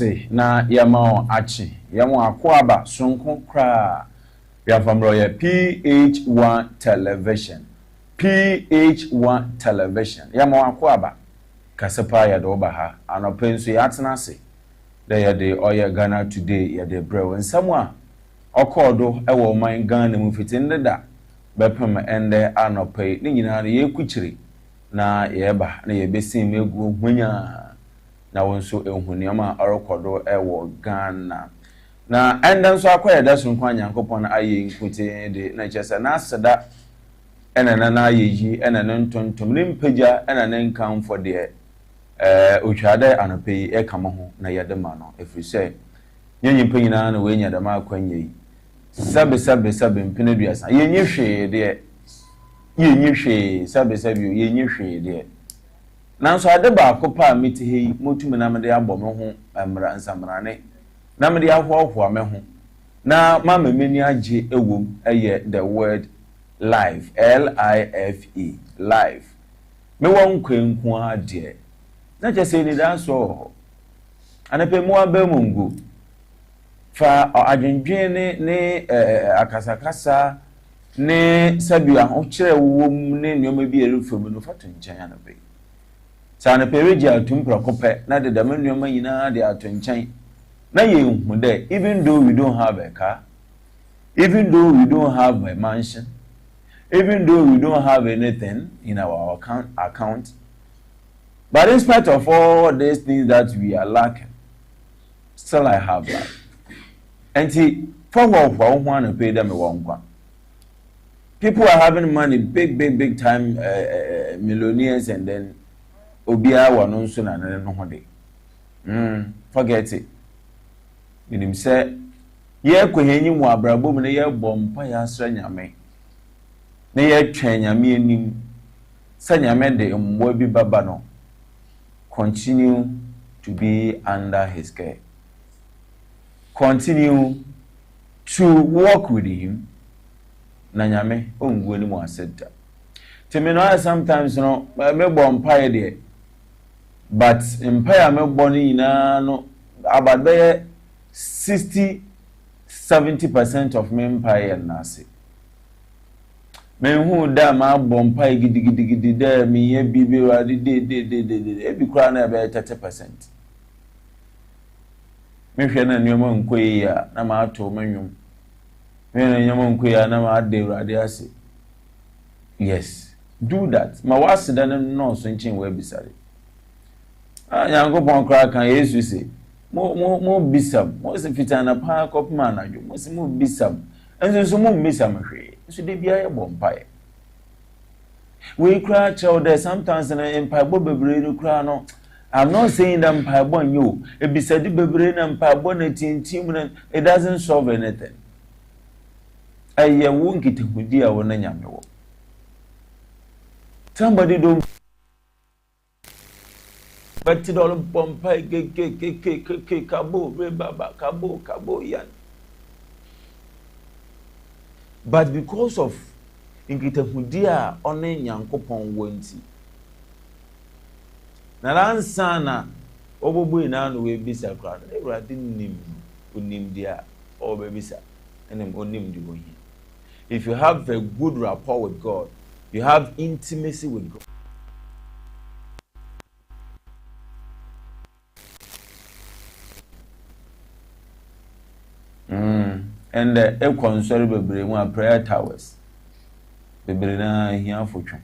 Yedase na yama achi yama akwaba sonko kra ya famro ya PH-1 television PH-1 television yama akwaba kasepa ya do ba ha anopenso ya tenase da ya de oya Ghana today ya de brew nsamwa okodo ewo man Ghana mu fitin da bepem ende anope ni nyina na ye kuchiri na yeba na ye besim egu hwanya na wonso ehuniama orokodo ewo Ghana na enda nso akoya da so nkwa Nyankopon aye nkute de na chese na aseda ena na ayeji ena na ntontom ne mpagya ena na nkamfo de otwade anope e kama ho na yede ma no efrise nyenyi mpanyina na we nya da ma akwanye yi sabe mpene duasa yenye hwe de yenye hwe sabe yenye hwe de nanso ade ba akopa meti hei motumi na mede abɔ me ho amra nsamrane na mede ahoahoa me ho na mama meni age ewom eye the word life life life me won kwenku ade na chese ni da so anape mu abamungu fa adwendwen ne akasakasa ne sabia ho kire wom ne nyoma bi erufom no fato nkyɛn anape sana pereji atumpra kope na de damenuoma nyina de atonkyɛn na ye hu de even though we don't have a car, even though we don't have a mansion, even though we don't have anything in our account, but in spite of all these things that we are lacking, still I have life. And see, for one to pay them one. People are having money, big time millionaires, and then Obia wa no nso na no hode forget it minim say ye kwehenyi mu abrabo mu ne ye bompa ya asra nyame ne ye twen nyame anim sa nyame de mbo bi baba no continue to be under his care, continue to walk with him na nyame ongu ni mu aseda temino sometimes no me bompa ye de but empire me boni na no about 60-70% of me empire na se me hu da ma bompa gidi da me ye bibi wa de e bi kura na be 30% me hwe na nyoma nkoyi ya na ma ato manwum me na nyoma nkoyi ya na ma ade urade ase. Yes, do that. Ma wasida no so nchin we bisare. Nyankopon kra kan Yesu se mo bisam mo se fitana pa kopma anadwo mo se mo bisam enso mo bisam hwe so de bia ye bompae we kra chow there sometimes na empire bo bebre no kra no. I'm not saying that empire bo nyo e bisadi bebre na empire bo na tintim na it doesn't solve anything. Aye wo nkitahudi a wona nyame wo. Somebody don't but it all bompa ke kabo baba kabo yan. But because of inkitahudia one Nyankopon wonti na lansana obobu ina no we bisa kra na Ewurade nim dia o be bisa enem onim di won. If you have a good rapport with God, you have intimacy with God. And the console bebre one prayer towers. Bebre na here for you.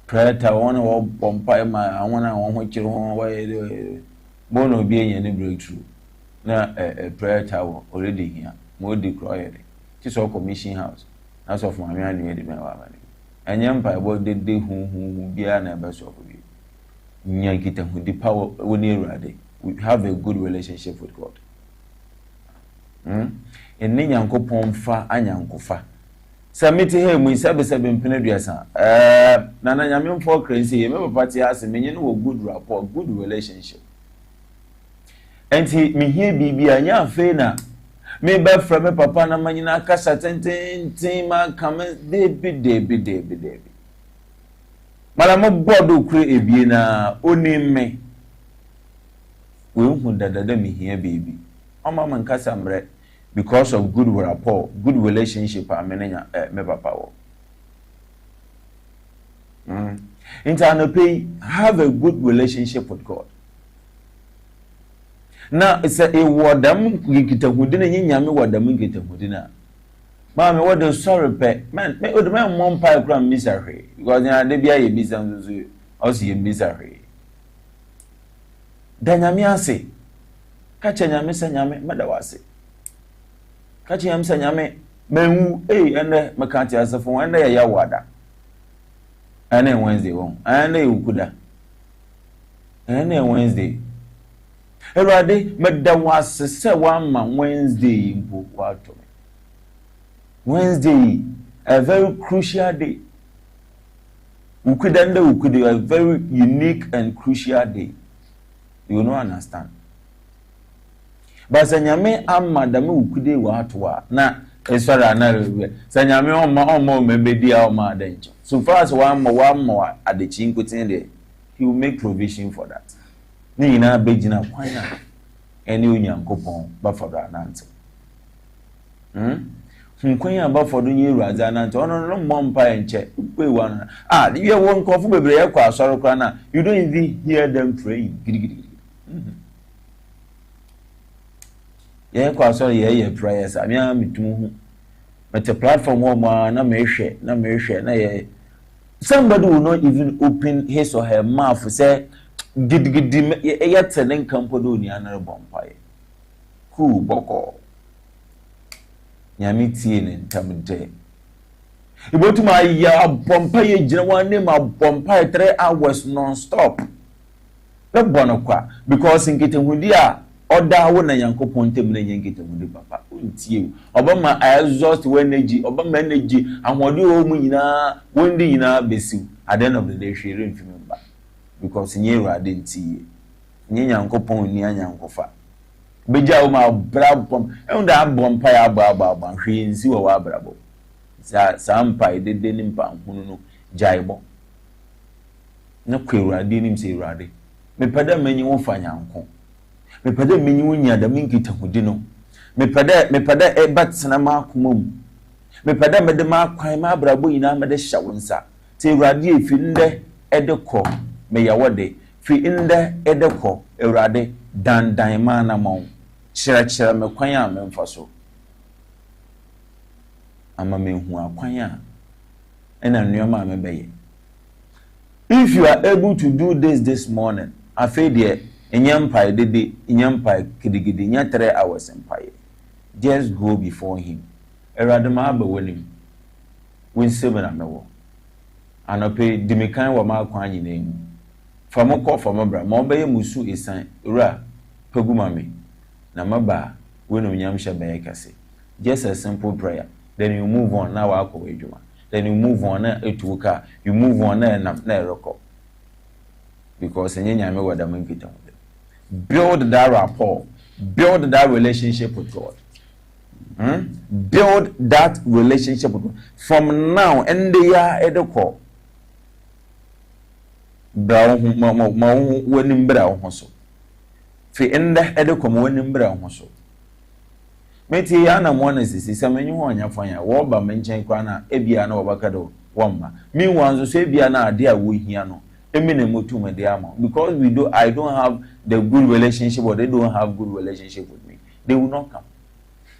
Prayer tower one or bompa my I want you why bono be any breakthrough. Na a prayer tower already here. More declared. It's all commission house. As of my man made me wa mani. Anyam pa bo de hu bia na be so for you. Nyankita hu di power woni Ewurade. We have a good relationship with God. Enne Nyankopon fa anyankofa. Samiti he mu isabe mpene duasa. Na nyame mfo crazy ye me papa ti ase menye no good rapport, good relationship. Enti me hie bibia nya afa na me ba fra me papa na manyina kasa tenten ma kama debi. Mala mo bodo kure ebie na oni me. we hu dadada me here baby oma man kasa mre because of good rapport, good relationship amenenya me papa wo pay have a good relationship with God. Now it's a wadam gitahudina nyame wadam gitahudina ma me wode sorry pe man me wode man mom pa kra misahwe because na de bia ye bisan so o si ye misahwe da nyame ase ka che nyame se nyame meda wase ka che nyame se nyame menwu ene makati asefo ene ya wada ene Wednesday won ene ukuda ene Wednesday Erade meda wase se wa ma Wednesday mpo wato Wednesday a very crucial day. Ukuda a very unique and crucial day. You will not understand. But sanyame amma dame ukude wa atwa na esora na sanyame omma mebedia omma adencho. So far as one more at the chinkotin there, he will make provision for that. Ni na begina kwanya ene onyankopon ba for that answer. Nkwanya ba for do nyiru aza na nto ono no mmompa enche pe wan you won kofu bebre ye kwa asoro kwa na you don't even hear them praying gidigidi ye kwa asoro ye prayers amia mitum mete platform ho ma na mehwe na ye somebody will not even open his or her mouth say gidigidi ye tenen kampo do ni anare bompa ye ku boko nyame tie ne ntamde ibotuma ya bompa ye gina wan name bompa 3 hours non stop le bono kwa because nketehudi a oda wo na yankopon tem na nketehudi papa untie obama exhaust energy obama energy ahode o mu nyina wondi nyina besiw at the end of the day hwere mfimba because nyeru ade ntie nye yankopon ni anyankofa beja o ma brabom enda bompa ya aba hwe nsi wo wa brabo sa mpa de ni mpa hunu no jaibo na kwewrade nim se ewrade mepada manyi wo fanyanko mepada manyi wo nyada minkitahudi no mepada ebatsena makomam mepada mede makwan ma brabo ina mede hyawonsa te ewrade efinde edekọ meyawode fi inde edekọ ewrade dan ma na mo chira me kwan a memfa so ama mehu akwan a ena nneoma mebeye. If you are able to do this morning afede enyampa dede enyampa kidigidi nya 3 hours empire just go before him erade ma ba wonim winsem na mewo anope dimikan wa ma akwan nyina mu famoko famabra ma obeye musu esan ura pagumame na maba wonu nyamhye beye kase just a simple prayer then you move on na wa akọ edwuma then you move on na etuka you move on na eroko because nyanyame wada mankita build that rapport, build that relationship with God. Build that relationship with God from now and the year edoko bra ma wonim bra ho so fi enda edoko ma wonim bra ho so meti ya na mo na sisi samenyi ho anya fanya wo ba menchen kwa na ebia na obaka do womma mi wanzo so ebia na ade a wo hia no emi na motu me de ama because I don't have the good relationship or they don't have good relationship with me, they will not come.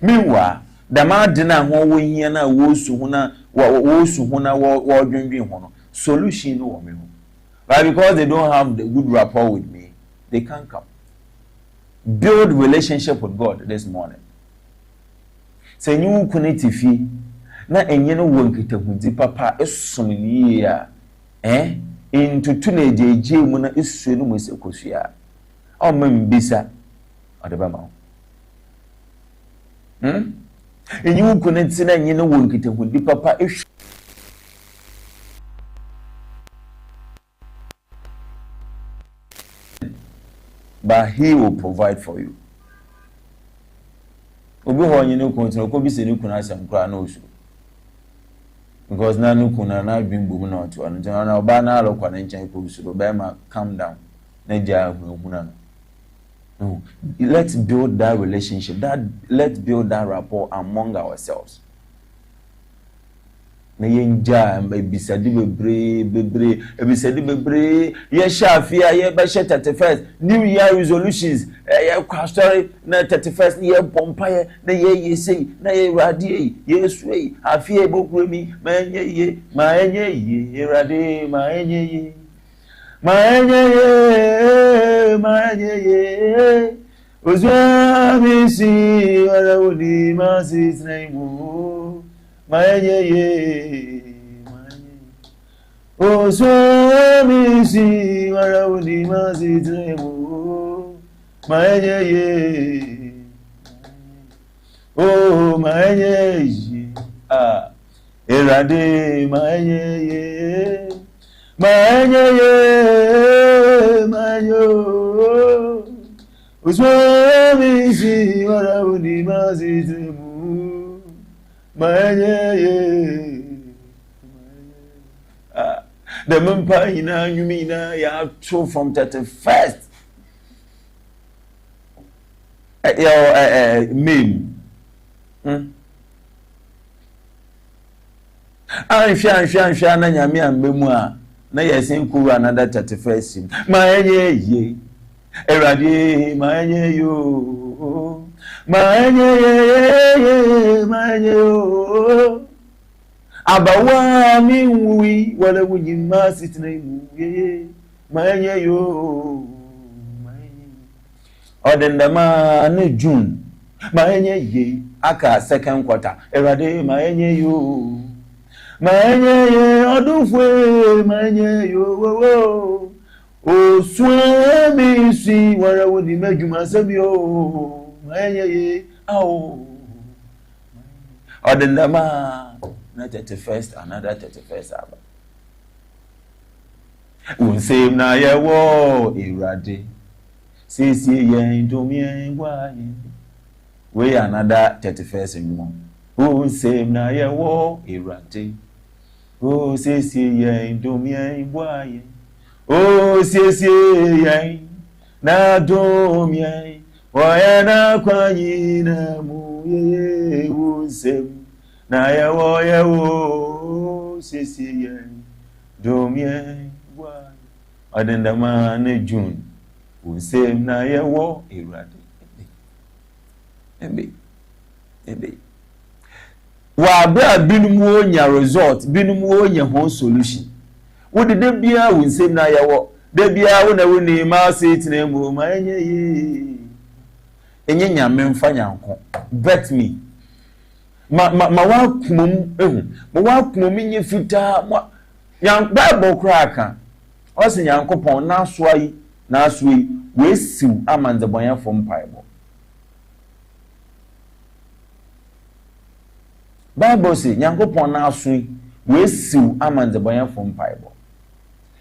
Meanwhile the man dina ho wo hia na wo su ho na wo su ho na wo dwendwen ho no solution no wo me ho, but because they don't have the good rapport with me they can't come. Build relationship with God this morning. Say you connect fi na enye no wo nkitahudi papa esomni ya into tunejeje mu na esusu no mose kosua o mbisa odeba ma enyi connect na enye no wo nkitahudi papa but he will provide for you. Obi ho nyi no kontin ko bi se ni kuna asam kra na osu because na no kuna na bimbo mu na oto anu na oba na alokwa na nchan ko osu be ma calm down na ja hu na no No. Let's build that relationship. Let's build that rapport among ourselves. Na yenja ebisade bebre ebisade bebre ye shafia ye be 31st new year resolutions ye kwastori na 31st ye pompa ye na ye sei na ye radi ye suei afia bokuremi ma enye ye radi ma enye ye ozwamisi wala udi masitnaimu ozwamisi wala udi masitnaimu oh erade mayo uswamisi wala udi masitnaimu the mempa ina nyumina ya to from 31st May Ansha na nyame ambemu a na yesen kuru another 31st ye erade yo yo abawa mi wi wala wujima sitina ye yo odendama ne June ye aka second quarter erade yo odufwe yo oswemi si wara woni medjuma sabi o ye odendama na 31st another 31st aba unsem na ye wo irade sisi ye ntomi engwa ye we another 31st nwo unsem na ye wo irade o sisi ye ntomi engwa ye o sisi ye na domi ye oya na kwanyi na mu ye unsem na yewo sisi ye domye wa adendama ne June unsem na yewo irade ebe wa bra binum wo nya result binum wo nya ho solution wo de bia unsem na yewo de bia wo na wo ni ma sitina mu ma enye nyame mfa nyanko bet me ma wa kumum nye fita yan Bible kraka o se Yankopon na soayi we siw amanzebonya from Bible say Yankopon na soayi we siw amanzebonya from Bible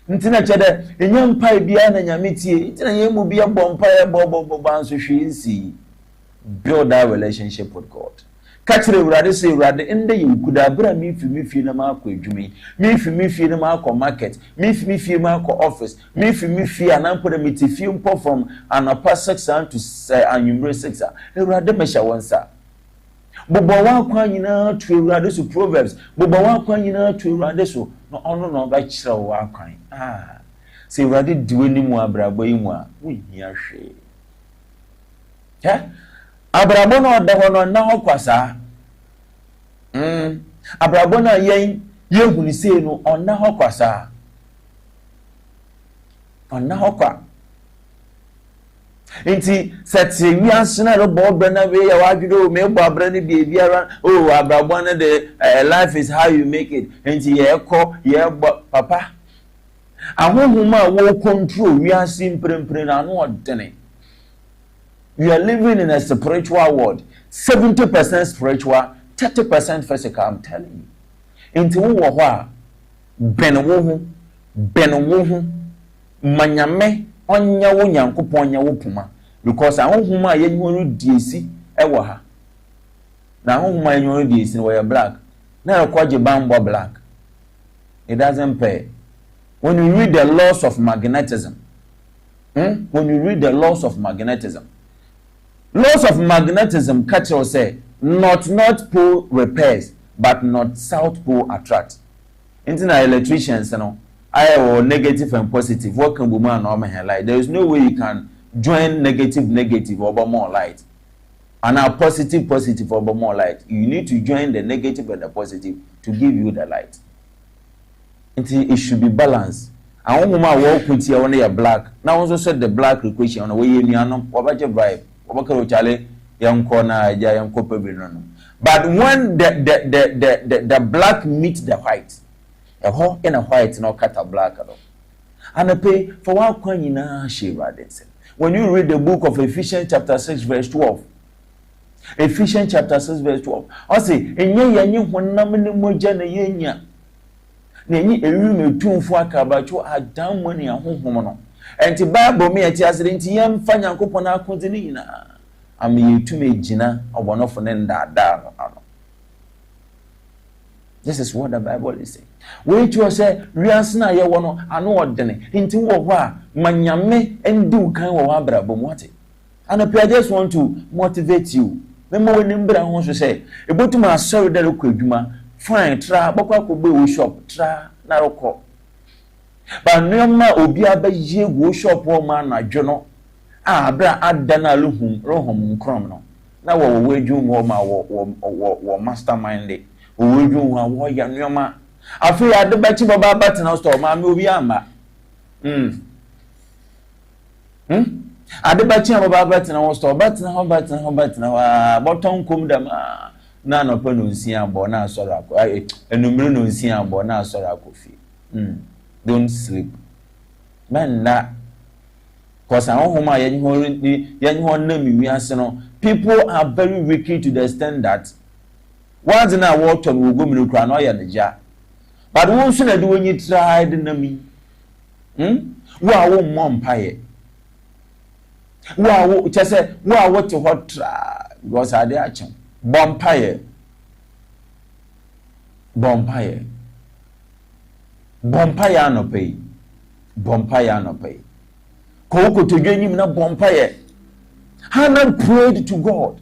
ntina chede enye mpai bia na nyametie ntina yemu bia bompai bo anso hwensi build that relationship with God. Kachire urade say urade ende yikuda bra mi fi na ma akọ adwumi mi fi na ma akọ market mi fi ma akọ office mi fi anampo mi ti fi mpo from anapa 6 to anwumre 6 urade mesha wonsa bobo wa kwa nyina to urade so proverbs bobo wa kwa nyina to urade so no ono no ba kire wa kwan say urade diweni mu abrabo yi mu a wohia hwe abrabo no odaho na hokwasa abrabo na yen yehuni sei no onna hokwasa onna hokwa enti sete wiase na robo bra na we ya wadwudo me bo abra ne biara abrabo na the life is how you make it enti ye papa ahohuma wo control wiase mprempre na no odene. We are living in a spiritual world. 70% spiritual, 30% physical, I'm telling you. Into wo benwo manyame onya wo Nyankopon nya wo puma because ahohuma ye nyoru diesi ewo ha. Na ahohuma ye nyoru diesi no we black. Na rekwaje bambo black. It doesn't pay. When you read the laws of magnetism, When you read the laws of magnetism. Laws of magnetism catch you say, not North Pole repairs, but not South Pole attract. Internet electricians, I have negative and positive. What can be man or man light? There is no way you can join negative over more light. And now positive over more light. You need to join the negative and the positive to give you the light. It should be balanced. I want to work with you on your black. Now also set the black equation on the way you know what your bribe. But when the black meets the white, a whole in a white no cut a black at all. And I pay for one coin in a shiva. When you read the book of Ephesians chapter 6 verse 12. Ephesians chapter 6 verse 12. I say, in ye when naming moja na yenya. Nenyi ewume tumfo akabacho adam woni ahohomo. Enti Bible me ati asere nti yem fa Nyankopon akonde ni nyina. Ame yetume gina obonofo ne ndada ano. This is what the Bible is saying. We to say wiase na ye wono ano odene. Nti wo ho a manyame endi ukan wo abrabom wate. And I just want to motivate you. Memo we nimbra ho so say ebotum asori de rekwadwuma. Fine, try, bokwa kobe wo shop, try, na roko. But nyoma obi abaye wo shop wo ma na dwono. Abra adana rohom nkrom no. Na wo wedwum wo ma wo mastermind. Wo wedwum wo ya nyoma. Afi ade bachi baba batna store ma me obi amba. Ade bachi baba batna store batna wa boton kom dam na no pa no nsia abo na asoro akọ enumere no nsia abo na asoro akọfi don't sleep man na cause ahoma yenho na mi ase no people are very wicked to the extent that once na water no go mi kura no ya neja but won so na de wonyi tried na mi wo mo mpaye wo chese wo to hot try because ade achem Bompire no pay. Koko to genim na bompire. Hannah prayed to God.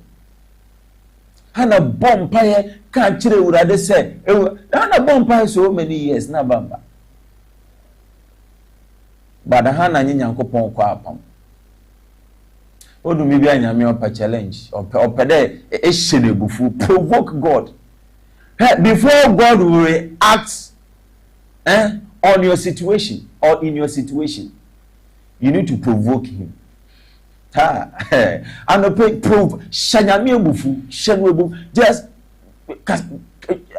Hannah bompire can't chire urade say. Hannah bompire so many years na bamba. But Hannah nyankopon kwa apam. Odu maybe anyame opa challenge opede eshenebufu provoke God. Before God will react on your situation or in your situation, you need to provoke him. And prove shanyame bufu shenwebu just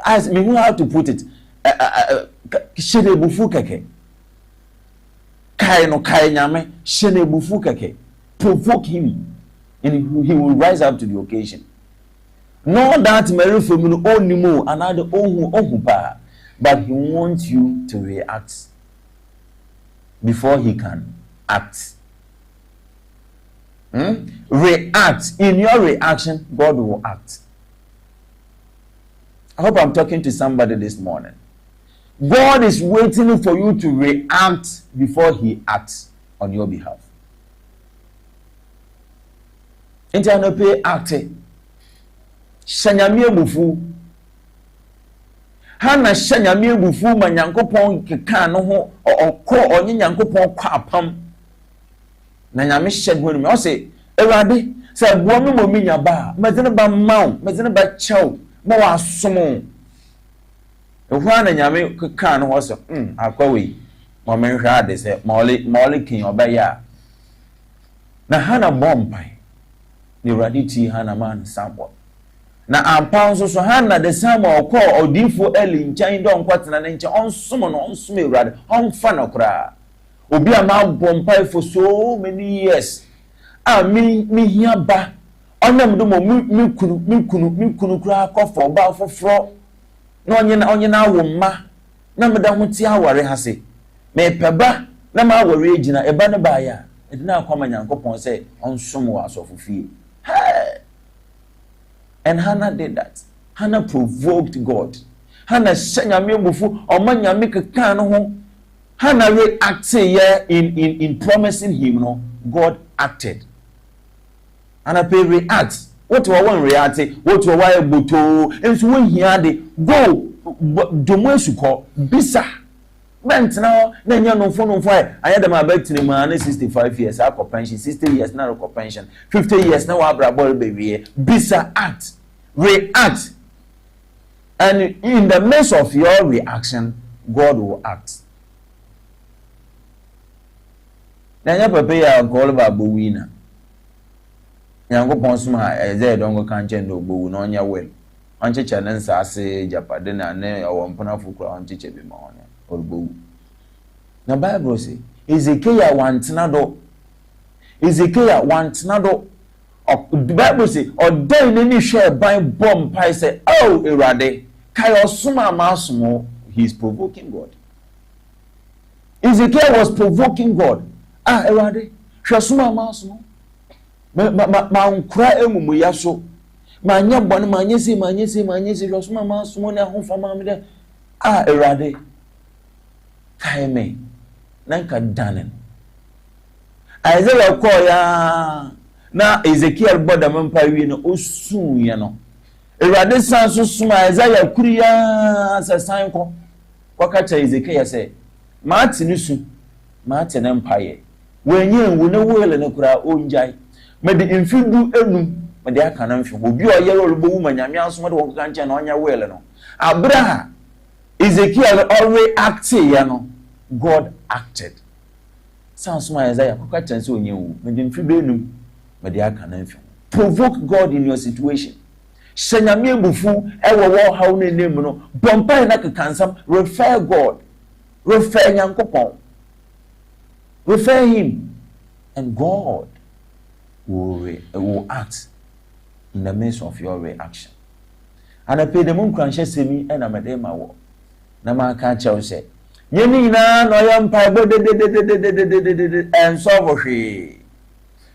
as me know how to put it shenebufu keke kai no kai nyame shenebufu keke. Provoke him and he will rise up to the occasion. Not that Mary from onimo another ohupa, but he wants you to react before he can act. React. In your reaction, God will act. I hope I'm talking to somebody this morning. God is waiting for you to react before he acts on your behalf. Enti anope acte shanyame ebufu hana shanyame ebufu ma Nyankopon keka no ho okọ onye Nyankopon kwa apam na nyame hyedwo no o se Ewurade se bo me mo minya ba mezene ba maw mezene ba chew ma wa asom ehwa na nyame keka no ho so akwawe mo menhwa ade se mole kin obaya na hana bompai ni raditi hana man sambo na ampanso so hana de samo okọ odifo eli nchan do nkwatena ne nche onsom no onsom Ewurade onfa no kra obi ama bompai for so many years mi hia ba onam do mo mi kunu kra akofo ba foforo na onye na awomma na meda ho ti aware hase me peba na ma aware egina eba ne ba ya edina akwama Nyankopon say onsom wa asofofie. And Hannah did that. Hannah provoked God. Hannah senya mebufu omanya mekeka no ho. Hannah reacted here in promising him, no, God acted. And I pay react. What do I want react? What do I want able to? And so when he had it, go, Domosuko, Bisa. Bent now, then you know, phone on fire. I had my back to the man 65 years, I pension, 60 years now, pension, 50 years now, I brought baby. Bisa act, react. And in the midst of your reaction, God will act. Now, you prepare a call about Bowina. Yango Ponsma, as I don't go can't change no boo, no, your will. Anchi Chanens, I say, Japadina, ne, or one Punafuka, Anchi Chebimon, or boo. Now, Bible say, Ezekiel wants nado. Ezekiel wants nado. The Bible say, or then any share by bomb pie say, oh, Erade, Kayo Suma Masmo, he's provoking God. Ezekiel was provoking God. Ah, Erade, Shasuma Masmo. Ma unkra emumu yaso. Ma nyabon manyesi Shasuma Masmo na hon fama me de. Ah, Erade. Kaime. Nanka danen. Isaiah call ya na Ezekiel boda mempa wi no osun ye no. Erade san so suma Isaiah kuriya asasan ko. Kwaka cha Ezekiel say, "Ma atinusu, ma atene mpaye. Wenye nwu na wele na kura onjai. Me de infidu enu, me de aka na mfi. Obi o ye ro bowu manyame aso de wo kan che na onya wele no. Abraha Ezekiel already acted ya no. God acted. Sounds my Isaiah, quite chance on you, provoke God in your situation. Sanyame bufu, ewa wa how ne name no, bompa na kansam, refer God, refer Yankopon, refer him, and God will act in the midst of your reaction. And I pay the moon crunch semi and I'm a day my war. Nama can't say. Yenina no yampa de and so she.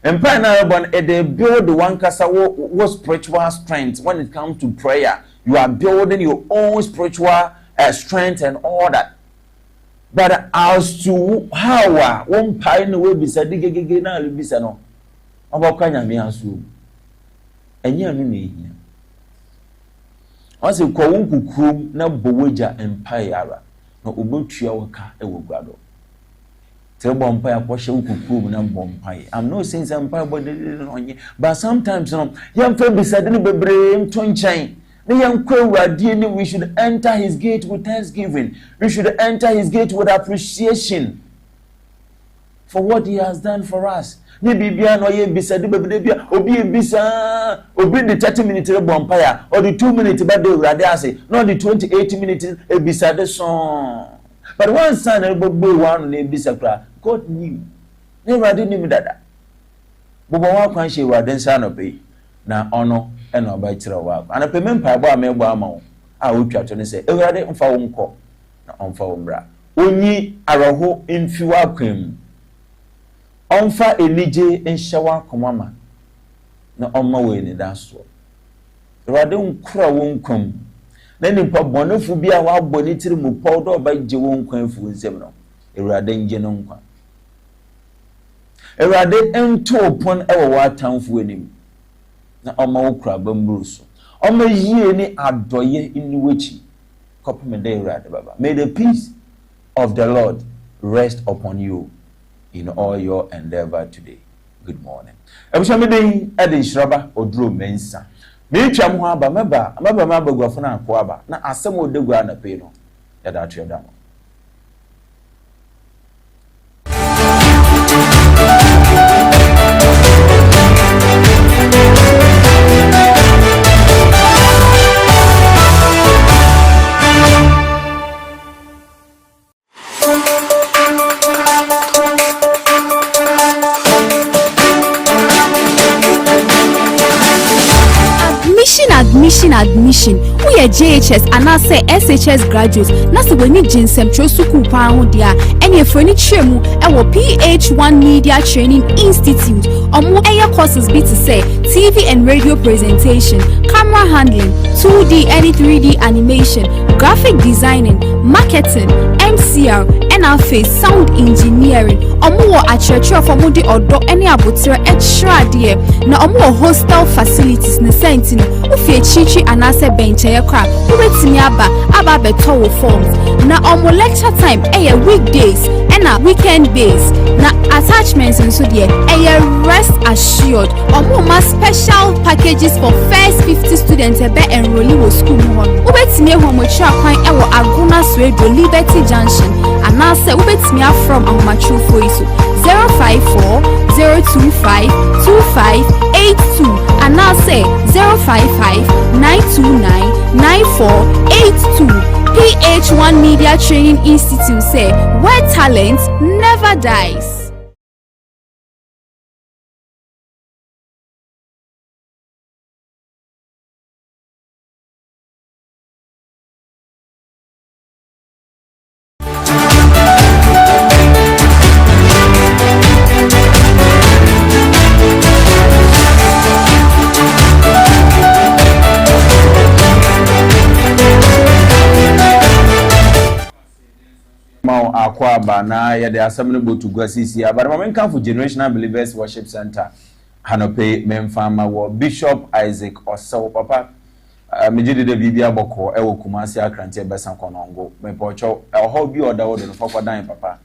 And Panarabon they build one kasa wo spiritual strength when it comes to prayer. You are building your own spiritual strength and all that. But as to how one pine will be said na bisa no. About kanya me asu. Enya no ne hia. Ose ko won kukrum na bowoja empire ara. No obotua waka ewo guado te bompa ya kwhye ukukuru na bompa. I'm not saying some body onye, but sometimes no yam fa bisade no bebre mto nchan na yam kwa awurade ni. We should enter his gate with thanksgiving. We should enter his gate with appreciation for what he has done for us. Ni bibia no ye bisade bebre bia obi ebisa obi the 30 minutes bompa ya or the 2 minutes ba de awurade ase no the 28 minutes ebisade so. But one son bobo one na ebisa kra God knew. Na awurade ni mi dada bobo wa kwan she awurade nsa no pe na ono e na oba kire wa ana pe mempa bo amegbo ama wo a otwa to ne se awurade mfa wo nko na omfa wo mbra onyi araho mfiwa kwam onfa enije nhyewa komama na omma we ni daso awurade nkura wo nkwam na nipa bonofo bia wa boni tiri mu powdo ba je wo nkwan fu nsem no awurade nje no nkwa awurade ento pon ewo wa tamfo anim na omma wo kura bambruso omma yie ni adoye iniwechi kopme de awurade baba. May the peace of the Lord rest upon you in all your endeavor today. Good morning. Ebushamide ede shraba odro mensa. Me twa mo aba meba bagwafo na akwa aba na asem odegwa na pe no ya da atwe da mo. Admission. We are JHS and I say SHS graduates. Nasi we need jinsem tro suku pa ho dia. Eni efroni twemu e wo PH-1 Media Training Institute. Omo eya courses be to say TV and radio presentation, camera handling, 2D and 3D animation, graphic designing, marketing, MCR, and ɛna afei sound engineering ɔmo wɔ akyerɛkyerɛ fo ɔmo de ɔdɔ ɛne abotere ɛkyerɛ adeɛ na ɔmo wɔ hostel facilities ne sɛnti no wofie kyikyi anaasɛ bɛnkyɛyɛ kɔ a wobɛtumi aba abɛtɔ wo forms na ɔmo lecture time ɛyɛ weekdays ɛna weekend days na attachments nso deɛ ɛyɛ rest assured ɔmo ma special packages for first 50 students ɛbɛ enrolli wɔ school mu hɔ no wobɛtumi ehu ɔmo kyerɛ kwan ɛwɔ Agona Suedo Liberty Junction anaasɛ wobɛtumi afrɔm ahomatrofo yi so 054 025 2582 anaasɛ 055 929 9482 PH-1 Media Training Institute say where talent never dies. Akwaba na yede asem no botu gwasisi abare ma menka for Generational Believers Worship Center hanope memfama wo Bishop Isaac Osore papa mejide de bibia boko e wo Kumasi Akrante besan konongo me pocho ho bi oda wo do no fakwadan papa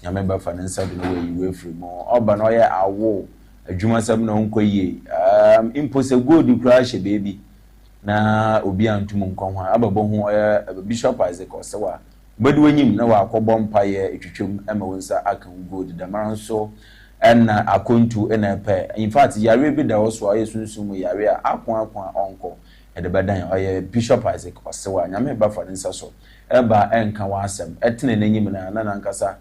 nyame ba fa nsa do no we free mo oba no ye awo adwuma sam no nkoyie impose good crash baby na obi antum nkonho ababo ho Bishop Isaac Osore Bedu enyim na wakɔbɔ mpaye etwetwem ema wonsa akan good da manso ɛna akontu ɛna pɛ in fact yare bi da woso aye sunsum yare a akon onko ɛde bedan ɔyɛ Bishop Isaac Osore nyame ba fa nsa so ɛba ɛnka wasɛm ɛtene n'enyim na nankasa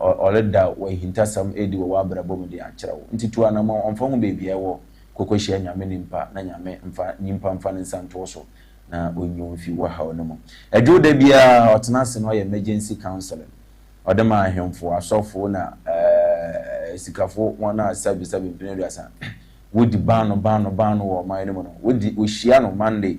ɔleda wa hintasam edi wo abrabɔ mu de akyerɛwo ntitu anama ɔmfa ho beebi ɛwɔ kokohia nyame nimpa na nyame mfa nimpa mfa nsa nto so na onyo fi wa hawo no mo adwo da bia otenase no emergency counseling odema ahemfo asofo na sikafo wana service mpeniasa wodi bano wo man no wodi ohia no Monday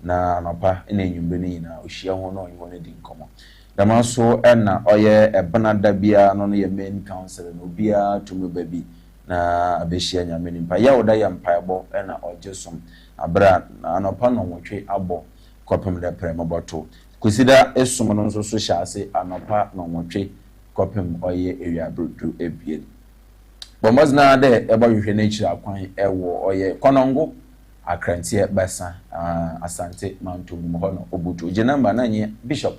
na nopa na enyumbe ni na ohia ho no onyo ne di nkomo dama so na oye ebana da bia no ye main counseling no bia tumu babi na abehia nyame nimpa ya oda ya mpaebo na ojesom abra anopa no nwotwe abo kopem da prem boto kusida esum no nso so hyase anopa no nwotwe kopem oye area brodu ebien bomazna de eba hwehwe na chira kwan ewo oye konongo akrantie besa asante mantum ho no obutu je number na nye Bishop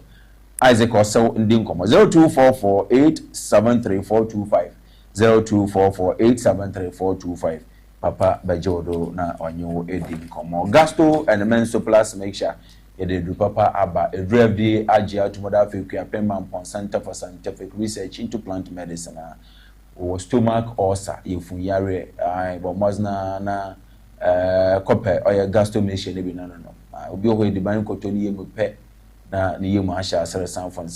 Isaac Osore ndi nkomo 0244873425 0244873425 Papa Bajodo na onyo edi nkomo Gasto and Menso Plus make sure yede du papa aba every agya tumoda afekua Pemba Center for Scientific Research into Plant Medicine or stomach ulcer yefun yare bomazna na kope oya gasto mission bi no obi o ho di ban kotoni yemu pe na ne yemu ahya asere sanfon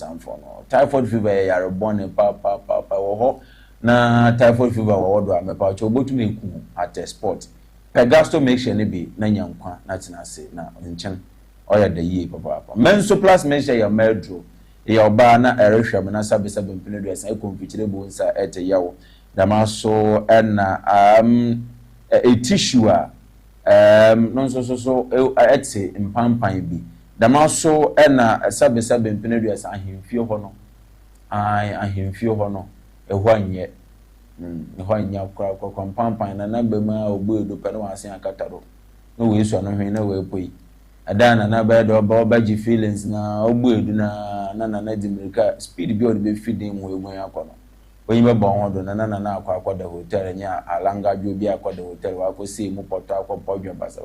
no typhoid fever yare born papa wo ho na typhoid fever wo do amepa cho botu me ku at sport pegasto make sure ne bi na nyankwa na tenase na nchen oya da yi papa menso plus mention ya medro ya oba na erehwem na sabe mpene do esa konfichire bo nsa ete yawo damaso na tissue no so ete mpampan bi damaso na sabe mpene do esa ahemfie ho no ahemfie ho no ehwo anye ehwo anya kwa mpampan na nabema ogbedo pe no asen akataro no we so no hwen na we poi adana na ba do ba ji feelings na ogbedu na dimirika speed bi o be feeding mu emu akono onye be ho do na akwa da hotel nya alanga jo bi akwa da hotel wa ko see mu poto akwa podwo basa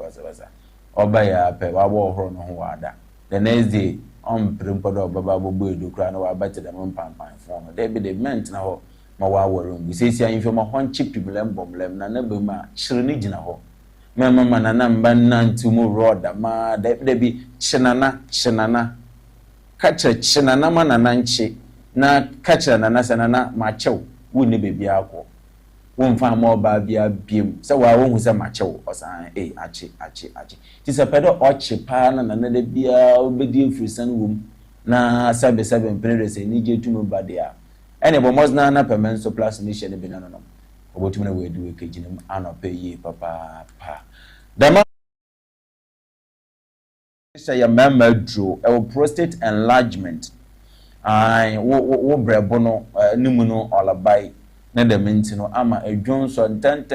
oba ya pe wa bo horo no ho wada the next day on primpodo baba ogbedu kra na wa bate da mpampan fo no dey be the ment na ho ma wa woro ngu sesi anfo ma hon chip problem bomlem na be ma chire ni gina ho mama na mba nantumu roda ma de bi chinana kacha chinana ma na nchi na kacha na sanana ma chew woni bebi akọ wonfa ma oba bia biem se wa won se ma chew osan achi ti se pedo ochi pa na de bia obedi efrisan wom na sabe mpene se ni je tumu bade a ene bo mosna na pemenso plus ni hye ne bi na no obotumi na we du ekejinem anope yi papa pa dama say mama dro prostate enlargement wo brebo no nimu no olabai na dem ntino ama adwonso ten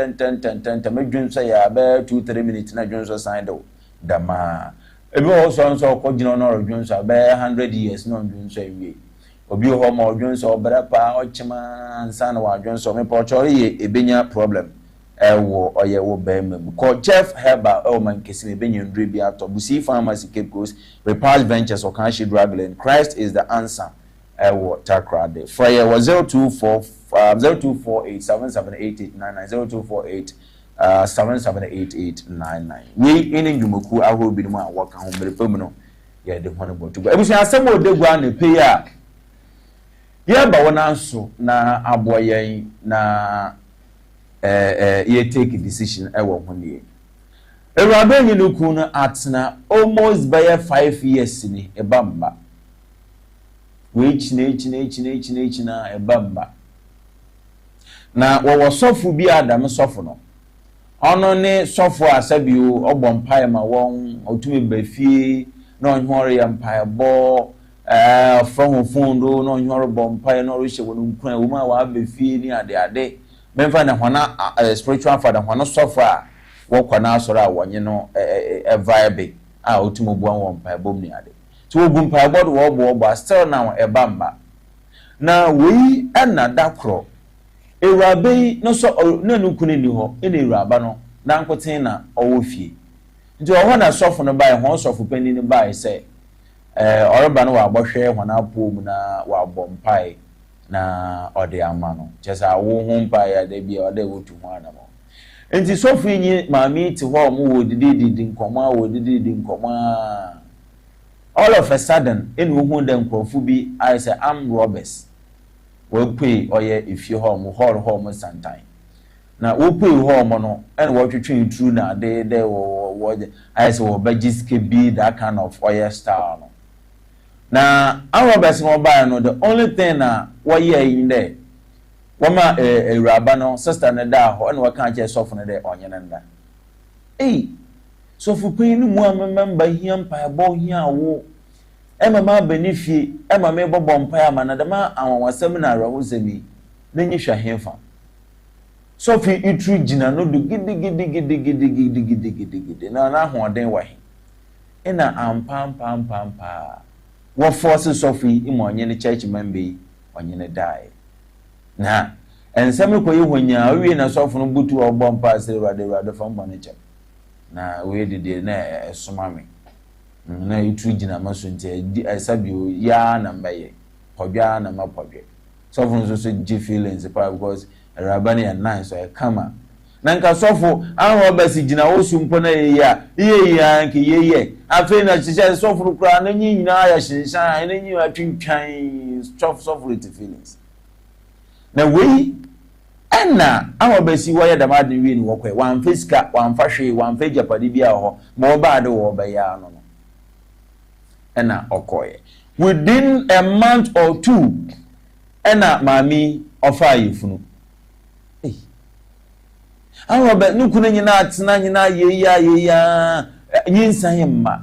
adwonso ya ba 2-3 minutes na adwonso sign do dama ebi wo so ko gina no adwonso ba 100 years no adwonso ewie obi ho ma adwonso obra pa ochima nsa na wa adwonso me po chori ye ebenya problem ewo oye wo ba mem ko chef herba o man kesi ebenya ndre bi ato busi pharmacy Cape Coast Repulse Ventures Okanshi Drug Lane. Christ is the answer. Ewo takrade Friday was 0248778899 0248778899 we in Njumoku aho bi mu a waka ho merefam no ye de hono botu ebusu asem odegwa na pe ya ye ba wona so na aboyen na ye take decision ewo ho ne Ewurade nyinuku no atena almost by 5 years ni ebamba we chine na ebamba na wo sofu bi adam sofu no ono ne sofu asabio obompae ma won otumi bafie na onhore ya mpae bo from fundo na onhore bompae na orihye wonu nkran wo ma wa bafie ni ade memfa na hona spiritual father hona sofu a wo na asoro a wonye no vibe a otumi bo won mpae bom ni ade to ogum mpae bo wo still now ebamba na we na dakro Ewurabe no so na nukuni ni ho ene ewuraba no na nkoten na owofie nti oho na sofo no bai ho sofo pani ni bai se oroba no wa bohwe ho na apom na wa bompai na ode ama no chesa wo ho mpai ya da bia ode wotu ho ana mo nti sofo yin maami ti ho mo wo didi nkoma wo didi nkoma all of a sudden ene wo hu da nkrofo bi I say am robbers we pay oye if you home home sometime na we pay home no and what you train through na they what I say we budgets can be that kind of oil style no na our best mobile no the only thing na what year in there wama raba no sister na da ho and we can't just soften there onye nda so for pay no mo member here pa bo here wo emama benefie emama bobo mpa ama na dama anwasem na rawozemi nenyi hwahemfa so fi itru gina no do gidi na hoden wahi ina ampa wo force sofi imonye ne church member onye ne dai na ensem ko yehonya awie na sofu no butu obbo mpa se rade fam boneche na we dide na esomame na itu gina maso nti asabio ya na mbaye podwa na mapodwe sofo so ji feelings pa because rabani and nice so kama na nka sofo anwo basi gina wosu mpo na ye ya nke ye afi na chiche sofo kura na nyina ya shinshan na nyi atwintwan sofo it feelings na we na anwo basi woye da madin wi ni wokwe wan fiska wan fahwe wan fa japade bia ho mo ba de wo ba ya no ena okoye within a month or two ena mami ofa yefunu awo be nukuna nyina atena nyina ye ya nyinsan yemma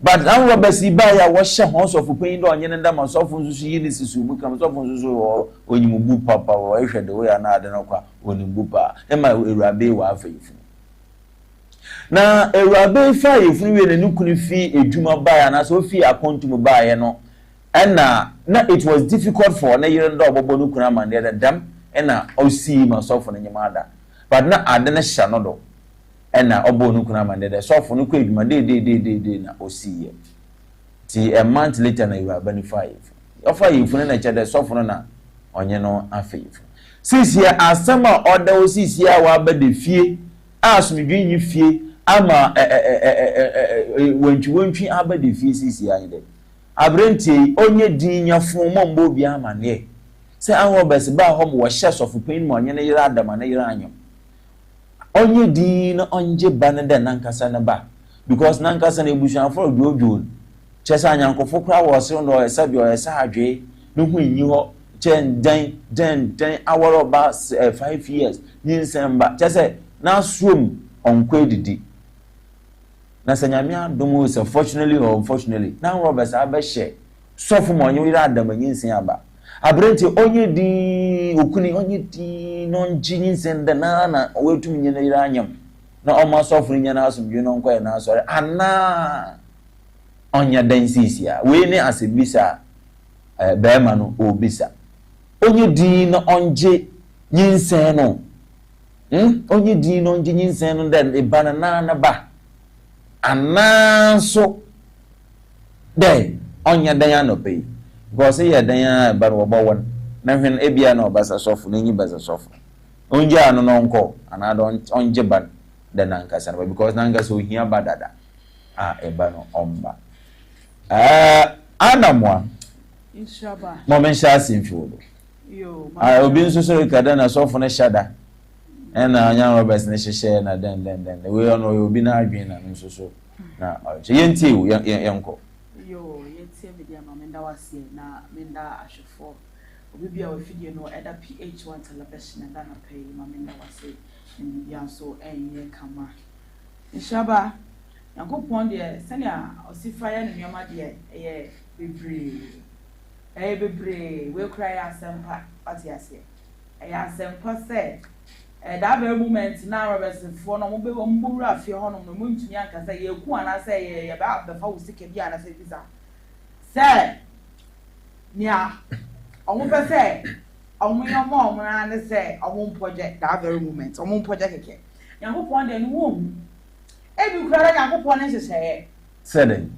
but awo be si ba ya wo hye ho so fupin do onye nda ma so fun susu yi ni sisu mu kam so fun susu onyimubu papa wo ehwe de wo ya na ade no kwa onimbu pa ema ewurabe wa afa yefunu na ewurabe fa yefunu we ne nukuni fi edwuma baa na so fi akontum baa no na it was difficult for na yire ndo obobo nukuna amande da dam na osi ma sofo ne nyamada but na ade ne hya no do na obo nukuna amande da sofo no ko edwuma de na osi ye ti a month later na ewurabe ni fa yefunu na che da sofo no na onye no afa yefunu sisia asema oda osisia wa ba de fie asumdwi nyi fie ama wantwi abade fie sisi ayede abrenti onye dinya fun mombo bi ama ne se anwo bes ba ho mo hye sofupen mo onye ne yira adama ne yira anyo onye di na onje ban de nankasa ne ba because nankasa na ebusuan for ojo chesa anyankofo kra wo se no esa bi o esa adwe no hu nyi ho den aworo ba 5 years nyinsemba chese na swom onkwe didi na sanyame adom is fortunately or unfortunately na Roberts abehye sofo mo onye ira adam nyinsen aba abrenti onye di okuni onye di nonji nyinsen de na wetum nyina ira anyam na ọma sofo nyina asomdwe no nkwa na asore ana onya dan sisia we ne asebisa bema no obisa onye di na onje nyinsen no onye di na onje nyinsen no den ibana na ba anaso de onya dan ya no pay because ye dan ya ba no bo won na hwen ebia na obasa sofo na nyi basa sofo onje anu no nko anado onje ban de na nkasa na because na nkasa ohia badada eba no omba anamwa Inshaba moment shasin fiwo yo obi nso so kada na sofo na shada na anya Roberts na hyehyɛ na den we ono obi na adwen na nso so na yenti wo yenko yo yenti me dia mamenda wase na menda ahwefo obi bia wa fidie no eda PH-1 television na na pay mamenda wase ni ya so enye kama Inshaba yankopon de senia osifa ya nneoma de ye bebre we cry asempa atiase asempa se that very moment now Roberts for no be mbura afie hono no muntumi ankasa ye ku ana say ye ba the fa usike bia ana say visa say nia omo pe say omo yomo omo na ne say omo project that very moment omo project keke yankopon de no wo ebi kura yankopon ne hyehyeye seden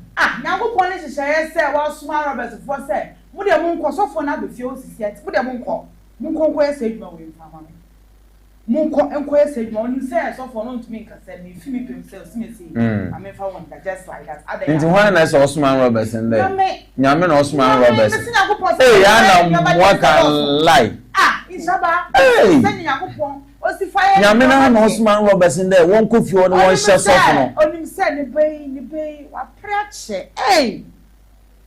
yankopon ne hyehyeye say wa suma Roberts for say mu de mu nkosofo na be fie osisi at mu de mu nkɔ ese adwuma we mfama munko enko ese adwuma oni say so for no to me nkasa me fi me pem say o me say am fa won that just like that other nti why na so Osman Roberts in there nyame na Osman Roberts ya na what can lie Inshaba send yakopon o si fire nyame na Osman Roberts in there won ko fi won won hye sofo no onim say ne bei wa preache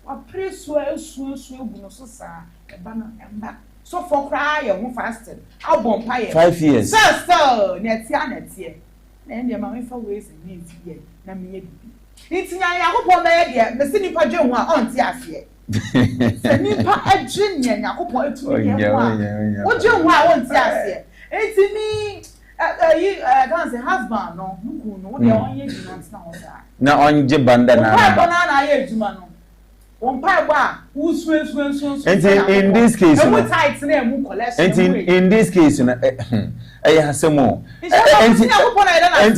wa preso esu egu no so sa eba na emba so for cry you fasted album pie 5 years so netia na ndie ma fa ways ni tie na me ye bibi ntinya yakopon be ye de me se nipa dwe ho a onti ase se nipa adwe nya yakopon etumi ye ho a wo dwe ho a onti ase enti ni don't say husband no nuku no wo de onye jina ntina ho sa na onje banda na ye ejuma no in this case in this case hasemo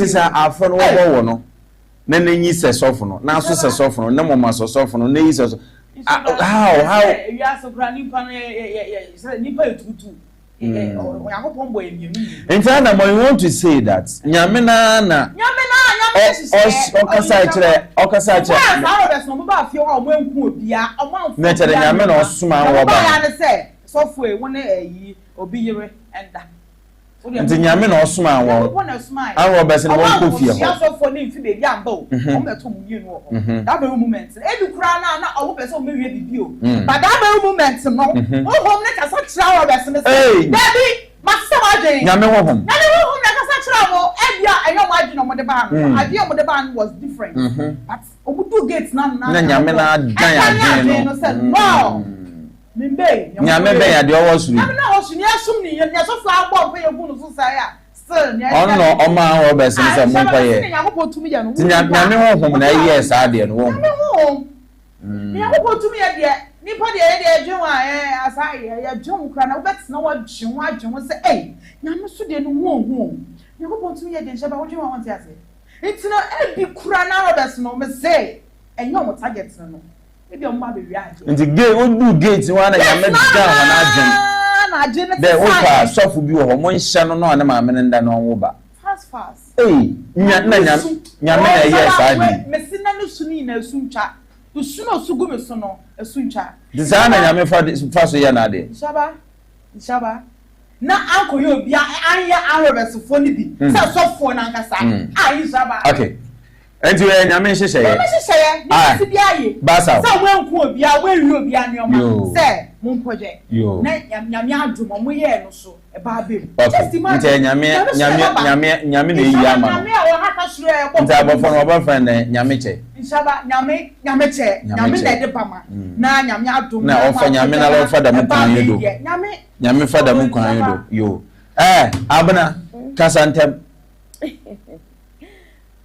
sa afro no wo no na nanyi se sofo no na so se sofo no na moma so sofo no na yi se how you are so grandin pan nipa etutu yakopon boy emienu na mo want to say that nyame na okasa kire Roberts no mo ba fie wa mo enku obia na chere nyame na osuma wo ba ya ne se sofo e won eyi obi yire enda nti nyame na osuma wo Roberts no won ko fie ho ya sofo ni fi bebi amba o mo meto mo yie no that very moment e bi kura na o be so mo wie bibi o but that very moment no o hom ne kasa kira Roberts ne se daddy masa waje nyame wo hom na ne wo hom na kasa kira mo ebia enyo waje no mo de ba no ade mo de ba was different but obudu gate na nyame na dan no say no mimbe nyame ben ya de owo suru nyame na osuni asum ni ya so fla agbo pe yegun no so sa ya still ono oma Roberts se mo pa ye nyakopon tumi ya no nyame wo hom na yes ade no wo nyakopon tumi ya de nipa de dwon asa ya dwon kra na obet na wa dwon say nyame so de no wo nyakopon tumi ya de nshaba wo dwon wa ase it's no ebi kura na Roberts no me say enyo mo target no ebi o ma be wi aje nti gate odu gate wa na nyame da na je de wo pa sofu bi wo ho mo nhya no na ma me nda no wo ba fast nyame na yes adi me sina no suni na esuntwa to suno sugu me so no esuntwa design na nyame fa so ya na ade nshaba na anko yo bia anya Roberts fo ni bi se sofo na nkasa nshaba okay enti we nyame hyehyeye ni si bia ye basa se wenku obia wenwi obia ni omo se Mon project. Yo. Nyame adum mo ye no so e ba bem. Just imagine nyame na yi ama. Nyame a wo haka suro e ko. Nta abofo no oba friend nyame che. Nsaba nyame che. Nyame na de bama. Na nyame adum na ofa nyame na lo fa da mu kwan yedo. Nyame fa da mu kwan yedo. Yo. Abna kasantem.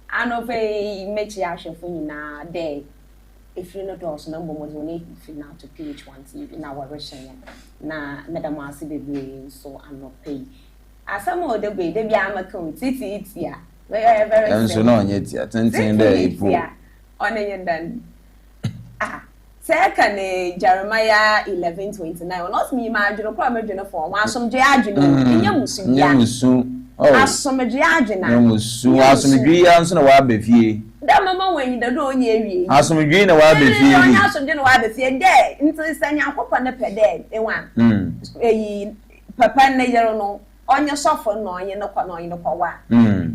Ano fe mechi ahwefo nyina dey if you not also number mo donate now to PH-ONETV na wa rehyen na madam ase bebre so I'm not pay asamo o de bia amakom titi a very very enso na onye tia tenten dey ipo onenye dan second Jeremiah 11:29 not me ma adweno kwa madweno for wa asomdwe adweno nya musu asomdwe adwena nya musu asomdwe ya nso na wa abefie da mama when da do onye ewie asomdwe na wa abefie onye asomdwe na wa abefie de nti sanya akopọ na pede enwa eyi papa na yero no onye sofo no onye no kwa no onye no kwa wa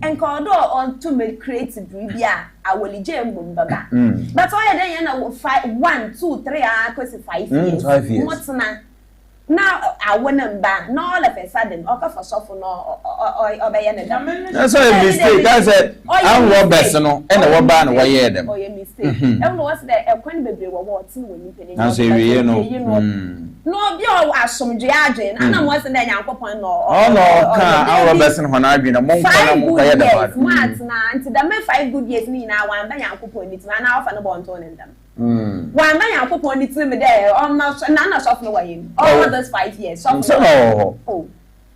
enka odo on to make create bibia awolije mbum baba but oye den ye na 1 2 3 akosi 5 years motna now I wouldn't ban no all of a sudden okay for suffer no obey them. That's a mistake. That's it. I'm Roberts no and the ban why hear them. Oh, your mistake. I was there a coin baby what when you penny. That's you know. No, be all was some judging, and I wasn't there young papa no. Oh no, can't Roberts and when I've been a monk. 5 good years, months now, until the men 5 good years me now, one by young papa and it's an hour and a bond on them. One by young papa and it's me there, almost none of soft way. All those 5 years. Oh,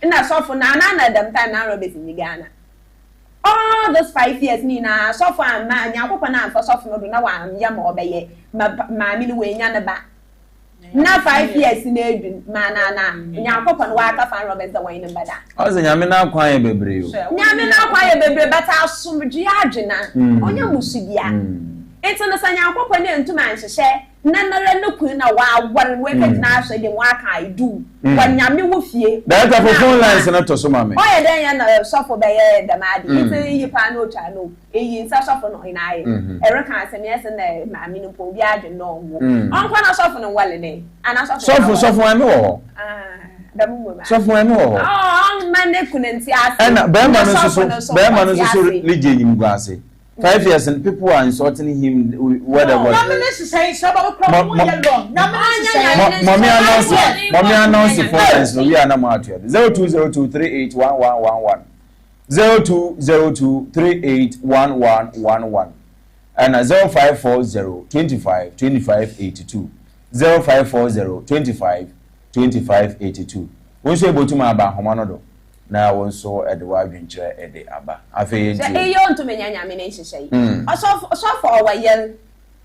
and that's all for none of them time now Roberts in Ghana. All those 5 years, Nina, so far, man, young papa now for soft no one, yam or bay, my way, yana now 5 years in Adrian, man, young papa and walk up and Roberts the way in better. I was a Yamina quiet baby. Yamina quiet baby, but I'll soon be Giargina on your Musidia. It's on the sun, young papa and 2 man to say, none of the na wa one wicked now so the work I do. When Yami with you, that's a phone lines and not to some mammy. Oh, then suffer by the mad, it's a pano channel, a suffer in I. Erica and yes, and the mammy for Viage no. Uncle soften well in it, and I suffer and more. The woman. Suffer and more. Oh, my neck couldn't see us. And Bearman is so legion glassy. 5 years and people are insulting him whatever. Mommy announced the phone we are now out here. 0202381111 0202381111 and 0540252582 0540252582. We say able to my ba homanodo. Na won so e de wa dwenkyere e de aba afei nti e yo nto menya nyame na hyehyei so for wa yel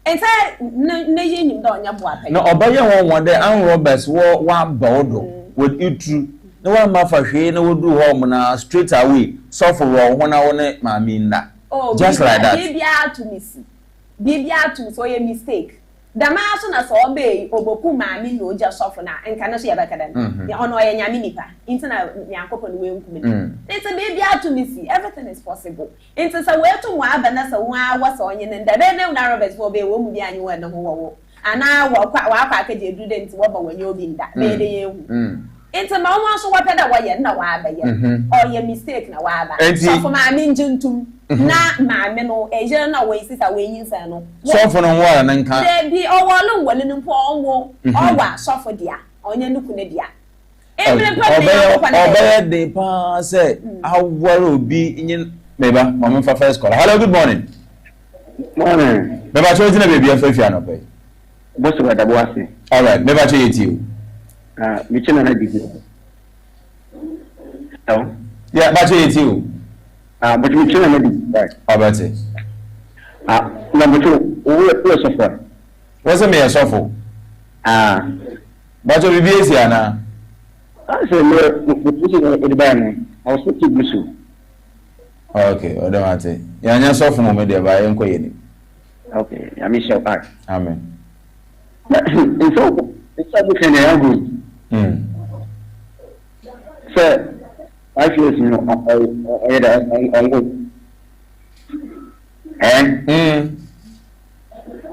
enta na yenyim da onya bo apai na obaye won de an Roberts wo wa baodo with itru na wa ma fa hwe na wodu ho na straight away so for wo na wo ne ma mi nda just like that bibia to me so ye mistake da ma so na so obey oboku ma mi no oja sofo na enka na so ye bakadan ya ono ye nyame nipa intina nyankopon we nkumi it's a baby to me see everything is possible into so we to wa aba na so wa wasa onye ne nda be na Roberts for be wo mu bi anyi wo na ho wo ana wa kwa akaje edu de nti wo ba wanye obi nda be de ye hu into ma wo so wa peda wa ye na wa aba ye or ye mistake na wa aba so for ma mi njuntum na maame no eje na we sisa we nyinsa no sofo no wa na nka de bi owolu nwale no po onwo owa sofo dia onye nuku ne dia obey de pa say awaro obi nyin beba mama fa first call. Hello, good morning. Morning. Beba choji na baby afafia no pay. Boss wa dabo ase. All right, beba choji ti. Mi chena na digi. Hello. Yeah, ba choji ti. But mi chena na digi. Right. Abate. Number 2, wo suffer. What's me a suffer? But you be easy na. I say no, the ban. I was speaking to okay, odo mate. Ya nya suffer mo me de ba yen koye ni. Okay, I miss your back. Amen. It's everything they are good. So, I feel, you know, I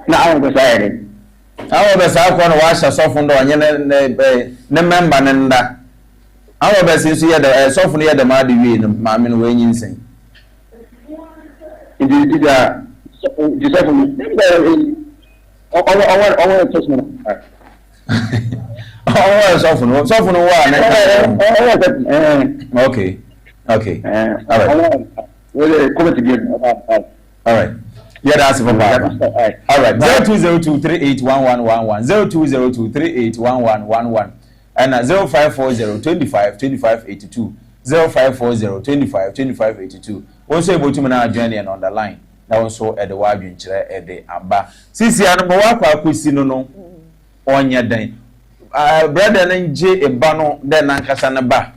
now I'm deciding. Awo be sa ko no wa hye sofo ndo onye ne member ne nda. Awo be se so ye da sofo no ye da ma de wi no ma me no wa nyinsen. Indeed, just I touch me. Oh, sofo no wa. Okay. All right. Well, comment again. All right. Yeah, that's for Papa. All right. 0202381111 0202381111 and 0540252582 0540252582. Also able to manage journey and on the line. That also at the wide at the Aba. Sisi anamawakwa kusino no onya den. Brother nje ebano den nankasa na ba.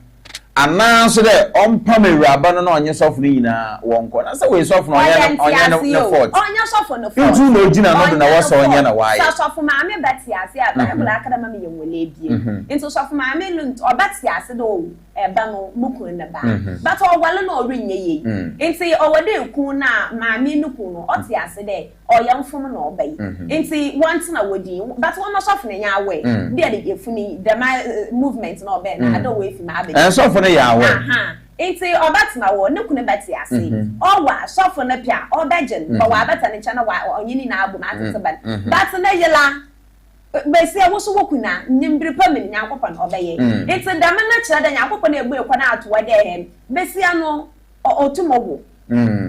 Ana so de ompa mewraba no onye sofo ni na wonko na say we sofo no onye no fault onye sofo no fault ntu no gina no na wo so onye na why sofo maame beti ase Bible akada ma me yewole bie ntu sofo maame lu obati ase do eba no mukun na ba but owale no orenye ye nti owode eku na maame nuku no oti ase de oyamfom na obai nti want na wodi but one sofo na nya awe dia de efuni the movement na obai na ado we fi ma abe sofo yawe enti obatina wo ne kunu beti ase owa sofo na pia obejen o wa beta ne chana wa onyini na abu ma atete ban but na yela besi awoso wokuna nyimbiri pamini nyankopon obeye enti da me na kira da nyankopon na egbu ekwa na atowa de hem besi ano otumowo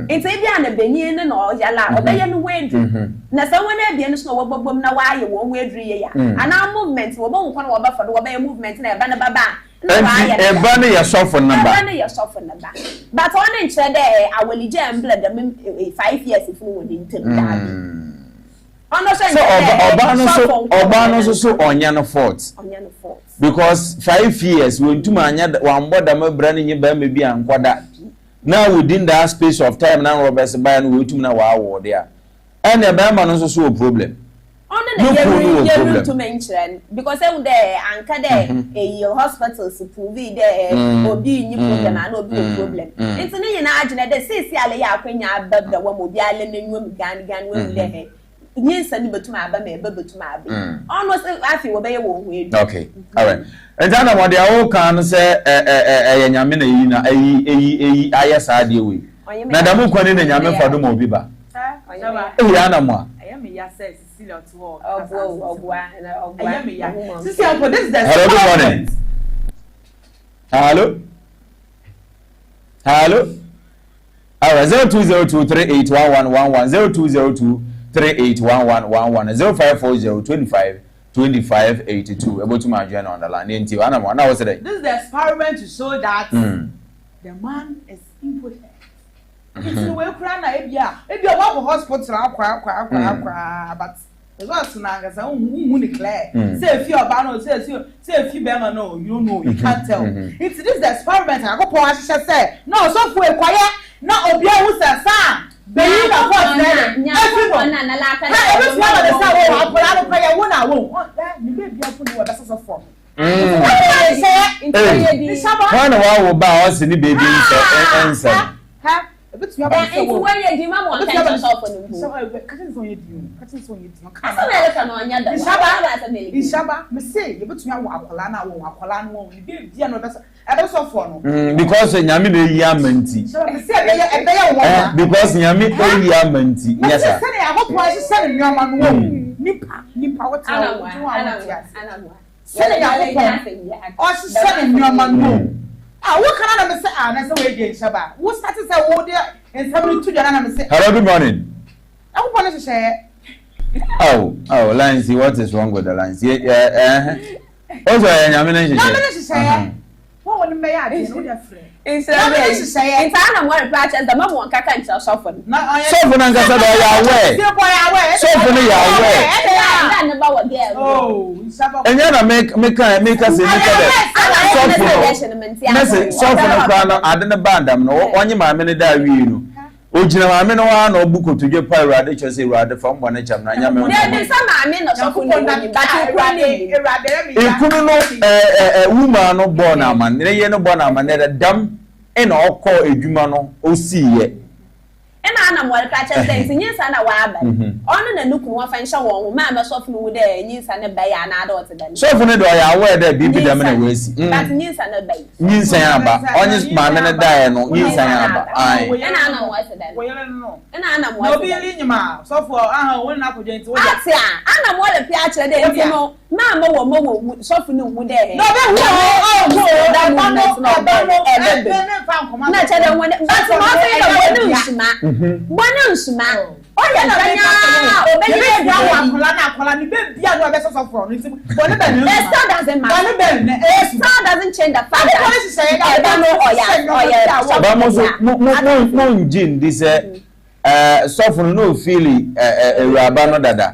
enti bia na benyi ne na oyala obeye no wendu na se wona ebie no so wobobom na waaye wo wedru ye ya ana movement wo bo nkwa na wo bafo do wo be movement na eba na baba eba ne ya sofo number but on in chede awelije embla da 5 years if no dey ntem da so oba no so onya no fault because 5 years when tuma anya wan boda mabra ne nyi ba me bi ankwada now within that space of time na Roberts buy no wetum na wa wo there and e ba ma no so problem no problem to mention because they anka there a hospitals prove there obi ni problem and obi problem it's ni na agina there say ale ya akwanya abada wa obi ale na nwum gan we there yin sani betuma aba me betuma abi almost afi wo be ye wo hu edu okay all right and then what they all can say nyame na yi na eyi ayesa de we na da mu kwani na nyame fado mo obi ba ya na mo me ya says Cecilia to all. Cecilia, for this is the hello, good morning. Hello. All right, 0202381111 0202381111 0540252582. Able to my journal on the line. This is the experiment to show that the man is impotent. It's we cry na ebia wa hospital akwa but results na ngasa hu clear say if you oba no say if you be man no you know you can't tell it's this the experiment akopon ahye say no so fu ekwaye na obia hu sa beyi na force na everyone na la aka na everyone na say wo apola no prayer wo na wo ni be bia fu ni wo besa so for One wa wo ba o se ni baby answer ha It's when you do mama can yourself on the so catching so you do Ishaba me say you betumi awo akola na wo ni be bia no besa e so for no because nyame na yi amanti me say e be ya wo because nyame e yi amanti yes sir say ya hopo a se ni nyama no wo nipa what na wo say ya hopo o se ni nyama no what can I say? Na say we dey Shaba. Who started say wo dey in 72 na me say. Hello, good morning. I want to say. Oh, line. See what is wrong with the lines? Yeah. Also, nyame na say. What won me ya dey no dey free. It's ana mo reproach the mama won kaka ncha sofo. Sofo na nkasa da ya we. Sofo no ya we. Na ne ba wo there. Oh, Shaba. Enya na make say sofo no kwa no ade ne bandam no onye maame ne da wi no ogina maame no wa na obu kotudwe pa Urade chose Urade fam bo ne cham na nya me de sa maame no sofo no ni ba ti Urade ikunu no woman no born aman ne ye no born aman ne dam e na okọ edwuma no osiye e na na mo ka che say nyinsa na wa aba ono na nuku wo fa nhye wo ma me so funu de nyinsa na ba ya na adult da so funu do ya aware da bibi da me na we si but nyinsa na ba nyinsa ya aba onye ma me na da no nyinsa ya aba ai na mo ase da wo yele no na mo no bi li nyima so for aha wo na kojo nti wo ja ate ana mo le pia che de nti no na mo so funu mu de no be wo da mo na che de won but mo say da wonu nsuma oya tanya obeye bia wa akola ni be bia no be so for no nti bo ne be ne it doesn't matter it doesn't change the fact that police say that oya ba mo so no njin this sofun no feeling ewuraba no dada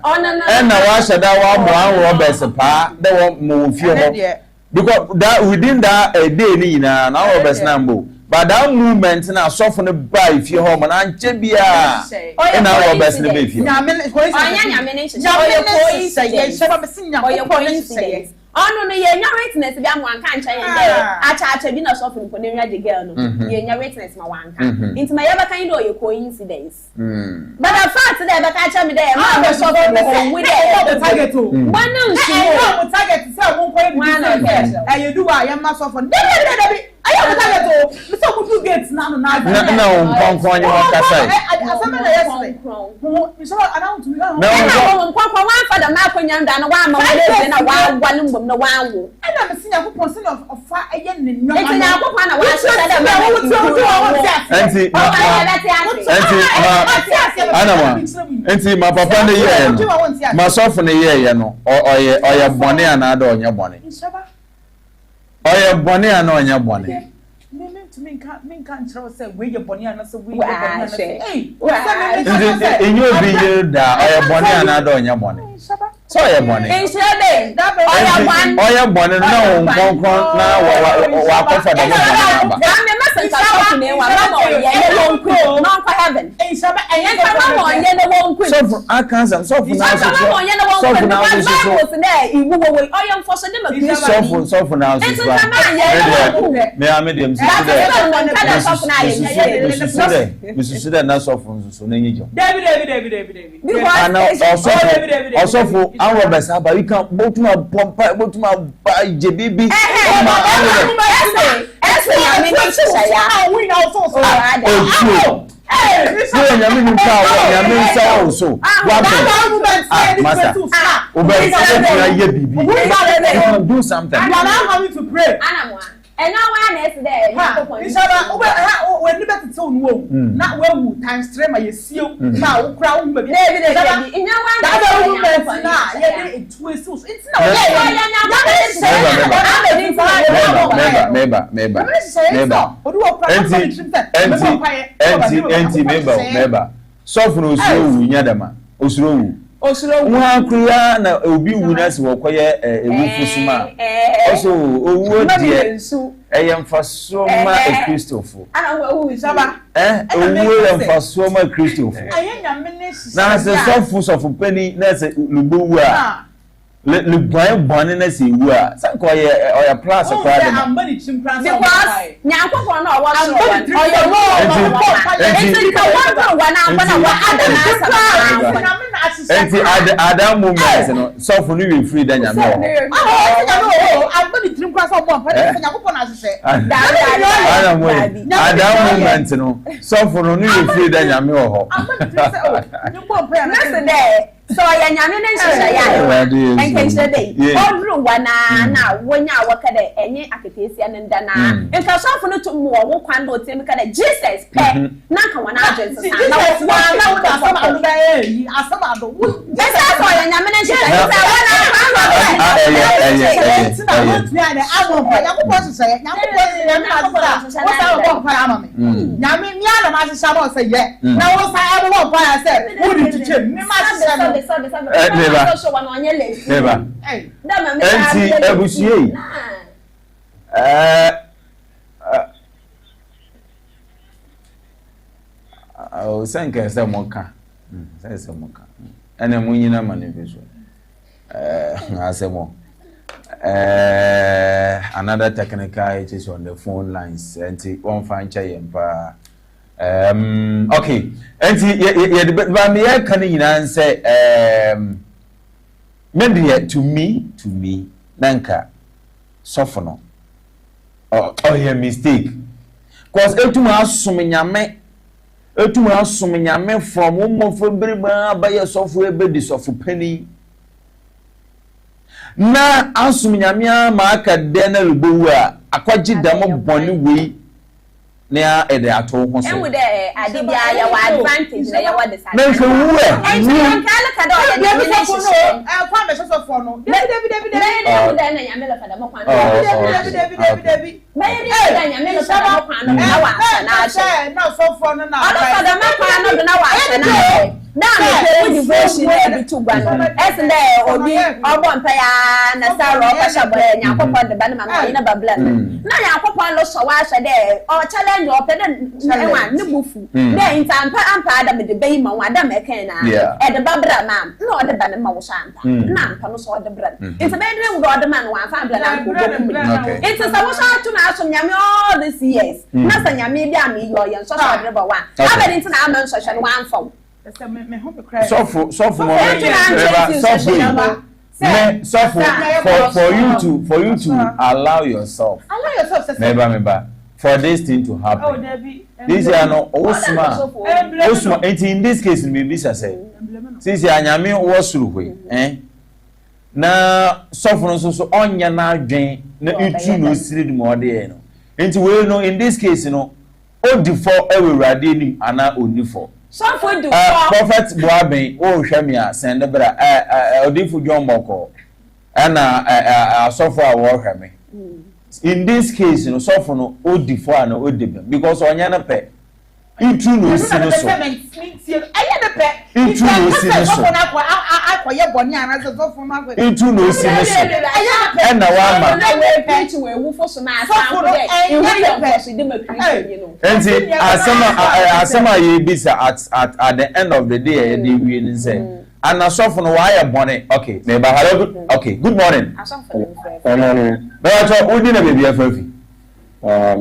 na wa sheda wa mo an Roberts pa de wo mo fie ho because that within that day ni na Roberts na mbo but that movement na sofun ba fie ho mo na nche bia na Roberts ne be fie nyame ko isi ono no ye nya witness bia mo anka ncha ye acha bi na so fun ko ne nya de girl no ye nya witness ma wanka inti ma ye ba kan do ye coincidence but the fact that be ka cha me dey ma be so fun ko we dey target o one nsu mo target say mo ko e ye do wa ye ma so fun de ayo mo target o mi so mo do gate na no na nkon nyi won kasa asema na yes mi so ana to mi ha na nkon wan fa da ma ko nyanda na wa ma wale na wa gwa no na wanwo ana me sinya ko sin of fa eye ne nwa eti na akwa na wa share da ma enti ma papa ne ye no ma sofu ne ye no oye bone ana da onye bone oye bone ana onye bone min kan chiro say we ye bone ana so we ye bone ana say enyo bi ye da oye bone ana da onye bone so oye bone oye bone na won konkon na wa kofa da mo ba me masanka sofu ne wa ma oye ne won ku no kwa heaven shaba enye ma oye ne won ku so akansa so fu na so so oye ne won ku na so na iwu wo oye mfoso de ma so fu na so me amedium Mrs. na so so na nyijo David also an Roberts aba you can botuma pompa botuma jebibi do something. I'm having to pray. And now one is there. When you better tell no, not well times 3 my seal now crown baby. In your one that it twists. It's not Sofro so nyadama osuro nwa kruya na obi wu na se wokoye ewufu suma also owu die eyemfaso ma Christopher ana owu saba owu eyemfaso ma Christopher na se sofo pani na se lubu a le boy na se wu a sanko oya plus kwa de because nyankopon na owo so oya enti adam moment no sofo no we free da nyame ho adam moment no sofo no we free da nyame ho so ya nyame ne nhihya ya enkenche dey odru wana na wonya awaka de enye aketesia ne nda na nka sofo no tum wo kwan do tem ka de Jesus pe na ka wana agency na wo da asama do esa so ya nyame ne nhihya esa enti ebusie senke se moka se moka ene munyina manifesto asemo another technical it is on the phone lines enti one fan cha yempa Okay. Enti ye ba me ya kan nyina say maybe to me nanka sofo no oh yeah mistake cause etuma asum nyame from mmofo biriba abaye sofo ebedi sofo pani na asum nyame ma aka de na lubowu a akwaji dam boni wei na ede ato ho so enwe de adibia ya wa advantage na ya wa disadvantage na nka wu e kala kada o ya de na shisho kwa me so for no David na nyame lo kada mo kwa David me de nyame lo kada mo kwa no na wa na so for no na kada mo kwa no na wa na me pe devotion na bi tu gba no esde obi obo mpa ya na sa ro ka sha bole nya akokọ de ba na ma na babla na nya akokọ lo so wa hwe de o challenge o pe de enwa ne bufu de intampa ampa ada me de bayi ma wa da me ken na e de babra ma na o de ba ne ma wo shampa na ampa no so o de bra into be de wo de ma no wa fa bla na ko boku into so wo sha tu na so nyame all this years na sa nyame bi am yo ye so so de ba wa abedi into na am so hwe no wa amfa suffer for you to allow yourself meba for this thing to happen this is no osuma in this case maybe say since anyame wo suru hwe na suffer so onya na adwen na itu no siri dum ode no enti we no in this case no odifo ewurade nim ana onifo Suffer do prophet Boaben o hwemi a send bra odifu John Boko na suffer a wo hwemi in this case no suffer no odifo an odebe because onya na pe itu no si no so aye na pe itu no si no so akoye boni ana so suffer ma itu no si no so na wa ma na we preach we wu fo so na asan ko de e wi yo ko so de ma preach you know enti asema ye bisa at the end of the day e dey we ni say ana suffer no wa ya boni okay neighbor hello okay good morning asan for them Good morning. na to odi na baby afafi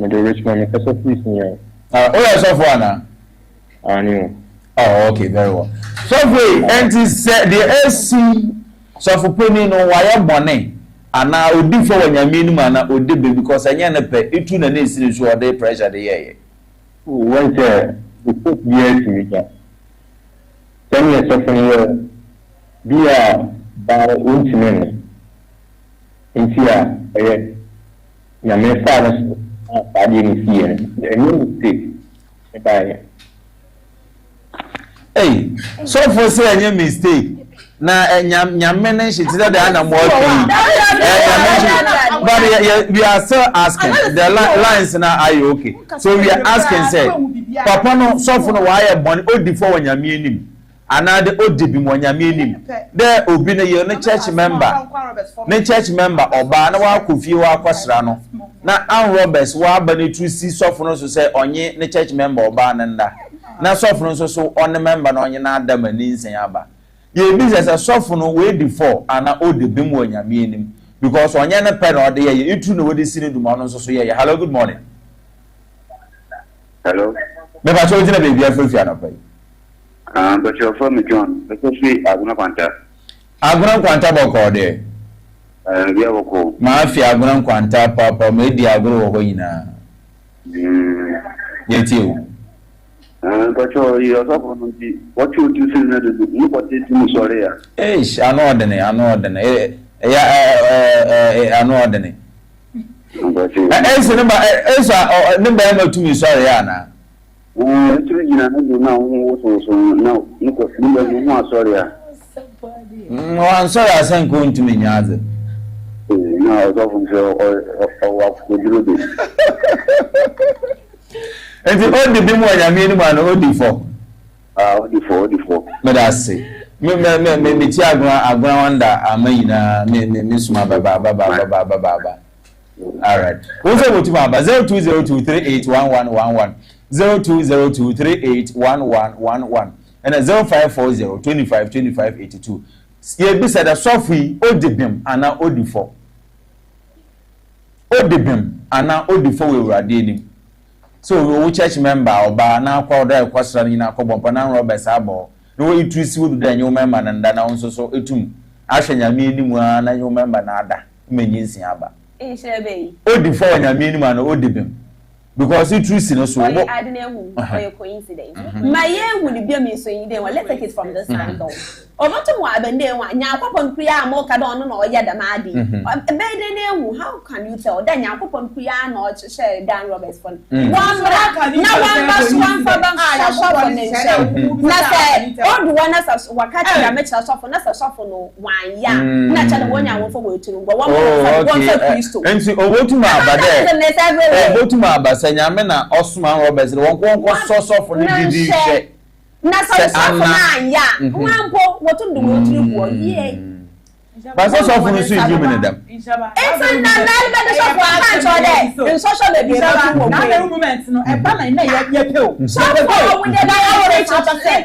Me the Richmond, me so please me. oh ya suffer ana Ani. oh okay very well so we enti say the AC suffer poni no wa ya boni ana odi fo wanyame ni ma na odi be because anya na pe itu na na esiri so odi pressure de ye When the put BS me ja. Tell me something bia ba untimen. Intia ya me fa na adi ni fie. Any mistake. Bye. hey so for say any mistake na nyame na shiti da na mo but we are still asking the lines na are you okay so we are asking say papa no so for no why born odi for nyame enim ana de odi bi mo nyame enim there obi na ye ne church member oba na wa kofie wa kwasra no na an robbers wa ba ne tru si so for no so say onye ne church member oba na nda na so for no so on member na onye na adam ani nsen aba ye business asofo no we di for ana o de bim wo nyame enim because onye na pe na ode ye itu no we di sini dum ono so ye hello good morning hello me ba cho jina baby afafi ana pai but your phone John because we aguna kwanta boko de we boko ma fi aguna kwanta papa me di aguro wo nyina ye ti o but you also what you do say na do you what it mu sorry ya ano odene ya ano odene ne ba ma tumi sorry ya na tu gina na do na wo so na nko ni ba mu sorry ya wan sorry asan ko ntumi nyaze na so fun o wa ko duro de enti odi bi mu anyame ni ma no odi fo odi fo me da se me ti agran wanda amayina me suma baba all right wo se motu baba 0202381111 0202381111 and 0540252582 ye bi said sofi odi bim ana odi fo we urade ni so we church member oba na akwa oda ekwasra ni na akobon pa na Roberts abo no we trisi wo da nyu member na nda na nso so etum ahwe nyame animu na nyu member na ada menyinsi aba odi for nyame animu na odi bem because it trisi no so I didn't know for your coincidence my year will be me so you let's take it from this angle omo to mo abende wa nyakopon kuya mo ka don no oya da madi how can you tell that nyakopon kuya no share Dan Roberts fun one for bank shop on na say all the one as wakati ya mecha shop na shop no wan ya na cha the one ya won for we tunu go one for Kristo enti obotuma abade obotuma abase nyame na Osman Roberts won ko so for the didi she na so na ya nwampo wotum do wotiri bo ye ba so for no so yi me dem it's na be the shop for kan so there in social media na the movement no e ba na ye peo so for we dey direct to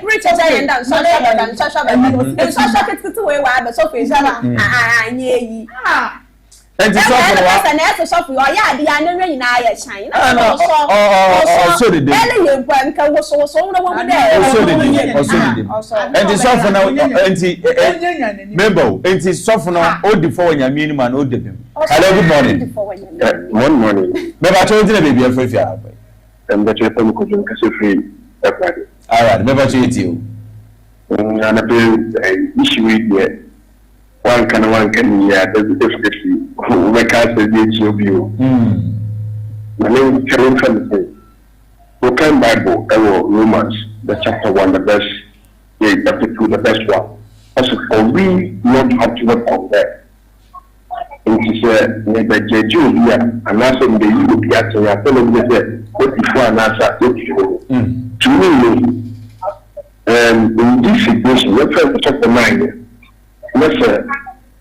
preach and dan social media we wa be so for isaba anye yi and the shop for ya de ya nwe nyina ya chan na so the ele ye gwan ka wo so no wo de and the shop for now anti member anti shop for now all the for nyame ni man all the bim hello good morning one morning member to dey baby afrefia but you come ko jun ka se free everybody all right member to you na be issue here one can yeah definitely we can't say the my name is Karen Felton. We can Bible Romans the chapter 1 the best chapter 2 the best one also for we not have to work on that it is the judge here and also the European so I tell them that what before and answer to me in this situation we try to check the mind. Yes,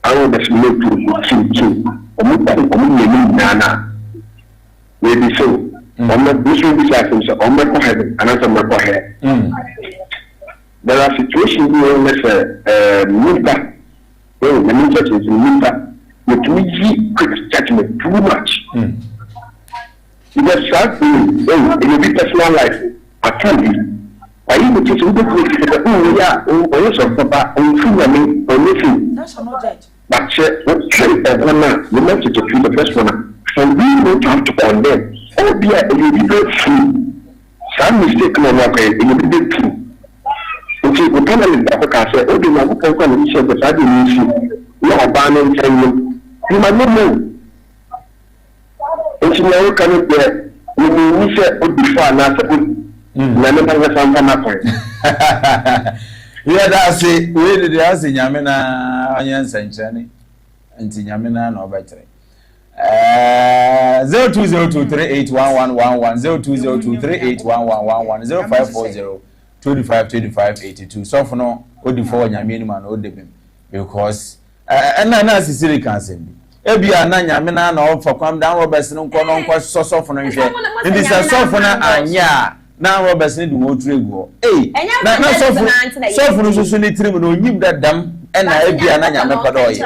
I will just make to Nana. Maybe so. On the vision disciples, on my head, another my head. There are situations where let's move back. Well, the new church is move back. But we quick judgment too much. Because sadly, in a bit personal life, I can't be. Why you just look at papa that's not judge but the message to the first one so we don't have to condemn oh dear you be very free some mistake no work you be very true okay we can only say oh the man who can be the side you no abandon you might not know it's now can be you say oh before na na me panga samba na point yeah that say we dey say nyame na anyansa nchane nti nyame na na obetre 0202381111 0202381111 so for no odi for nyame ni ma na odi bim because na sisiri kan sem ebia na nyame na ofa kwam dan Roberts no nko so for no nhwe ndi so for na anya na Roberts ni du motrego na so no so ni tirim no nyim da dam na ebia na nyame kodo ye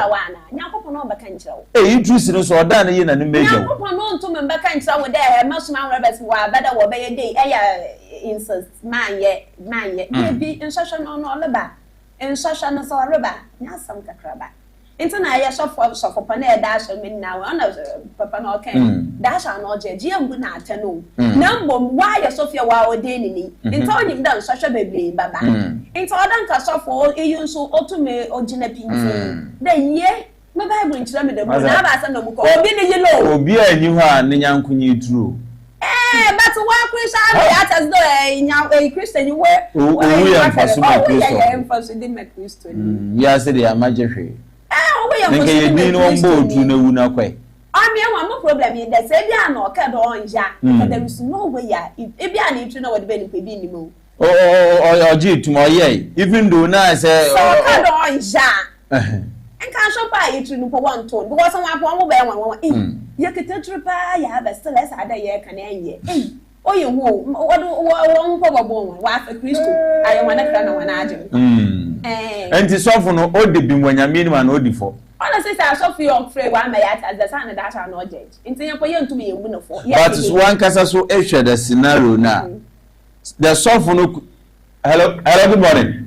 nyakopon no baka nchirawo intrusi no so oda na ye na meja nyakopon no nto me baka nchirawo da masuma Roberts wa bada wo be ye dey insist man ye bi inshasha no leba inshasha no so leba nyasam kakraba into na ya shop pa na dash me na ona papa na okay dash na oje mbu na atano na mbom wa ya sofia wa ode ni into onyim da nshasha bebe baba into odan ka sofo eyun so otume ogina pinti da ye my Bible nchira me da mo na ba sa na mu ko obi ni yelo obi anyi ho a ne nyankunyi true but one Christian that as though a Christian you were we are for some Christian yeah say they are majehwe nke ye din no mbo otu na wu na kwai one problem is that say bia na oka do onja there is no way ya e bia na itu na wode be ni pe bi ni mo oji tumo ye even though na say oka do onja enka so pa itu no po one tone because some apon mo be wan ye ketetru pa ya be still as ada ye kan enye oye wo won po babo wa fa Kristo aye wana kra na wana agye enti sofo no odi bi mwanyame ni ma na odi fo Ana say I saw for your friend one my as the son that are not judge. Into your point to me you win for. But one kasa so ehwe the scenario na. The soft no Hello, good morning.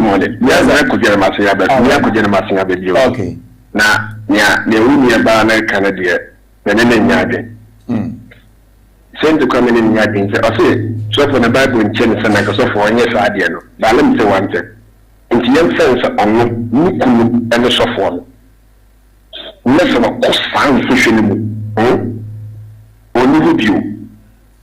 Morning. Yes, I could get a massive, but I could get a massive video. Okay. Now, yeah, the Union Banner Canada, the name Yarding. Send to come in Yarding. I say, so for the Bible in China, and I go so for 1 year, I didn't know. But let me say one thing. In the young sense on Nuku and the soft one. Less of a cost found social or new view.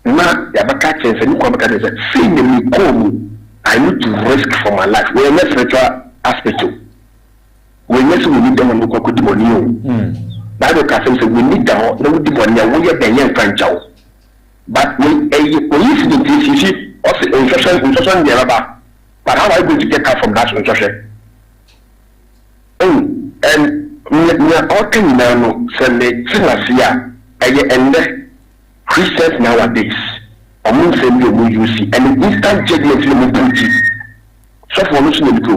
Ma yabaka chance and you come back and say, see me come, I need to risk for my life. We're not spiritual aspect. We need them on the cocoa money. Bible can say we need them, no money, we are the young franchise. But when a coincidence is, you see, also instruction, the rubber. But how are you going to get out from that instruction? And we are talking now, Sunday, Sinasia, and Christians nowadays, among them you see, and instant judgment you put it. So for me, you go.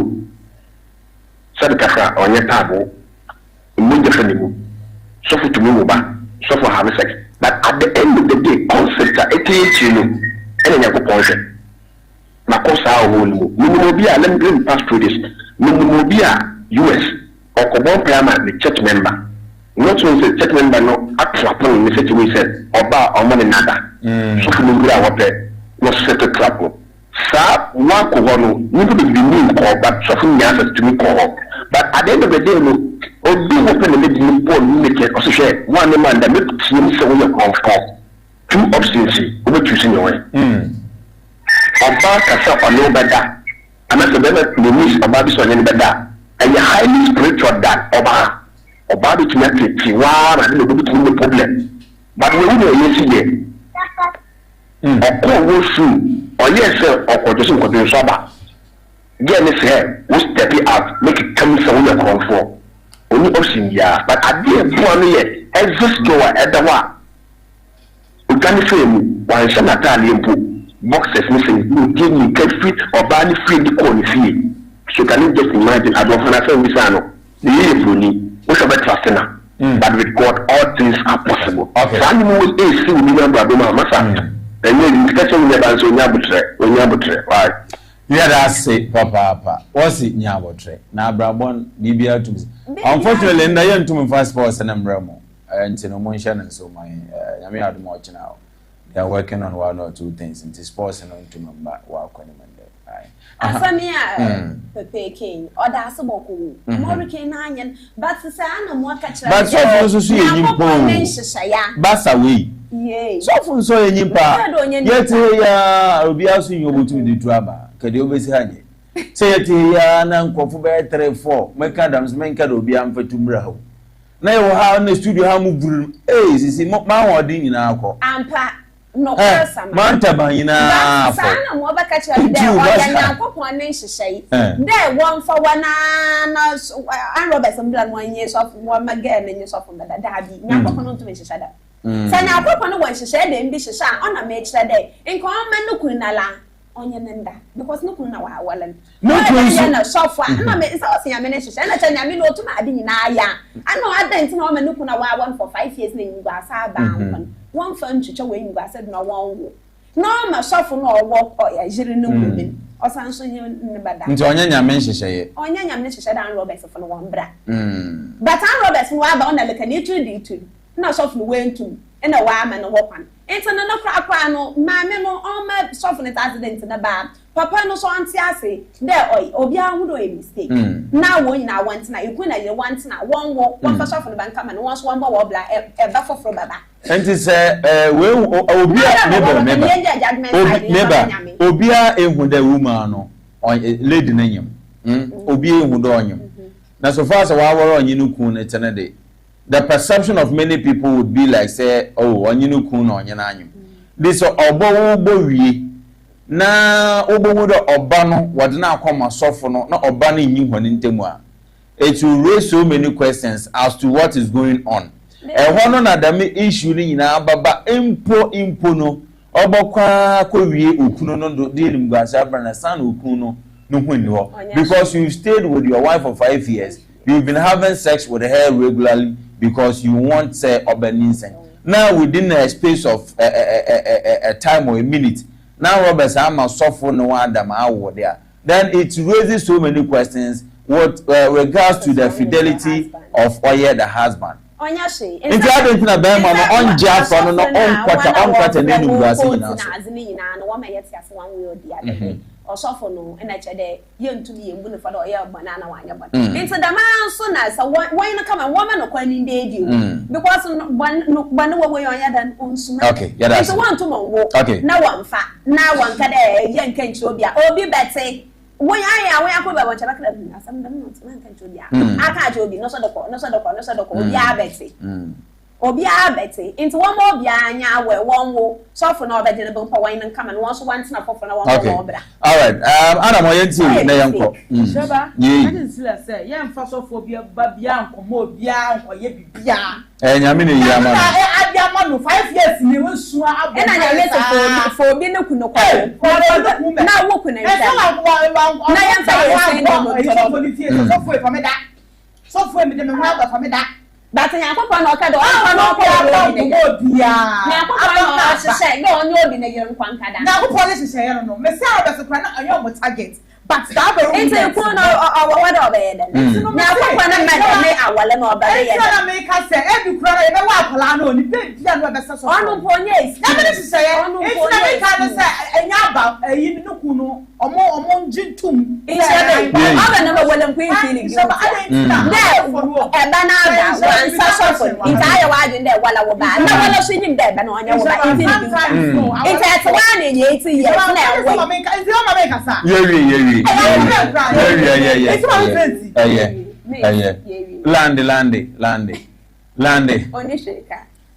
Sadaka on your table, move the family. So for to move back, so for having sex. But at the end of the day, concept are 88 you know, and then you portion. Makosa whole Mumobia, let me bring past through this. Mumobia, US, or Cobon Prama, the church member. Not so the church member no act upon in the situation oba or money nada. So for me, I want no set a trap. Sa one cohono, you could be mean call, but so for me answers to me call. But at the end of the day, no, or do open the middle poor make it also share one man that makes him so of call. Two obstinacy, over choosing your way. Oba kasa or no better. And that's the better the miss about this one any better. And you're highly spiritual that Oba. Oba to make it one and no problem. But we will see or call soon, or yes, sir, or just what you saw. Get this hair, we'll step it out, make it come so we are called for. Only option, yeah, but I didn't want yet. Exist go at the one. We can't say, while some Italian boxes missing, you give me get free or body free the corner fee. So can you just imagine? I don't want to say, Misano, the year for me. We shall be trusting her. But with God, all things are possible. Okay. So I know we see we remember Masa. And then discussion with us when you have right. Yeah, that's it, Papa. What's it, Nyabotre? Now, Brabon, DBR to unfortunately, in the end, to my first sports and Bremo, and Tinomotion and so my, I mean, I'm watching now. They are working on one or two things in the sports and on to my work on Monday. Asamia, Pepe King, or that's a boku, Morican Onion, but the son of more catch. But so also see you Basawi. Yea, So from so in Yimpa, yet will be also you to the drama. Can you always hang it? Say it here, and Uncle for 3-4, Macadams, Mancad will be for tomorrow. Now, how in the studio, how move, is it my wedding in our Ampa. No person. Mantaba ina. Sana mo ba catch there or yan ko nation say. There one for one and Robertson plan 1 year of one again and yourself from that daddy. Nyanko no to me shada. Sana ko no one she said dem bi sha on a make sure day. En ko man no kunala onye nda because no kunna wa walan. No kunna na sofa na me say o sia me ne she na cha nya me no to ma adi nyina ya. Ano adent na o me no kunna wa one for 5 years na nyi gba sa ba one fan to show you said no one. No, my soft no walk or a no women or something in bad. Onye mention say, Onye mention said Ann Roberts for one bra. But Ann Roberts who are on a like a little to no soft went to in a warm and a woman. It's another crap, no, mammy, no, all my softness accident in the bar. Papa no so anti there Obia would do a mistake. Now when I want now, you couldn't you want now one walk, one for soft the bank come and once one more wobbler a buffer from Baba. And it's Obia neighbor Obia a the woman or lady name. Obia would on you. Now so far as our on you kun eternity. The perception of many people would be like say, oh, on you kun on your this obo na obowodo oba no wode na akoma sofo no na oba na nyi hwani ntemu a it will raise so many questions as to what is going on hono na dame issue ni nyina baba impo no obokwa kowie okuno no deal mgbasa brana san okuno no hwani ho because you stayed with your wife for 5 years you've been having sex with her regularly because you want obeninsen. Now within a space of a time or a minute, now Robert Sama suffer no one them out there. Then it raises so many questions with regards to the fidelity of Oye the husband. Onyashi. Inti ade ntina be ma no on jafo no on kwata ne nu grasi na so. Na wo ma yeti ase wan we odi ade. Osofo no na chede ye ntumi embu ne fa do ye gbana na wanya gbana. Inti da man so na sa wan na kama wo ma no kwani ndedi o. Because gbana wo we onya dan onsuma. Okay, yeah that's. Inti wan to mo wo. Okay. Na wanfa na wanka de ye nka nchi obi a obi bete. When I go by what I can, some I can't be no so the Obia Betty. Obia Betty. Into one more Bianya where one will soften no better than the wine and come and once not for one. Okay. All right. Adam, I see the uncle. Shaba, I didn't say, young fossil phobia, Babian, more Bian, or Yabia. And I mean, I have 5 years, you will soon have and I let for being a kuno. Now, what can I say? So for me, the mother for me that. But I put on Okado. I say, no, you'll be a young Pancada. Now, police say, no, Messiah does a plan on your target. But that is a phone or whatever. Now, when I met our lemon, but I make us say, every cry in a while, you did the on ponies. Never to say, it's not say, and Yaba, a Yinukuno, or more among Jintum. I never will I'm feeling so. A banana, one suffering, entire wide in there while I was bad. No one was sitting there, but on your back. It's at 1 in 80 years now. Landy.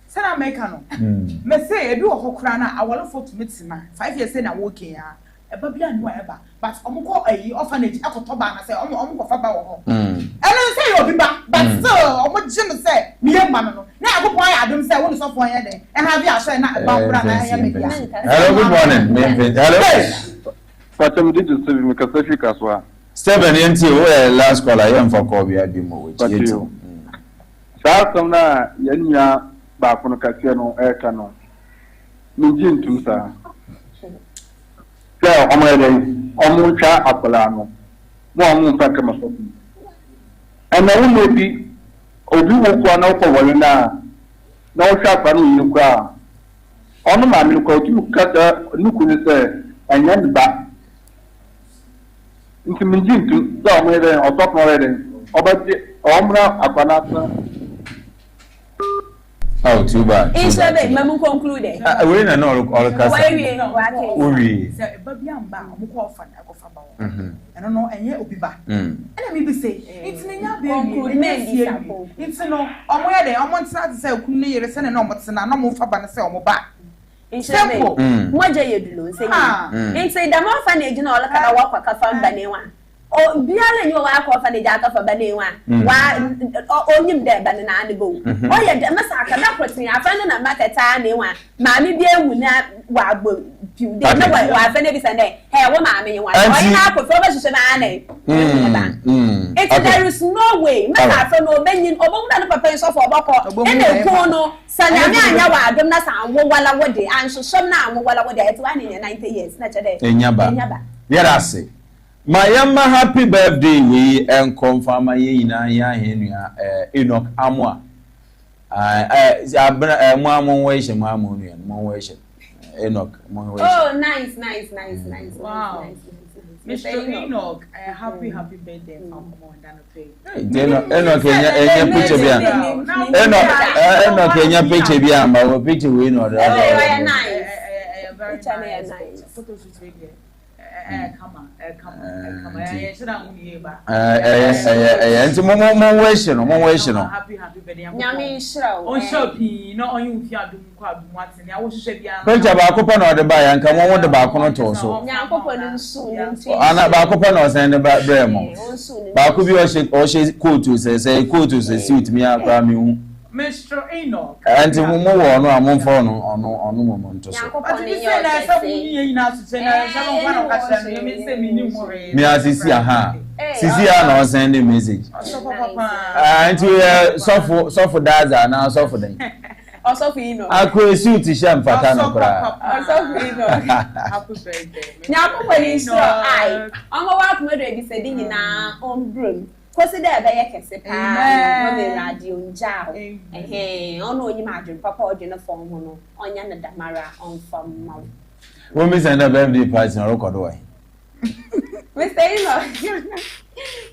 Sana mekano. Me say ebi wo kokra na awolo for to meet na 5 years na working ya. E ba bia no eba but omko ayi orphanage akoto ba na say omko fa ba wo ho. Ene say obi ba but still omo jim say me ye ma no. Na akopon ya adom say woni so fon ye den. E ha bia so na ba bra na ya me bia. Hello, good morning. Hello. Fatem did to see me Pacific as well. Stephen Yenti, who last call I am for Kobe Adimo with you. Some na yenya ba kono kasia no e ka no. Mi jintu sa. Se omo eden, omo cha akola no. Mo omo pa kama so. Ana wo bi obi wo ko na ko wole na o cha pa no yu kwa. Ono ma mi ko tu kata nuku ni se anya ba. Into Minjin to Tom or top already. Omra Apanata. Oh, too bad. It's a bit, Mamu concluded. We don't know all the customers. Babiamba, Mukofan, Akofaba. I don't know, and yet Obiba. And let me say, it's in it's no, I'm where they are one side to say, Kuni, and almost and I'm more for say, Moba. Simple. What do you do? Say, and say, the more funny, you know, like I walk a fan Banewa. Oh, Biala, you are for the data for Banewa. Why, oh, you there, Banana, the go. Oh, yeah, the massacre, that puts me. I found a market time, one. Mammy, dear, will not wabble. You don't know what I find every Sunday. Hey, what mammy, you want to have a professional man. There is no way. My friend, no bending or one of a pencil for Boko. And the corner, Sanaya, don't sound while I would, and so some now while I would at 190 years. Not a day. In Yaba. Yeah, I say. My yama happy birthday, we and confirm my Henry Enoch Amwa. Enoch. Oh, nice. Wow. Mr. Enoch, happy birthday from Enoch, Kenya picture behind my picture win or very nice. Come on. Happy birthday. Nyami show. On shopping, not on you fear doing what's in our Shabia. Picture about coupon or the buy and come on the balcony also. Nyakopon soon. Anna Balcopon or send about Bremo. Bakubi or she cool to say, cool to say, suit me out from you. Mr. Enoch. And to move on, I'm on phone on moment to so. Me as is aha. Sisi na send the message. And to suffer daza na suffer them. Also for Enoch. I could suit to sham fatana kra. Also for Enoch. Happy birthday. Now when you show I on work mother be said na on broom. Consider be kese pa no be radio njao ono onyi madwin papa odwin form ho no onya na damara on form maw When me send a birthday party na record why. Mr. Enoch,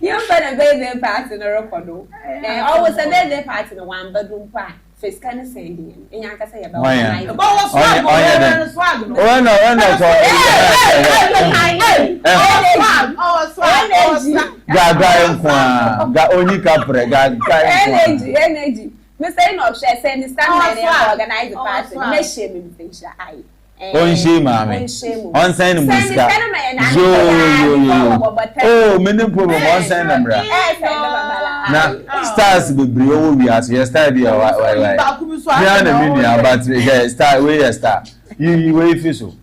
you find a birthday party na record o always a birthday party na one bedroom pa face kind of sending in yanka say about swag oh no ga only capre ga energy Mr. Enoch say stand there organize the party me shame me finish ai on shame mama on send music yo oh me no problem on send them bra na stars be bri owo wi as your star be why ya na me ni about star we star you we fi so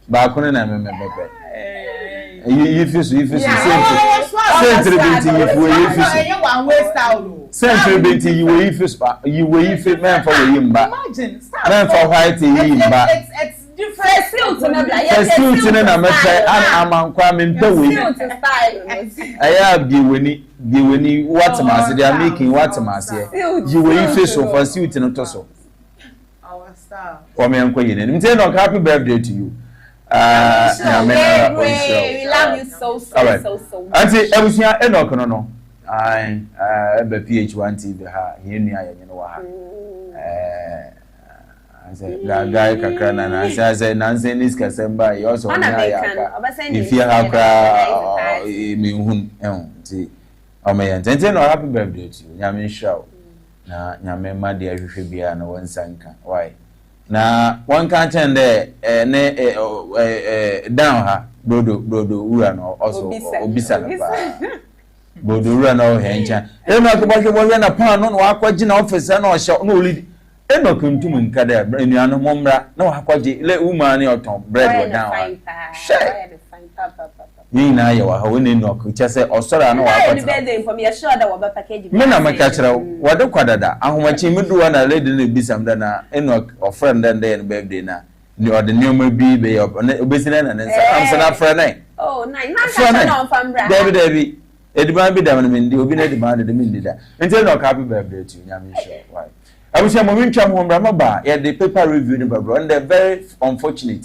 ba ko na me pepe you fi so century binti you fi so one way style century binti you we fi man for we mba man for white yi mba it's suit na me say an amankwa me ntawe I have the weni what mass they are making what mass here you will face so for suit no to so our star for me anko yin nim say no happy birthday to you we love you so auntie ebusia Enoch no I be PH-ONETV ha yenu aye no wa ha guy kakana na say nanse nis kasemba you also if you have kra me hun ti omeyan tente no happy birthday to you nyame show na nyame ma de ahwehwe bia na wonsanka why na one can turn there down ha brodo ura no also obisa na ba brodo ura no hencha e ma ko bo na pan no akwaji na office na o hye no olidi Enoch ntum nka da enuano momra na wakwaje le woman oton bread we down ni na ye wa ha woni Enoch chese osora na wakwata birthday for me sure that we package me na maka kire wode kwadada ahomachi meduwa na lady na bisam da na Enoch of friend den dey birthday na ni ode nyoma bi be obesina na nsa am sana friend oh nice na ka on fambra David ediban bi da na mendi obi na ediban de mendi da enti Enoch happy birthday to you nyame sure why I wish I'm moving to Mumbrama, yeah, the paper review in Babro, and they're very unfortunate.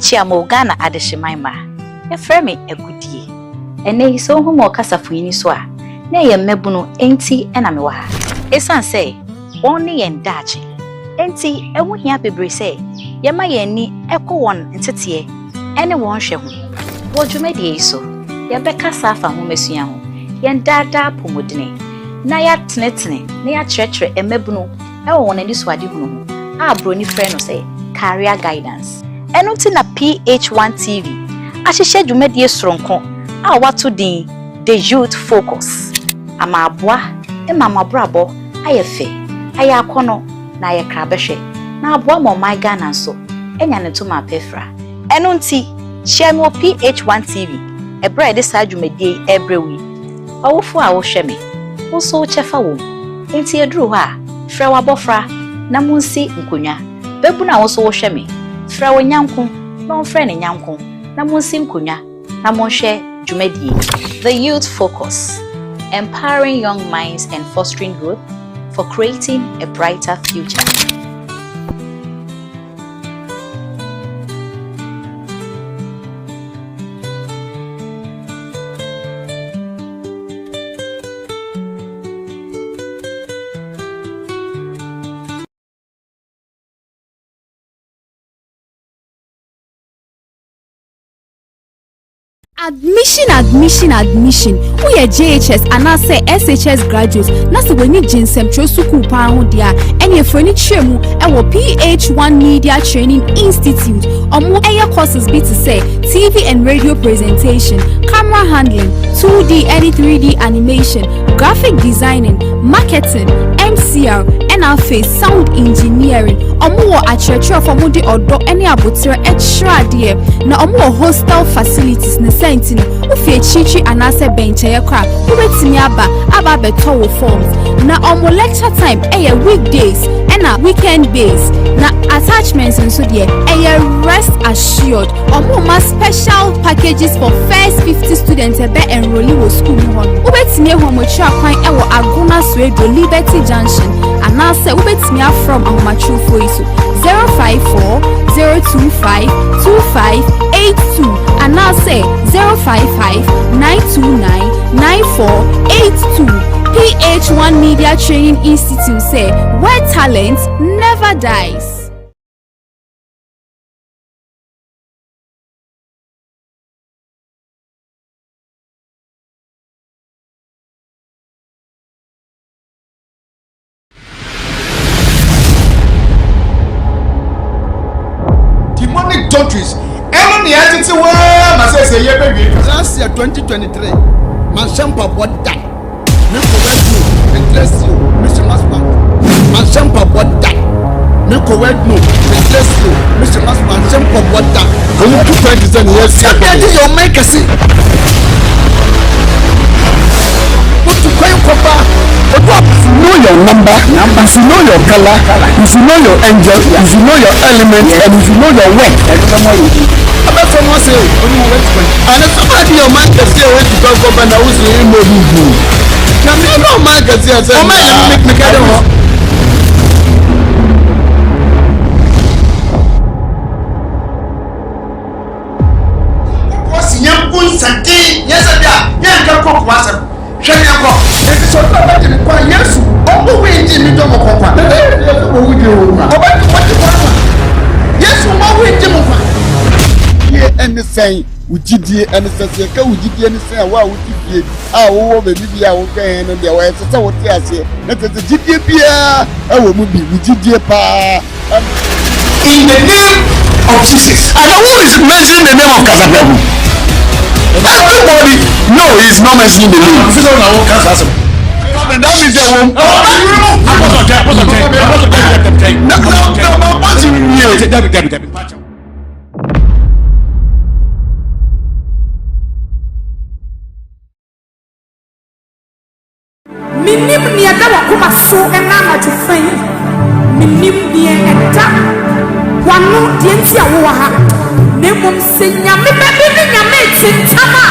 Chiamo Ghana adeshimaima e frame egudie ene hiso hu mo kasafuni so a na ye mmebuno enti ena me wa ha esan say won ne ye ndache enti ehu hia bebre say ye ma ye ni eko won ntete ene won hwe hu wo dwumedie iso ye be kasa afa hu mesua hu ye ndada pomodine na ya tenetene na ya kyerkyere emmebuno e won ani so ade hu no a broni frɛ no say career guidance Enuti na PH-ONETV ahihye dwumadie soronko a wato din the youth focus ama aboa mamabrabo ayefe ayakono na ayekrabehwe na aboa mo my Ghana so enya ne to ma pefra enunti chemo PH-ONETV ebra de sa dwumadie ebrewi awofo a wo hwe me wo so chefa wo enti eduru ho a fra wabofra na monsi nkonya bebu na wo so wo hwe me fra wo nyanko na onfre ne nyanko na monsi nkonya na monhwe dwumadie. The Youth Focus, empowering young minds and fostering growth for creating a brighter future. Admission. We are JHS and I say SHS graduates. Nasi we need jinsem tro suku pa ho dia. Eni efrani chemu e wo PH-1 Media Training Institute. Omo eya courses be to say TV and radio presentation, camera handling, 2D and 3D animation, graphic designing, marketing, MCR, NFA, sound engineering. Omo wo achretre for mo de odo eni abotire extra there. Na omo wo hostel facilities ne sentino. Ufie chichi anase benche ye kwa. Ubetimi aba beto wo forms. Na omo lecture time weekdays and weekend days. Na attachments nso there rest assured. Omo ma special packages for first 50 students ebe enroll wo school ho. Ubetimi ho mo twa kwan ewo Aguna Swedo Liberty Junction. Anase ubetimi from ahomatrufo iso 054 025 2582 anase 055 929 9482. PH-1 Media Training Institute say where talent never dies. Demonic doctrines. The agency say baby. Last year 2023, man shampa what that. Me correct you, replace you, Mr. Masman. Man shampa what that. Me correct you, replace you, Mr. Masman. Shampa what that. Come on, 2.10 years. Your make a see. What to call Papa? If you know your number, if you know your color, if you know your angel, if you know your element, and if you know your work, about someone say, and if somebody your man can say when to talk about now who's in more you. Now me no man can say, oh man, make me carry on. What's young boys and day? Yes, I am. Yeah, can cook was a shiny cock. If it's all about the require, yes, all the way in the double cock. What would you do? Yes, what would you do? Anything ujidie anisase ka ujidie ne say wa ujidie wo baby bia wo kan no de wa sese wo te ase na tete jidie bia wo mu bi ujidie pa in the name of Jesus. And who is mentioning the name of Kasabebu? Everybody no, he is not mentioning the name. You don't know Kasabebu. That means they won't. No. Minim ni ada wa kuma so ena na tufan minim ni eda wanu die nti awo ha ne mom se nyame be bi nyame tintama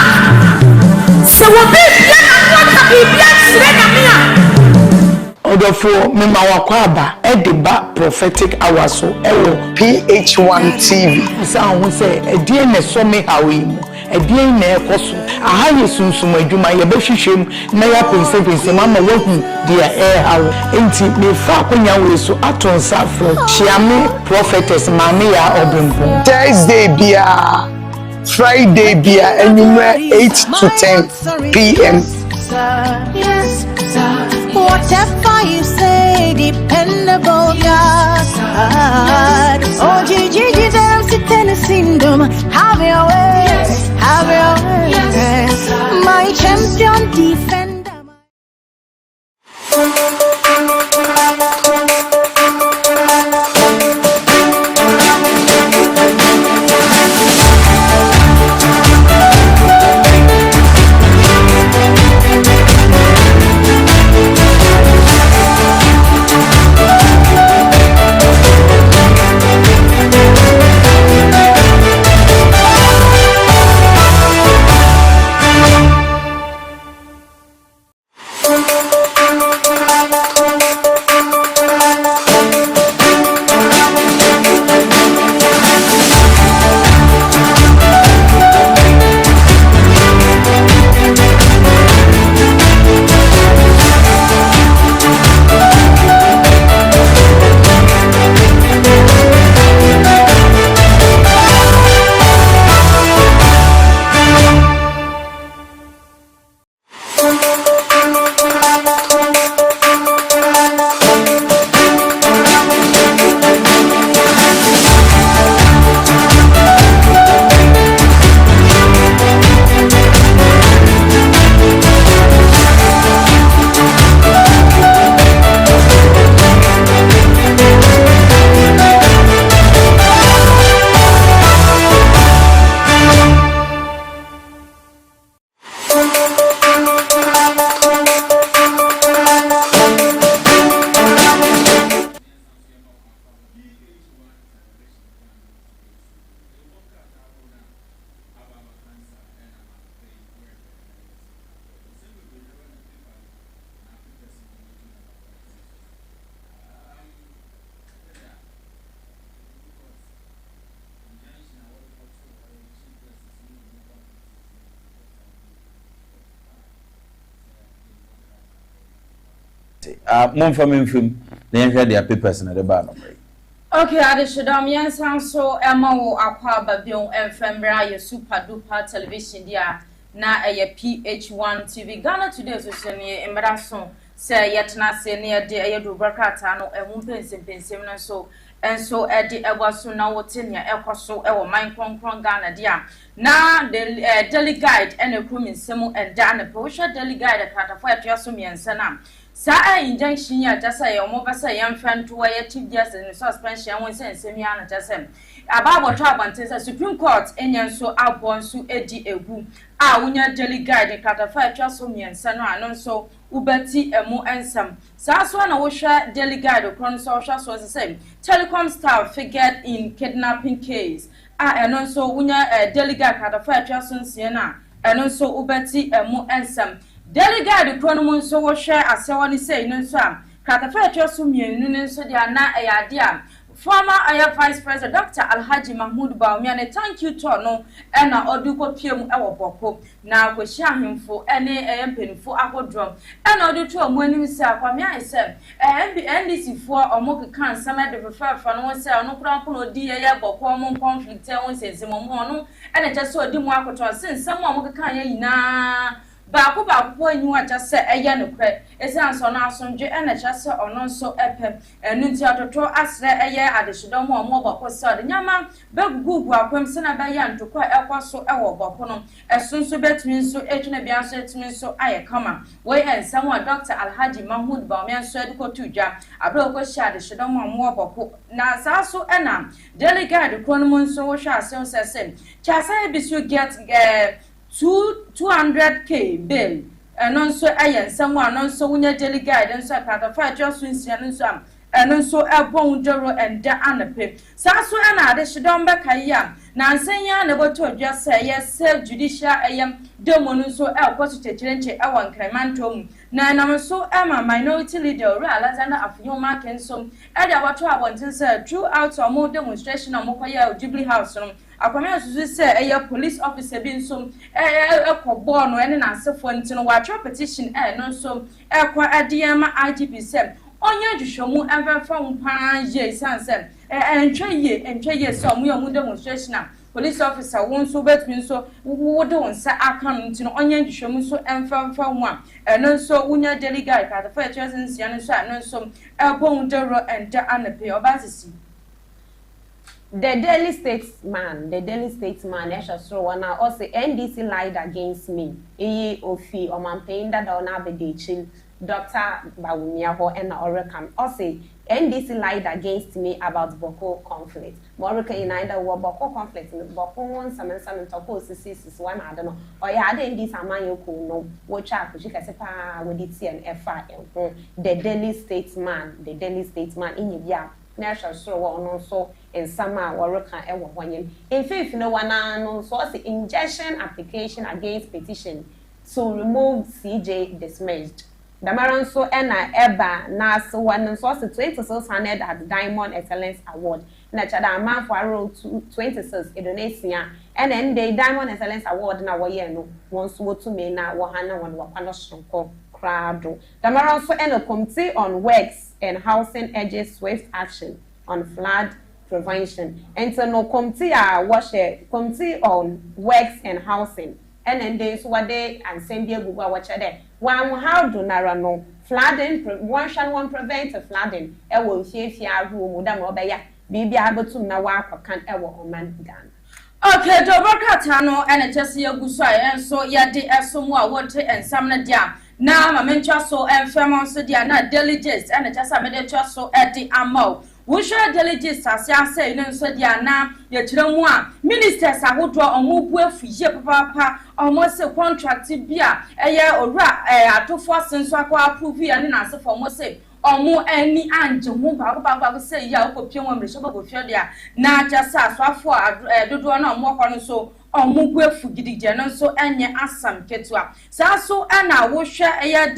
se wo be bia na wata bibia sire nyame a odofo me ma wakwa aba ediba prophetic hour so ewo PH-1 TV sa ho se edie ne so me hawe mu edie na ekoso aha yesunsum adwuma ye behwehwem na ya pense mama wahu dia hawo enti me fa konya we so aton safro chiame prophetess mama ya obempo Thursday bia Friday bia anywhere 8 to 10 p.m. Yes, sir. Whatever you say, dependable God. Oh, Gigi, them sitting in syndrome. Have your way, yes, have your way. Yes, my champion defender. Mumfam then hear their papers in the bar. Okay, Adishadam Yansan so Emma Aqua Babion and Fembra, your super duper television, dear. Na PH-ONETV Ghana today so sene embrason say yet na se near de ayedo brakata no ehun pensem na so enso e de ewaso na wotenia ekoso e wo man kronkron Ghana dia na the daily guide ene kuminsem e da na posha daily guide kata fo atoso miensa na sa injunction ya jasa ye omo basa yemfa to ye chief justice in suspension won say nsem ya na jasa ababo to abantensa Supreme Court enyanso abonso edi egu a wunya daily guide kata fa atoso miensa no anonso ubati emu ensam sa so na wo hwa daily guide kron so hwa so say telecom staff figured in kidnapping case enonso wunya daily guide kata fa atoso nsie na enonso ubati emu ensam daily guide kron so wo hwa asewani say no so am kata fa atoso mienu no so dia na eyade former Vice President Dr. Alhaji Mahmoud Bawumia thank you to no na oduko piem ewo boko na kwehia hemfo ene empenifo akodrom na odu to amuanim se akwamia ese NDC fo omokeka nsama de fefa no se ono kranko odi ye boko omon conflict e won sensemo mo no ene jese odi mu akoto sensemo omokeka ya yina baako enyu aja se eye no kre esanso na asonje ene chase ono nso epe enu nti atoto asre eye adehidom omo bako se de nyama begugu akwem se na be ya ntoko ekwaso ewo bako no esonso betumi nso etuna bia so etumi nso aye kama we ensam wa Dr. Alhaji Mahmoud Bawumia nso ediko tuja abro ko sha adehidom omo bako na saso ena delegate kronum nso wo hwa ase se chase bisu get 200k bill anonso ayen samwa anonso wunya daily guide nso akata fa adjosu nsia nso am anonso ebon doro enda anape saso ana ade hidom bekaya na ansenya na boto adjuse ye self judicial ayam demo nso ekwoso techirenche ewan kremantom na namso ema minority leader Alexander Afyoma kenso ede wato abontense throughout omo demonstration omokoya Jubilee House no akwame susu se police officer bi nso ekobọ no ene na asefo ntino wa petition no nso ekwa adiyama IGP se onye juhwomu enfa mpa ye sanse entwe ye so mu yomu demonstration police officer won so betumi nso wode wonsa aka no ntino onye juhwomu so enfa mu a no nso wunya daily guide ka fa chesen sia no so no nso ebon dero enta anape obasisi The Daily Statesman, Esha Wana, also NDC lied against me. Ofi, Omampenda, Dona Bedechin, Dr. Bawumia, and Orekam. Also, NDC lied against me about Boko conflict. Morika United war Boko conflict, Boko one, some Toko, is one, I don't know. Or you had in this Amayoko, no, watch out, she can say, with it, and FI, the Daily Statesman, in your National so also in summer Waraka ewa wanyen. In faith no one no so the injection application against petition to remove CJ dismissed. Damaran so ena eba na so one so 26 honored at the Diamond Excellence Award. Na chada man for row 26 Indonesia and then the Diamond Excellence Award na waye no once wo to me na wo hana won wakano sonko crowd. Damaran so ena committee on works and housing edges swift action on flood prevention. And so no committee committee on works and housing. And then there's what they and send you Google watch there. One how do no flooding one prevent flooding. I will see if you are room with them or be able to know what can ever man gun. Okay, Dobakatano and just your gusai and so ya de somewhat water and some dia. Now, my mentor so and famous dia na delegates and just a minute so at the ammo. We shall delegates as I say, no so dia na your children ministers are who draw on move with papa almost a contract beer a year or rat to force and so I approve here and answer for most say. Or more any angel who Baba say, ya, Pion, the Shabba with your dear. Now just as for do no more on so. omugwe fugidije no so enye asam ketwa sa so ana wo hwe eya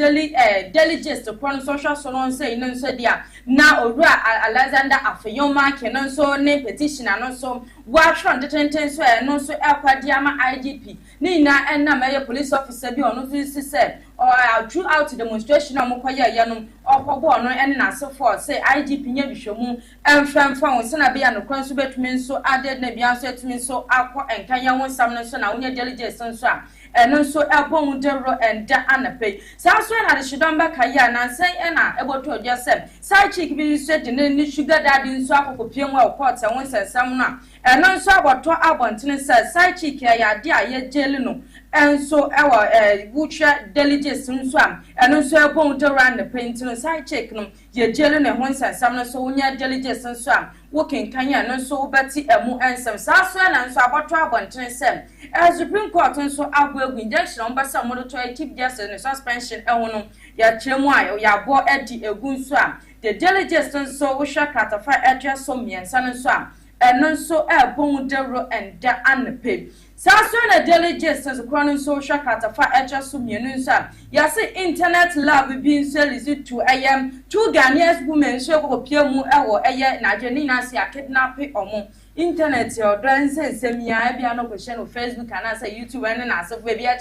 daily gist kron social so no say no so dia na owura Alexander Afeyoma ke no so ne petition no so wa tron detenten so e no so ekwade ama IGP ni na enna maye police officer bi ono so say or throughout demonstration amokoye yanom okobo no ene na so for say IGP nya bihwemu emfamfa won se na be ya no kwan so betumi so added na bia so etumi so akọ enkanya won sam no so na wonya delegate so a eno so ebon dero enda anape sa so na de shidon ba kaya na san ena eboto odya sem sa chick bi so de ni sugar daddy so akokopie mu a court won sensam no eno so aboto abontene sa chick ya de aye jeli no enso ewa wucha delegate so am eno so ebon dero anape ntino sa chick no ye jeli no won sensam no so wonya delegate so am wokin kanya no so beti emu ensem sa so na nso aboto abontene sem Supreme Court nso agbo injection mbasa monitor chief justice ne suspension ehono ya chemu a ya bo edi egun so a the delegates nso wo hwa katafa etwa so miensa nso a eno nso ebon dero enda anpe saso na delegates nso kro nso hwa katafa etwa so mienu nso a ya se internet lab bi nso lisi to two Ghanaian women so ko piemu ewo eye na adwani na se kidnap omo internet your dance semia bia no question on Facebook and say YouTube and na so bia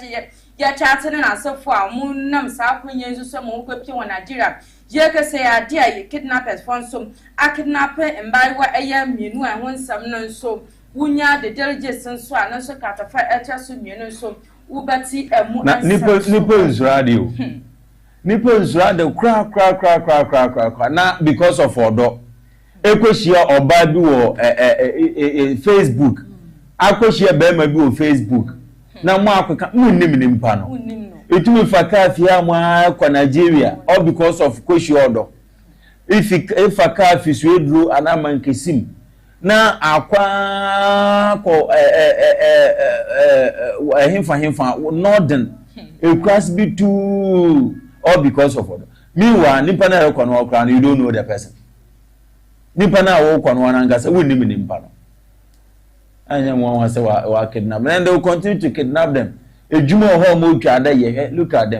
ya chat na so for amunam sa kwanye nso so mo kwapi won Nigeria je ka say ade a kidnappers fonsom a kidnap mbai wa eya mienu a honsam no nso wunya the delegates nso a no so katafa echa so mienu nso ubati emu nipples radio nipples radio kra na because of odo ekoshia oba bi wo Facebook akoshia bema bi wo Facebook na mo akweka munnim nimpa no etumi fakafia mo akwa Nigeria all because of koshia odo if akafi swedru anaman kesim na akwa ko himfa northern across be too all because of odo meanwhile nipa na rekọ no okra you don't know the person nipa na wo kwa no angasa wonni nimpa no anya mo wan say wa kidnap and they will continue to kidnap them ejuma ho mo twa da ye look at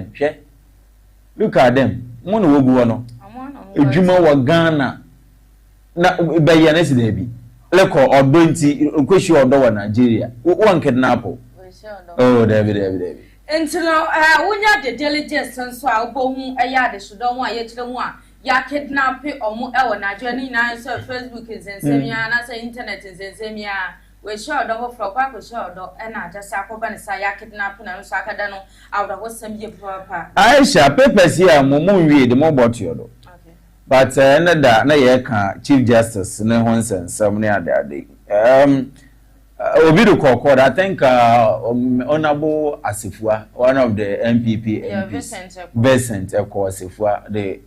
them mo no wogu no ejuma wa Ghana na be ye na sida bi leko odo nti nkoshi odo wa Nigeria won kidnap oh David entino wonya de diligence nso a obohu eya de sodon wa ye kire mu a ya kidnap omo ewo Nigeria na so Facebook nsensemia na so internet nsensemia we sure do for kwa sure do na ajasa akoba ne sa ya kidnap na so akada no awda wosam ye papa Aisha papers here momo wie de mo bot yodo okay but na ye ka chief justice na hon sensam ne ade obi do kokod I think honorable Asifua one of the MPP MPs Vincent Asifua the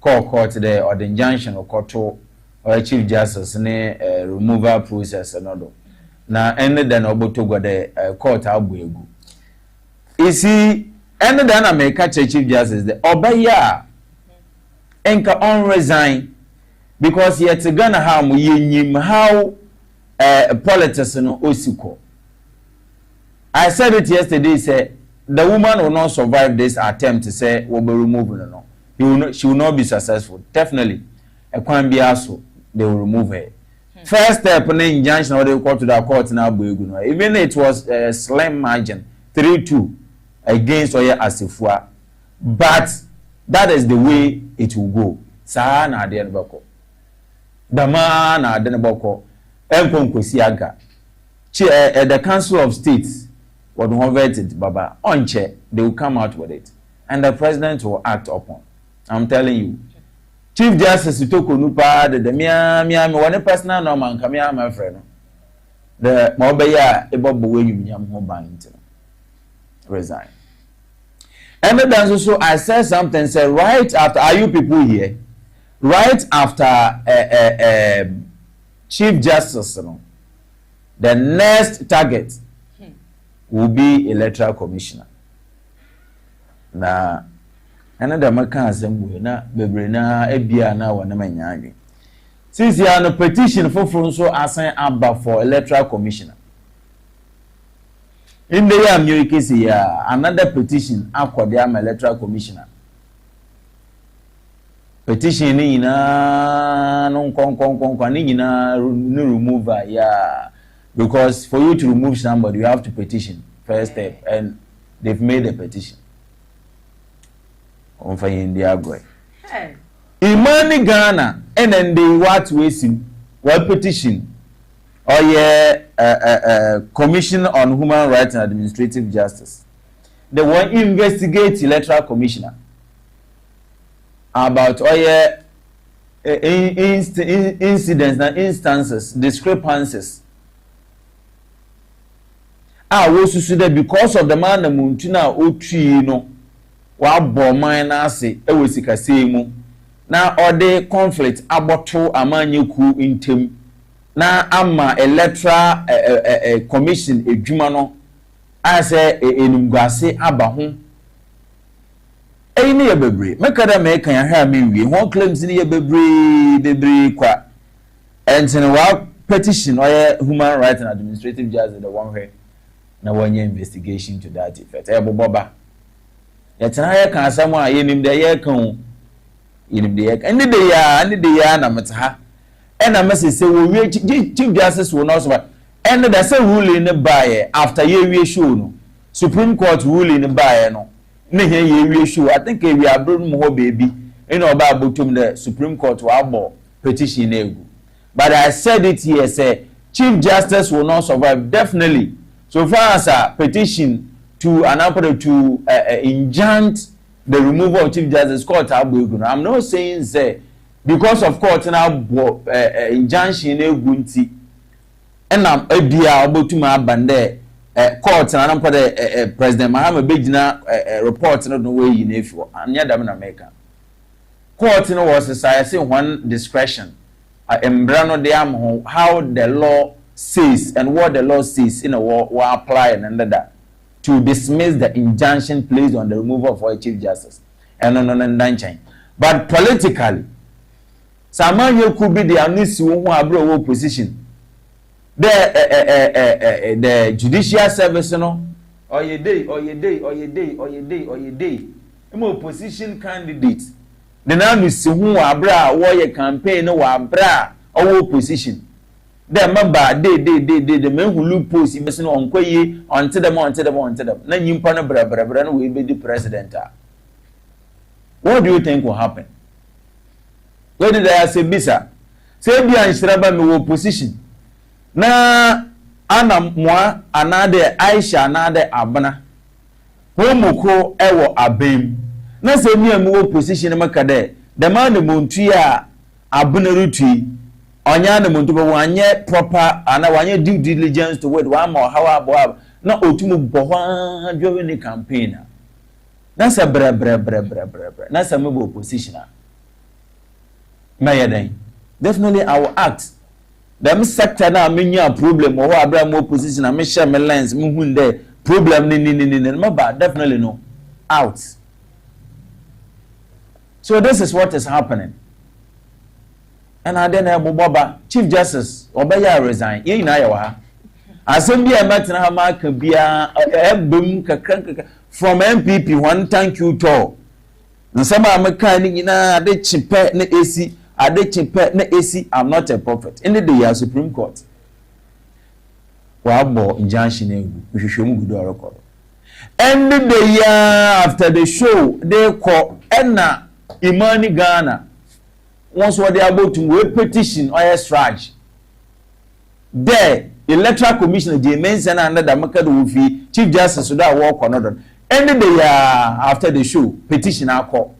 court there or the injunction or court or chief justice ne removal process anodo na ended then oboto go the court abuegu isi ended then America chief justice the obeya enka on resign because yet Ghana how mu yenyim how politics no osiko. I said it yesterday say the woman will not survive this attempt to say we will remove no. She will not be successful. Definitely, a can be also they will remove her. First step in the injunction, or they go to the court now. Even it was a slim margin, 3-2 against Oya Asifua, but that is the way it will go. Sa na ade nbako. Dama na ade nbako. Enkonkosi aga. The Council of States would convert it, Baba. Onche, they will come out with it, and the president will act upon. I'm telling you. Chief Justice Utoko Nupa, the Miami, one personal norman, come here, my friend. The Mobaya, a bob way you yam resign. And then also I said something, say right after, are you people here? Right after Chief Justice, the next target will be electoral commissioner. Now, another maka asem na bebre na ebia na wona manyaage since ya no petition for so assign aba for electoral commissioner in the year America another petition akọ the electoral commissioner petition ni na no kon ni na no remover because for you to remove somebody you have to petition first step and they've made a petition on for India boy Imani Ghana and then they what we see what petition or Commission on Human Rights and Administrative Justice. They will investigate electoral commissioner about incidents and instances, discrepancies. Was succeeded because of the man the Muntuna Ochi no wa bomb say e we sika semu na ode conflict aboto amanyeku intem na ama electoral commission edwuma no ase enumguase aba ho eyini ye bebre mekada me kan ya ha me wie ho claims ni ye bebre kwa entin wa petition or human rights and administrative justice the one here na one investigation to that effect boba yetena ye kan asam a yenim de ye kan yenim de ye kan ni de ya na metaha ena message say we chief justice will not so and there's a ruling by after ye show no Supreme Court ruling by no na here ye show I think we are bring mo baby you know about the Supreme Court wa abo petition egu but I said it here say chief justice will not survive definitely so far as a petition to an appeal to injunct the removal of chief justice court abo I'm not saying say because of court now injunction egunti enam ebia obotuma abande court na nampa the president Mahama Bejina report no way you nefu anya dam na America court no was say one discretion embrano de am how the law says and what the law says in a war apply and under that to dismiss the injunction placed on the removal of a chief justice and non but politically Samanya could be the amnesty who abro opposition. The judicial service no or ye day. Opposition candidate. The amnesty who abra warrior campaign no abra or opposition. The member the men who look post in on quay until them. Then you pana bra will be the president. What do you think will happen? Where did I say bisa? Say be an shraba me opposition. Na ana mwa anade Aisha anade abana. Homoko ewo abem. Na say me opposition makade. The man the montua abuna ruti. Onya na montu wanye proper ana wanye due diligence to word one more how abo. Na otumu bohwa during the campaign. Na say bra. Na say me opposition. Definitely I will act. Them sector na menya problem or Abraham opposition and me share my lines me hunde problem ni definitely no out. So this is what is happening. And I then Baba Chief Justice Obeya resign. Ye na ya wa. Asem bia metina ha ma ka bia ebum kakran from MPP one thank you to. Nsama ameka ni nyina ade chipe na AC I'm not a prophet. In the day Supreme Court. Wabo injunction egu gudu record. And the day after the show they call Enna Imani Ghana. Once what they are about to petition or strike. There electoral commissioner James and under the Makadu Chief Justice Suda walk on other. And the day after the show petition our call.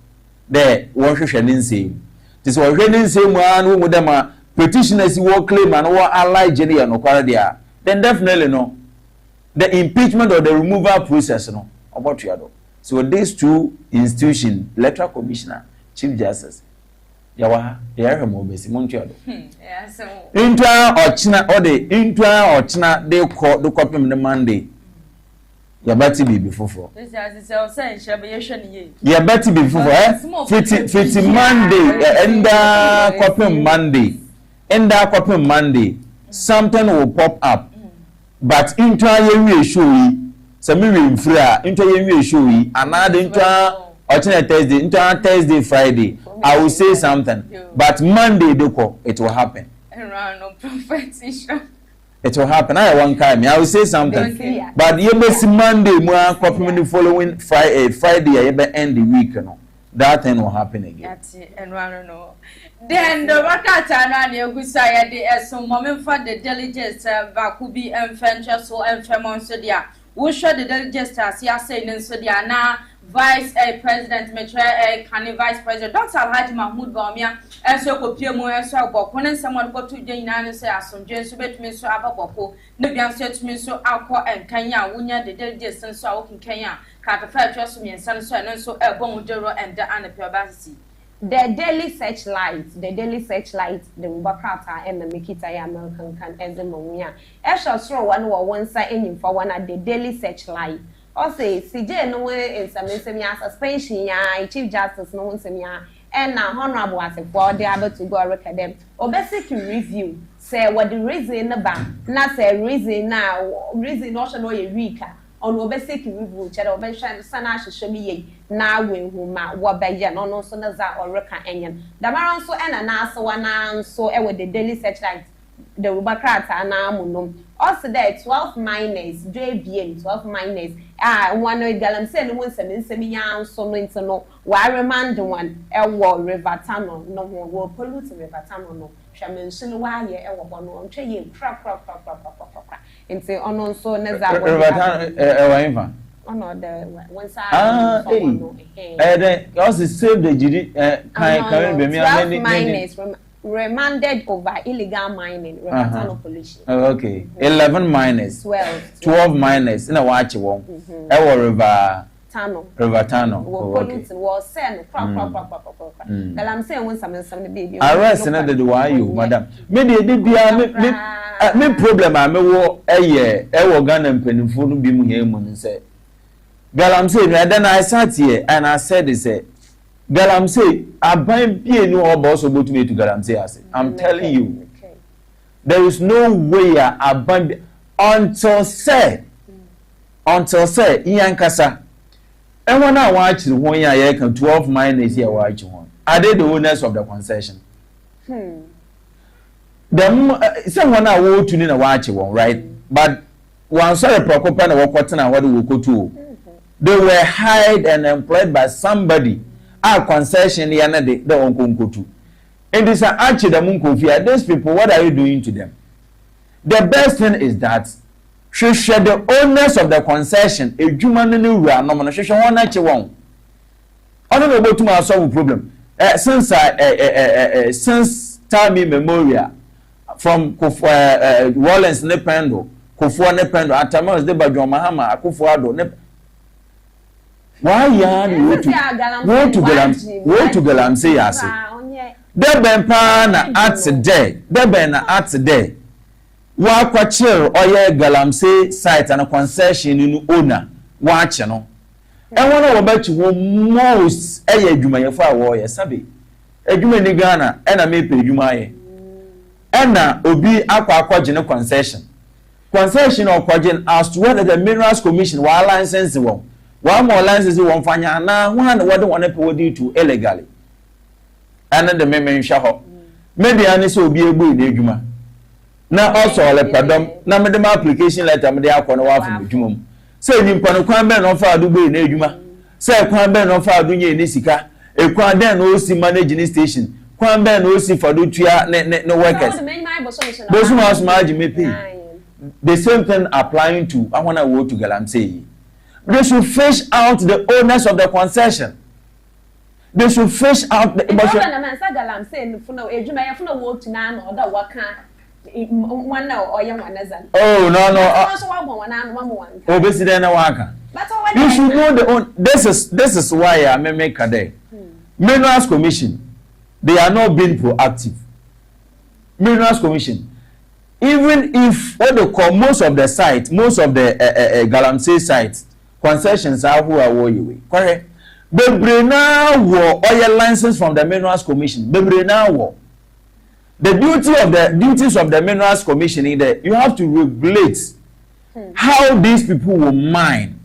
There one should say. This was raining same one who with them petitioners who claim and who ally Jenny and Okaradia. Then definitely no. The impeachment or the removal process no about you. So these two institutions, electoral commissioner, chief justice, yawa mo besi montiado. Yeah, so intra ochina or the intra ochina they call the copy the Monday. Yabati be before. Yabati be before. Fiti Monday, enda copy Monday. Something will pop up. But intra ye show se me we free a into ye show yi another into alternate Thursday into Thursday Friday I will say something but Monday it will happen. No prophecy. It will happen. I one time. I will say something. But you may see Monday, more the following Friday, you may end the week. No, that thing will happen again. That's it. And I don't know. Then the Wakata and the Gusaya, the some moment for the diligence, Vakubi and Fenchas and Femonsodia. We show the diligence as you are saying, and so they are now Vice President, Vice President, Dr. Alhaji Mahmoud Bawumia, and so Kopiemo, and so Bokon, and someone go to the United States, some James Subet me so Ababo, Nubian said to me so Alco and Kenya, Wunya, the diligence, and so in Kenya, Carter trust me, and some so and so a bone duro and the Anapurabasi. The daily searchlight, the Ubakata and the Mikita American can as the Monia. I shall throw one side in for one at the daily searchlight. Or say, CJ no way in some suspension, ya, Chief Justice no one semia, and now honorable as a board, they are able to go record them. Or basic review, say what the reason about, not say reason now, reason also know a Rika. On obesity review, Cheddar Benson, Sana should be now when whom what by Jan, no Sonaza or Reka Enian. The Maron so and an one so with the daily searchlight, the Ubakata and Amunum. Also there 12 miners, JBN, 12 miners. One of Galam said, once and semi young, so no, why remind one, war River Tunnel, no more will pollute River Tunnel, no. Shaman soon why ye ever one on tree, crap. And say, oh no, so Nazar. Oh no, the one side. Also save the Judy, kind miners remanded over illegal mining, pollution. Okay, 11 miners, 12 miners in a watch one. River Tunnel. Was sent, I'm saying when some baby. Arrest another do I you, madam. Maybe me problem I may war a year, Ghana and penny food be me and say. Girl, I'm saying, then I sat here and I said, girl, I'm saying, I buy no boss about to me to girl, I'm telling you, there is no way I buy until say, Yankasa. And when I watch the 1 year, 12 miners here watch one. Are they the owners of the concession? Someone I will tune in a watch one, right? But one sorry, Procopan or Cotton, what do we go to? They were hired and employed by somebody. Our concession, the other day, they won't go to. And this are actually the Munkofia. Those people, what are you doing to them? The best thing is that should share the owners of the concession. A human new rule, no man, should one actually won't. I don't know about to solve problem. Since time immemorial, from Wallens Nependo, Kufua Nependo, Atamas de Bajon Mahama, Akufuado. Why yan go to Galam say yes. There ben pana at today. There ben at today. Wa kwachir oye Galam say site and a concession in owner. Watch no. And one of about you most adwuma ye fa wo ye sabe. Adwuma ni Ghana and a me pay adwuma ye. And na obi akwaje no concession. Concession or kwaje as to whether the Minerals Commission wa license won. One more license won fanya na one what want to do illegally. And then the memory shaho. Maybe ani so obi egbo ni adwuma. Na also le pardon na me dem application letter me dey akọ na wa for adwuma mu. Say nimpa no kwan ben no fa adu gbo ni adwuma. Say kwan ben no fa adu nye ni sika. E kwan den no si manage ni station. Kwan ben no si for do tua no workers. Those who must manage me pay. The same thing applying to I want to go to Galamsey. They should fish out the owners of the concession. They should fish out the oh no. You should know the own. This is why I may make a day. Minerals Commission, they are not being proactive. Minerals Commission, even if what they call most of the sites, most of the Galamsey sites, concessions are who are way. Correct. Bebrena war oil license from the Minerals Commission. Bebrena war. The duties of the Minerals Commission is that you have to regulate how these people will mine.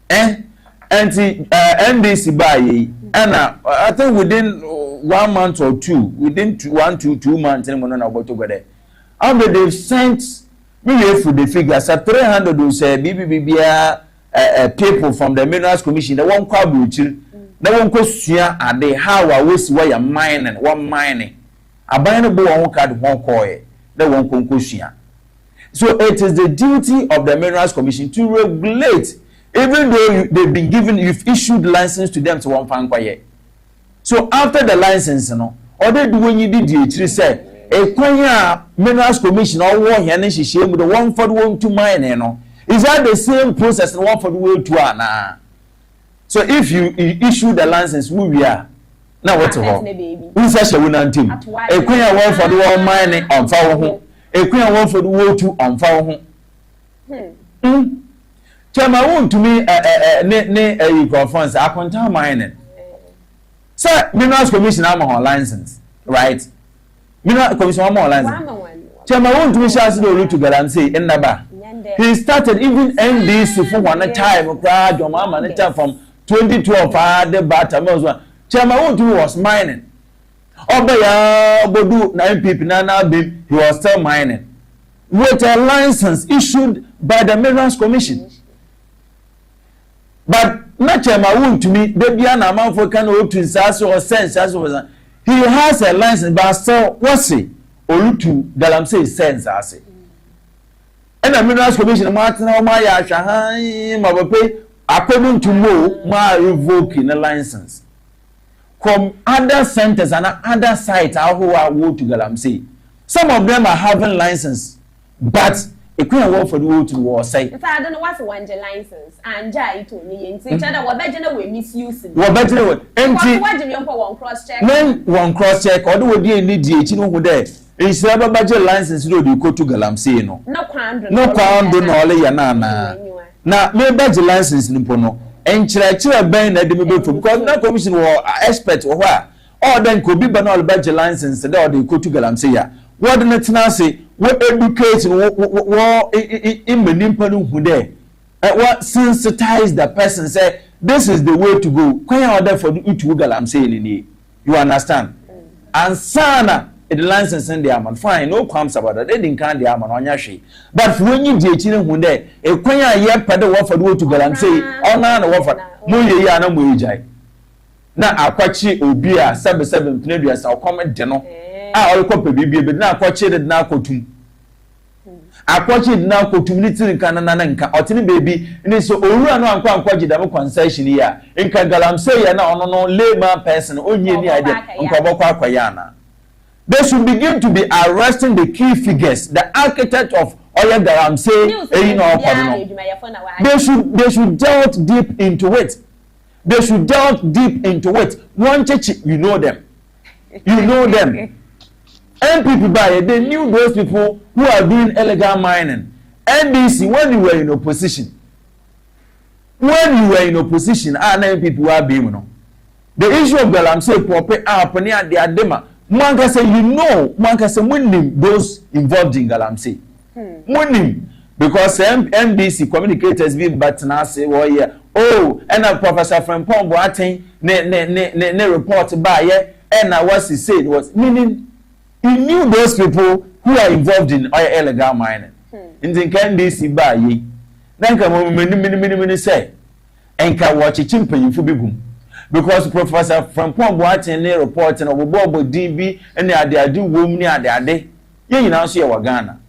And NDC by and I think within 1 month or two, within 1 to 2 months, and we're about to go there. After they've sent me for the figures at 300 will say people from the Minerals Commission, the one kwabuchi, the one question are they how I wish why you're mining, one mining. A buyable one card one coy, the one concussion. So it is the duty of the Minerals Commission to regulate, even though they've been given, you've issued license to them to one fan quiet. So after the license, you know, or they do when you did it, say, a Kwanya Minerals Commission or one here, and she shame with the one for the one to mine, you know. Is that the same process and one for the way to Anna? So if you issue the license, we are now what to hold? We say, we not team. A Kwanya one for the one mining on Fowl. A Kwanya one for the way to on Fowl. Chama won to me a funds I contain mining. Sir, Minerals Commission am on license, right? Minerals Commission am on license. Chama won to me shall do to guarantee in Naba. He started even NDC for one time crowd your mama from 2012 the battle. Chama won to was mining. Obaya Bodu 9 people now he was still mining. With a license issued by the Minerals Commission. But not Chama to me, the Biana amount for can to his or sense as was. He has a license, but still what's it? Olutu Galamsey sense as it. And the Minerals Commission, Martin Omaya Shahan, Mabape, according to Mo, ma revoking a license. From other centers and other sites who are woe to Galamsey. Some of them are having license, but a queen work for the woe to war say. I don't know what's one license and Jai to me and each other were better way misusing. What better would empty one cross check? Then one cross check, or do we need the you know there? It's never budget license you go to Galamsey no. No crown do no ole yana. Now me budget license no pono. And chira ben na dem be from because na commission or expert or wha. Or then could be banal budget license that or they go to Galamsey ya. What the net now say what educate what in menimpa who there. What sensitize the person say this is the way to go. Quite order for the to Galamsey ni. You understand? And sana the license in the amount fine no qualms about that they didn't count the amount on yashi but when you did who there a quaya year pedal what for the to go and say oh no what for muye ya na muye na akwachi obia 77 pneudias or comment deno all copy bibi na akwachi de na kotum akwachi de na kotum ni tin kan na nka otini baby ni so owura no ankwa ankwaji da concession ya nka Galamsey ya na ono no layman person onye ni ade nkobokwa akwaya na. They should begin to be arresting the key figures, the architect of Oya Galamsey. They should delve deep into it. They should delve deep into it. One church, you know them. You know them. And people by it, they knew those people who are doing illegal mining. NDC, when you were in opposition, people are being. The issue of Galamsey, Pope, Apania, the Adema. Manka say you know, Manka say winning those involved in Galamsey. Winning because MDC communicators be but now say oh and a Professor Frempong Boateng ne report by and what he said was meaning he knew those people who are involved in oil illegal mining. In the MDC by ye. Then come many say and can watch a chimpa you for bigum. Because Professor Frempong Boateng ne report and Obobo DB and they do wom near the day. Ye now see our Ghana.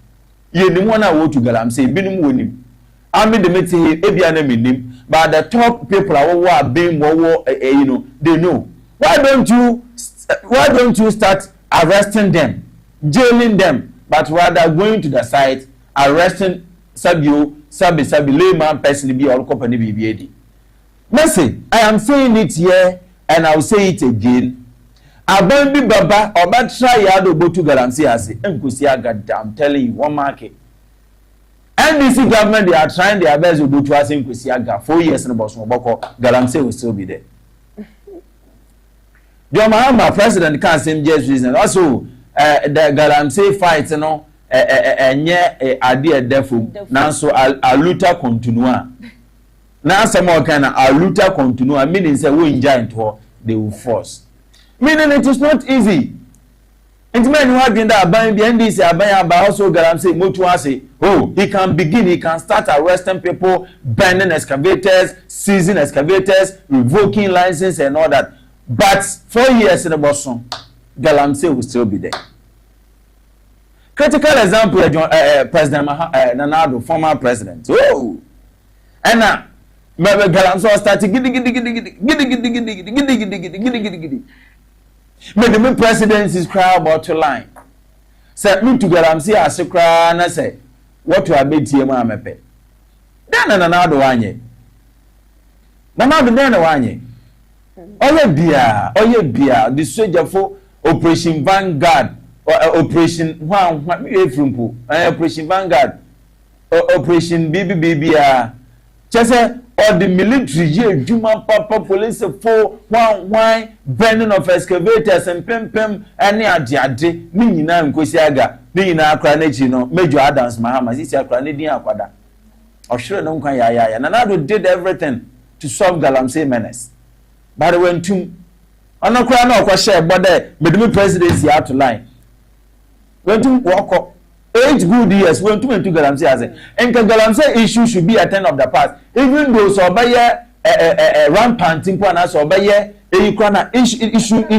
Ye the one I want to Galamsey, Binum winning. I mean the meeting Ebiana minim, but the top people are being more you know, they know. Why don't you start arresting them, jailing them, but rather going to the site, arresting sabi layman person be all company BBAD. Mercy, I am saying it here and I will say it again. Abambi Baba or bad try yado go to Galamsey as I'm telling you one market. NDC government they are trying their best to go to us in Kusiaga 4 years in the boss Galamsey will still be there. Your Mahama president can't same just reason. Also the Galamsey fight, you know, enye ade edefo nanso aluta continua na asema kana aluta continua meaning say we giant ho they will force meaning it is not easy and man who had that aban bi ndc aban aba also garam say motu ase oh he can start arresting people, banning excavators, seizing excavators, revoking license and all that, but 4 years in the bosom galamsey will still be there. Critical example, President Nana Addo, former president. Oh, and now, maybe Galamsey started giddy. But the main president is crying about to line. Say me to Galamsey as a cry and I say, what you have made here, Mamma Pay. Then Nana Addo wanye. Nana Addo then wanye. Oh yeah, beer. The soldier for Operation Vanguard. Operation Operation Vanguard, Operation BBB, just or the military, Juma Papa police for one burning of excavators and pem any adjade, Nina and Kosiaga, Nina Cranechino, Major Adams Mahama, this is a Cranadian Aquada. Or sure, no Kaya, and another did everything to solve Galamsey menace. But I went to on a crown of share, but the presidency out to line. When to walk up 8 good years, when to Galamsey as it. And Galamsey issue should be a 10 of the past. Even though so by a rampant in Panas or by it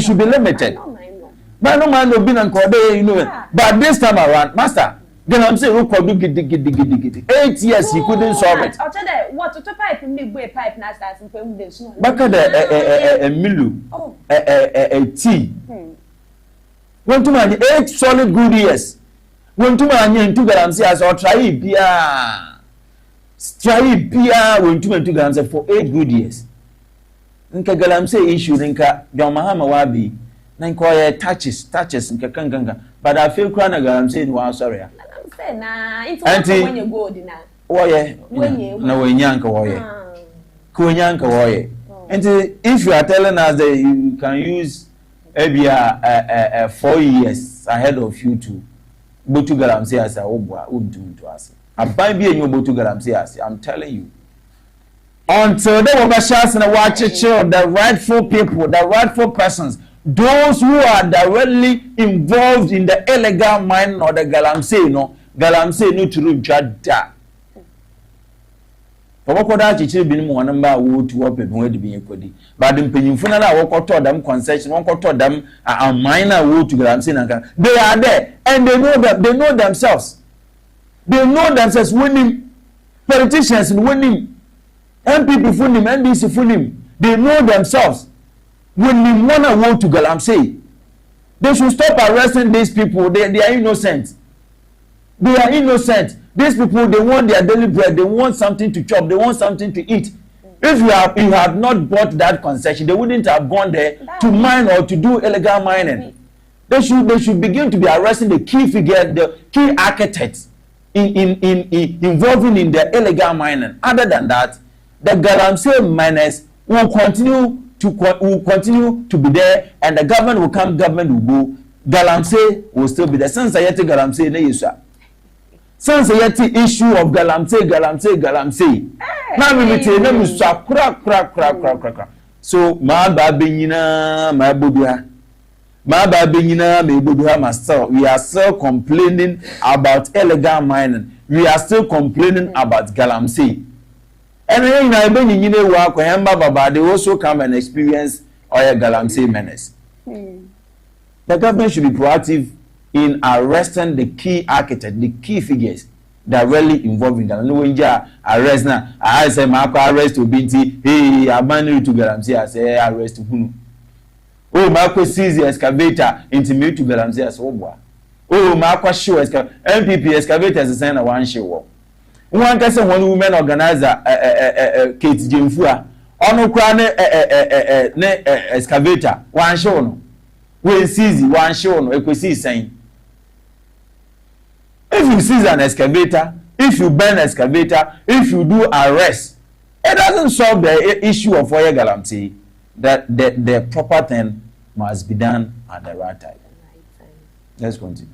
should be limited. But no man will be on Corday, you know. But this time around, Master, Galamsey will call you giddy. 8 years he couldn't solve it. I'll tell you what to pipe and make pipe Nasta and film this. Back at a milu, a tea. When to man 8 solid good years. When to man into Galamsey as or try when to man to Galamsey for 8 good years. Nka Galamsey issue nka Mahama wabi na nka touches nka kanganga but I feel Krana Galamsey no Osore. Na into when you go dinner. Woye na wenyanka woye. Kunyanka woye. And if you are telling us that you can use maybe 4 years ahead of you to go to Galamsey as a obwa to us. I'm telling you. Until they will be shots and watch it, the rightful people, the rightful persons, those who are directly involved in the illegal mining or the Galamsey no to rujada. Obokoda chichiri binu mo namba wo to up e be be ekodi but mpanyimfo na wokoto them concession wokoto them a minor wo to Galamsey nanka they are there and they know themselves winning politicians winning MPP funim NDC funim they know themselves winning wanna wo to Galamsey. They should stop arresting these people. They are innocent. These people, they want their daily bread. They want something to chop. They want something to eat. If you have not bought that concession, they wouldn't have gone there to mine or to do illegal mining. They should begin to be arresting the key figure, the key architects involving in the illegal mining. Other than that, the Galamsey miners will continue to be there, and the government will come, government will go. Galamsey will still be there. Since I had to Galamsey, no issue. Since I had the issue of Galamsey. Now we tell them to crack. So my babina, my bubuha, myself. We are still complaining about illegal mining. We are still complaining about Galamsey. And then they also come and experience oil Galamsey menace. The government should be proactive in arresting the key architects, the key figures that really involved in that. No one arrest now. I say Marco arrest to Binti. Hey, I'm married to Galamsey. I say arrest to Hunu. Oh, Marco sees the excavator intimate to Galamsey as Obwa. Oh, Marco show excavator. MPP excavator is the same as one show. One person, one woman organizer, Kate Jimfua. Ono crown excavator. One show no. We seize one show no. We see saying. If you seize an excavator, if you burn excavator, if you do arrest, it doesn't solve the issue of oil Galamsey. That the proper thing must be done at the right time. Let's continue.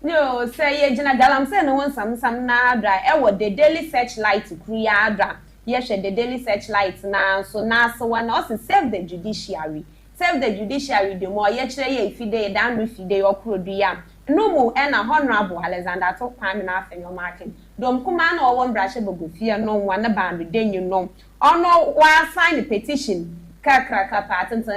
No, say ye jina galam say no one some na dra. The daily searchlight kuya dra. Yes, the daily searchlight na so one also save the judiciary. Save the judiciary the more ye chere ye fide dan refide okrodua. No mo and a honorable Alexander to kwame na afenyo market. Dom kuma na owo mbrashe bogofia no one band den you know. Ono wa sign the petition. Kakraka patent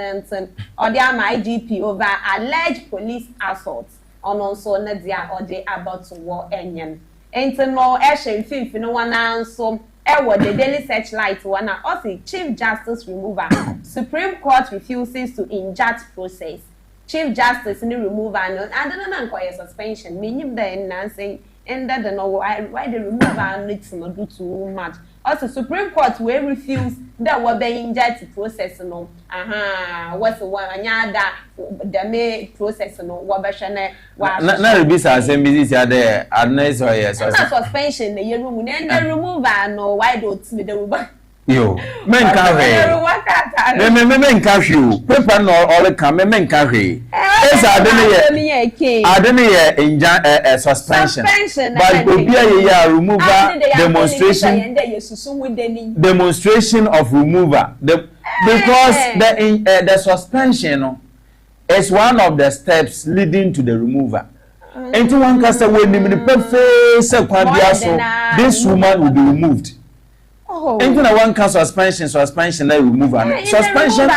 or the IGP over alleged police assault on also Nadia or they about to war enyan. Ain't no action fifth no one answer. The daily searchlight one also Chief Justice remover. Supreme Court refuses to inject process. Chief Justice in the remover and I don't know suspension. Meaning then Nancy and that don't know why the remover needs to do too much. Also, Supreme Court will refuse that what they inject process no. What's the one anyada the may process no. What bashane? Na rebisa assemblies are there. Adness or yes. Suspension. The room and the remover no. Why don't me the remover? Yo, men carry. Men carry you. Paper no all come. Men carry. Yes, I don't know. In suspension. But Obia remover demonstration of remover. Because the suspension is one of the steps leading to the remover. Into one case when this woman will be removed. Into one case suspension they remove and suspension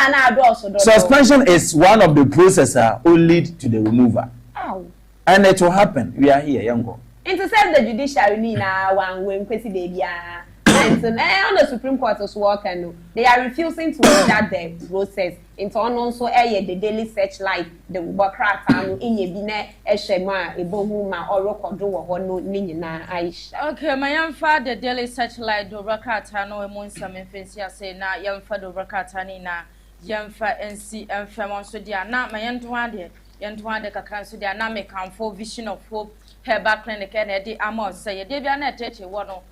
is one of the processes that will lead to the remover. And it will happen. We are here, young girl. Into save the judiciary na one when kwesi baby and so on the Supreme Court is working. They are refusing to start the process. Into also the daily searchlight the Ubakra in ye bine eshema ebohuma or record or no nina Aisha. Okay, my young father daily searchlight do rakatano among some infancy say na young father rakatani na young fa NC and Famon so dia na my young Yantuande Kakansu dia na me come for vision of hope herba clinic and Eddie Amos say Devia net one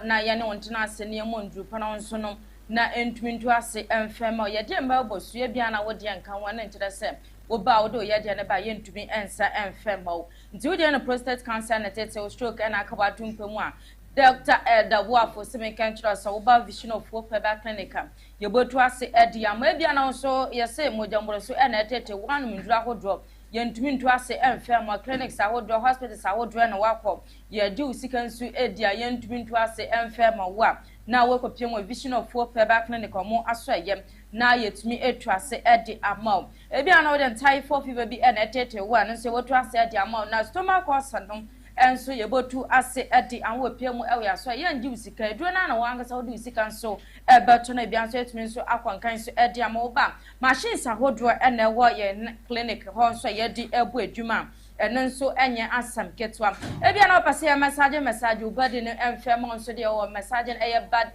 na yane ontena sene mondru pana nso no na entwintu ase emfema ye de mbabo sue bia na wode anka wana ntira se wo ba wo do ye de ne ba ye ntumi ensa emfema wo nti wo de na prostate cancer na tete stroke na akaba tumpamu a Dr. Dabuafo seme kantra so wo ba vision of hope herba clinic ye botu ase edi ama bia na nso ye se mojamboro so na tete one mondru ahodro yentumi nto ase emfema clinics ahodro hospitals ahodro na wakọ ye di usika nsu edia yentumi nto ase emfema wa na we kopiem vision of hope herba clinic omo aso ayem na yetumi etu ase edi amount ebia na wo den typhoid fever bi na tete wa no so wotu ase edi amount na stomach ulcer no enso ye botu ase edi anwo piemu ewe aso ye ndi usika eduro na wangasa wo di usika nso ebeto na bia nso etumi nso akwankan nso edi amount ba machines ahodro na wo ye clinic ho nso ye di ebu edwuma enen so enye asam ketwa ebia na opase ya message ubadi ne emfema nso de o message eye bad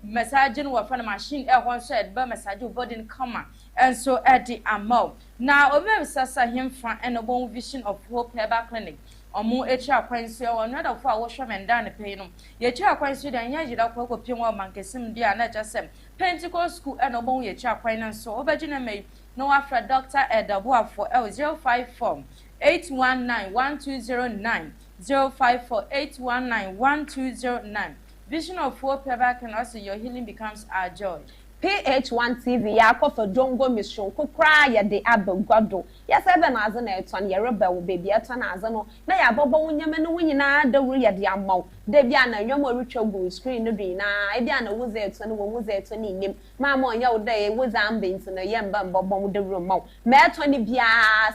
message no fa na machine ho nso edba message ubadi ne kama enso edi amount na obem sasa himfa enobon vision of hope herba clinic omo echi akwanso e wonu da fo a wo hwemenda ne pei no ye echi akwanso de anya jira kwa kopiem wa mankesim dia na jasem Pentecost school enobon ye echi akwan na so obaji na mai no afra Dr. Dabuafo 054 819-1209 054-819-1209. Vision of hope herba can also your healing becomes our joy. PH-ONETV for Dongo mission kukra ya de abegwado ya sebe na aza na eto na yereba wo baby eto na aza no na ya bobo wunyeme no wunyina da wuri ya de amaw de bia na nwom orutwa go screen no bi na e bia na wuza eto no wuza eto ni nim mama onya wo da e wuza ambe nti na ye mba mbobbo mu de wuri maw ma eto ni bia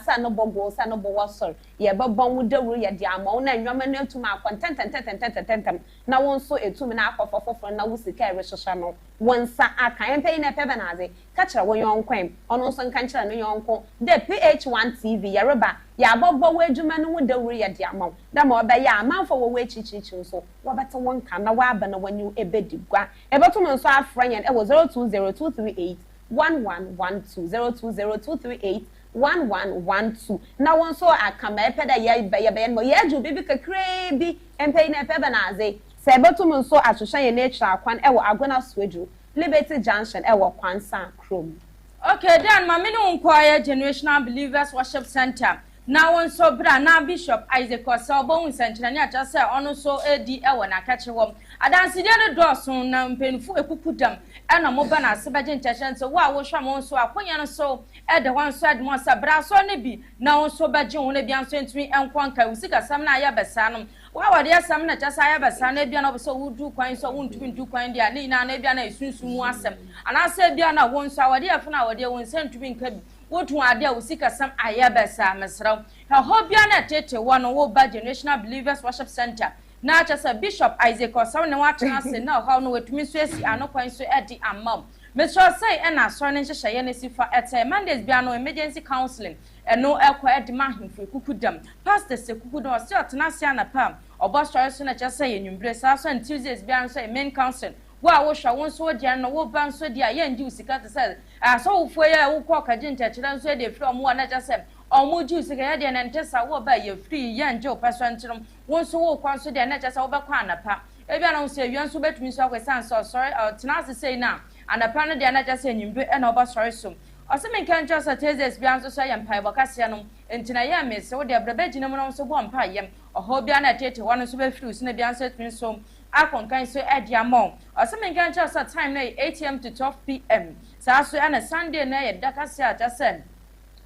sa no bogo sa no bo wasor ye bobo mu de wuri ya de amaw na nwom no etu ma kontententententententem na won so etu mi na akofofofo na wusika erehosha no wonsa aka pay na pebe na aze ka kira wo yonkwem ono so nka kira no yonko de PH-ONETV yareba ya bobbo we adwuma no wo dawuri ya de amaw da ma oba ya amanfo wo we chichichi nso wo beta won ka na wa aba na wanyu ebedigwa ebeto mo nso afranyen e wo 020238 1112 020238 na won so akama epeda ya be mo ya ju bibi kakre bi empay na pebe na aze se ebeto mo nso ahwehwe ye na ekira akwan e wo agona soeju Liberty Junction ewo Kwansa Chrome. Okay, then mami no nkwaya Generational Believers Worship Center. na won so bra na Bishop Isaac Osore bon senchina ne acha say ono so edi e wona kache wom adanse de no doso na mpenfu ekukudam e na mo ba na asebaje ncheshe nso wa wo hwa mo so akonya no so e de wan so ade mo sabra so ne bi na won so baje won bia nso ntumi enkwanka usika sam na ya besa no wa wade asam na cha sa ya besa na bia no so wudu kwan so wuntumi ndu kwan dia ne na bia na esunsumu asem anase bia na won so wade afuna wade won sentumi nka bi wotu ade a usika sam ayabesa mesraw ha hobia na tete wono wo ba Generational Believers Worship Center na chasa Bishop Isaac Osore ne watena se na ha no wetumi so asi anokwan so edi amam mesro say e na so ne hyehye ne sifa ete Mondays bia no emergency counseling eno ekwa edi mahemfu kukudam pastor se kukudam o se otena se anapa obosoro so na chasa yenwumbre sa so on Tuesdays bia so main counseling wa wo hwa won so dia no wo ban so dia ye ndi usika te say so wo fo ye wo ko kaje ntachira nso de free omo na ja say omo ji usika ye de na ntesa wo ba ye free ye nje opeso ntirom won so wo kwan so dia na ja say wo be kwa anapa e bia na wo say wian so betumi so akwesa nso sorry tenase say na anapa no dia na ja say nyimbe e na oba sorry so oseme kan jo so tezes bia nso so ye mpai bokase no entina ye mese wo de abraba gina mo no so bo mpai yem oho bia na tete wono so be free so na bia nso tumi so akon kan so ediamon oseme kan cho so time na 8 am to 12 pm sa so na Sunday na ye dakase aja sen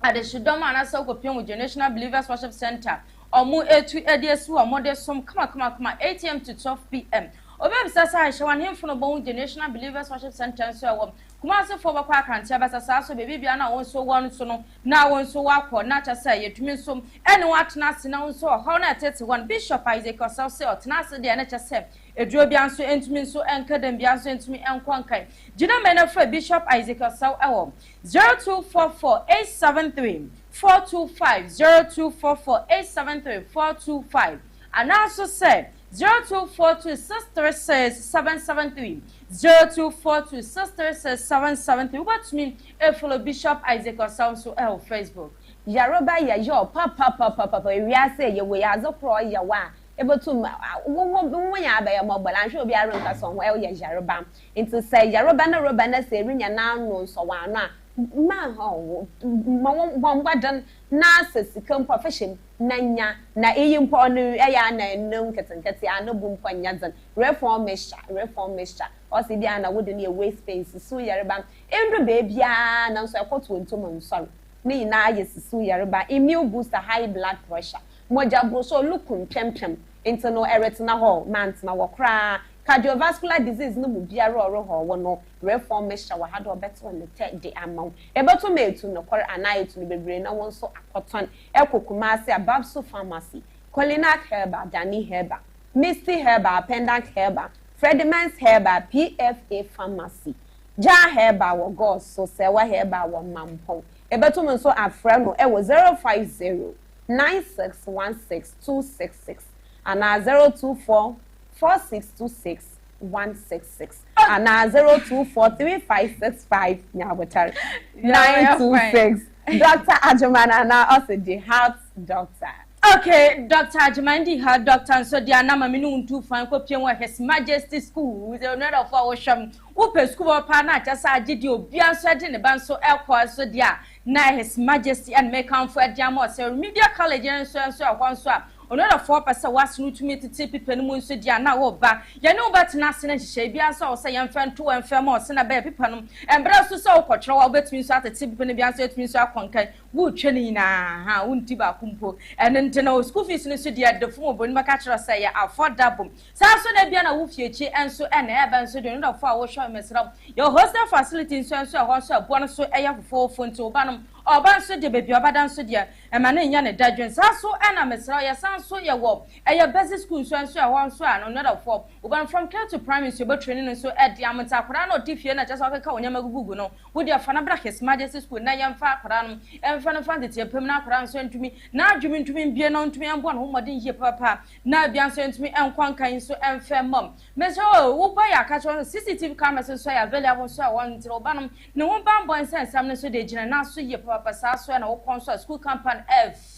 ade shidoma na so ko pem Generational Believers Worship Center omu etu ediesu omo de som kama 8 am to 12 pm obebisa sa hyewan hemfo no bon Generational Believers Worship Center so awom kuma se fo bakwa akrantia basa sa so bebi bia na won so won so no na won so wakọ na cha say yetumi so ene watena se na won so ho na tete one Bishop Isaac Osore se otena se de na cha say eduo bia nso entumi so enkadam bia nso entumi enkwankan gina mena fra Bishop Isaac Osore awom 0244 873 425 0244 873 425 and also say 0242636773 0242636773 what mean if follow Bishop Isaac Osore so Facebook Yaroba ya yo papa we are say ye we azo pro ya wa ebetum wo ya ba ya mobala hwe obi aro nka so ho ya Yaroba into say Yaroba na roba na say rinya na anu so wa no ma ho ma ngwadan na sesika profession nanya na eyimpo no eya na enum ketenkete anabu mpanyadzan reformation o si bia na wodi na waste space so Yaroba endro be bia na so ekoto ntom nsoro ni na yesusu Yaroba immune booster high blood pressure moja bro so lukun pempem internal eretina ho mant na wokra cardiovascular disease no bia ro ho no reformation wa hado beto on the day amount ebeto metu no kware anayetu no bebre na won so akoton ekokuma ase ababso pharmacy Colinac Herba Dani Herba Misty Herba Pendant Herba Fredimans Herba PFA Pharmacy Ja Herba wo God so sewa Herba wo mampon ebeto mo so afra no e wo 050 9616266 and 0244626 and 0243565 nyabotar 926 Dr. Ajumana na also the heart doctor. Okay, Dr. Ajumandi heart doctor so dia na mami no ntu fan ko piem wa His Majesty School with the honor of our sham upe school pa na cha sa agidi obi anso de ne ban so ekwa so dia na His Majesty and make am for dia mo so media college nso akwa nso a onora 4% wasunu tumi tete pipa no mu nso dia na wo ba ye ne wo betena se na hihye bia so wo se ye mfa nto emfa ma se na ba pipa no embra so so wo kwotre wo betumi nso atete pipa no bia so etumi nso akonkan wo twe ni na ha wonti ba kumpo ene ntena school fees no so dia defo oboni maka kire se ye affordable sa so na bia na wo fiechi enso ene eba nso de onora 4 wo hwa mesra your hostel facility nso ho so abo no so eya fofo nti oba no oba nso de bebi oba dan so de ema na nya ne dadwen sa so ena mesra ya san so ye wo eye basic school so ho so an another for oba from care to primary so be training so e de amata akora na odifie na chesa okeka onya magugugu no wo de afa na bra His Majesty School na yemfa akora no emfa no fa de tiepem na akora so ntumi na adwumi ntumi bie no ntumi ambo no homodin hie papa na bia so ntumi enkwankan so emfa mom meso wo ba ya ka cho CCTV cameras so ya available so won ntiro ba no ne wo ba mbo nsensam no so de gina na so hie papa sa so na wo kon so school campaign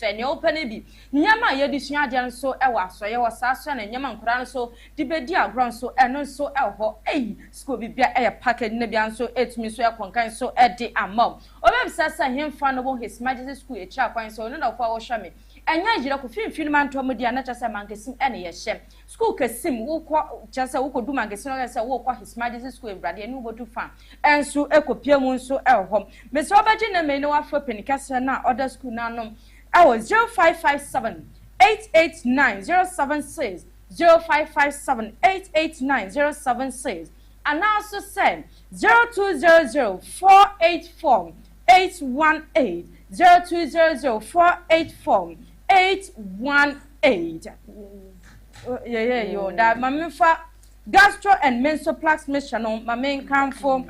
ne open bi nyama ye di sua de so e wa so ye wo sa so na nyama nkura no so di bedi agron so eno so e ho school bibia e package ne bia so etumi so e konkan so e di amam Obem sasa him fan of his majesty school a chap and so no for shame. And ya ko film man to media na chasa mankesim ene ye shem. School kesim wo kwa chasa wo do mankesim no say wo kwa his majesty school e brade enu botu fan. And so ekopia mu nso e hom. Me so obaji na me no afro penikasa na other school na nom. I was 0557 889 076 0557 889 076 and also send 0200 484 818 0200 484 818 yo that mamifa gastro and menoplex mission on my main camphor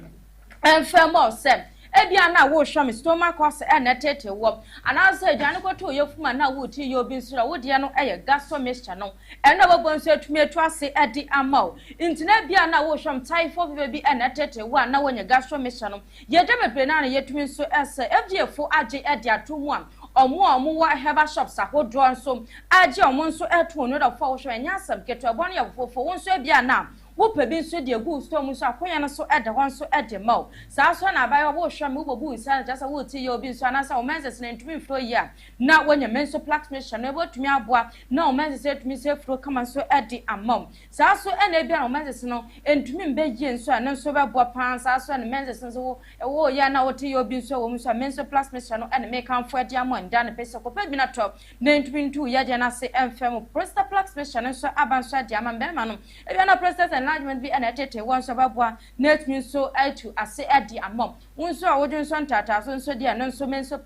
and firm send ebia na wo hwa me stomach cause na tete wo ana say dwane ko to yefuma na wo ti yo bi nsura wo de no eye gastro mixture no na wo bonso atumi atu ase edi amaw intina bia na wo hwa typhoid fever bi na tete wo na wo nya gastro mixture no ye de bebre na yetumi nso ese FGF age edi atomu am omo wa heba shops ahodro nso age omo nso eto no da fo wo hwa nya asam keto ebo no ye fofo wo nso bia na wo pebi nso de gu storm nso akonya no so ede ho nso ede maw saa so na abaye wo hwa me wo bu nsa jasa wo ti ye obi nso anasa wo menses na ntumi fro ya na wonya menso plaque mission na ebotumi aboa na wo menses etumi se fro kama nso ede amam saa so na ebia na wo menses no ntumi mbegie nso na nso beboa pan saa so na menses nso wo ya na wo ti ye obi nso wo nso menso plaque mission no na make am fo ede amam nda na pese ko pa bi na top na ntumi ntu ya je na se emfem prostate plaque mission nso abanso ede amam be ma no ebia na prostate enlargement bi na tete won so babwa net mean so to ase edi amom wonso a wodun so ntata so nso dia no nso menso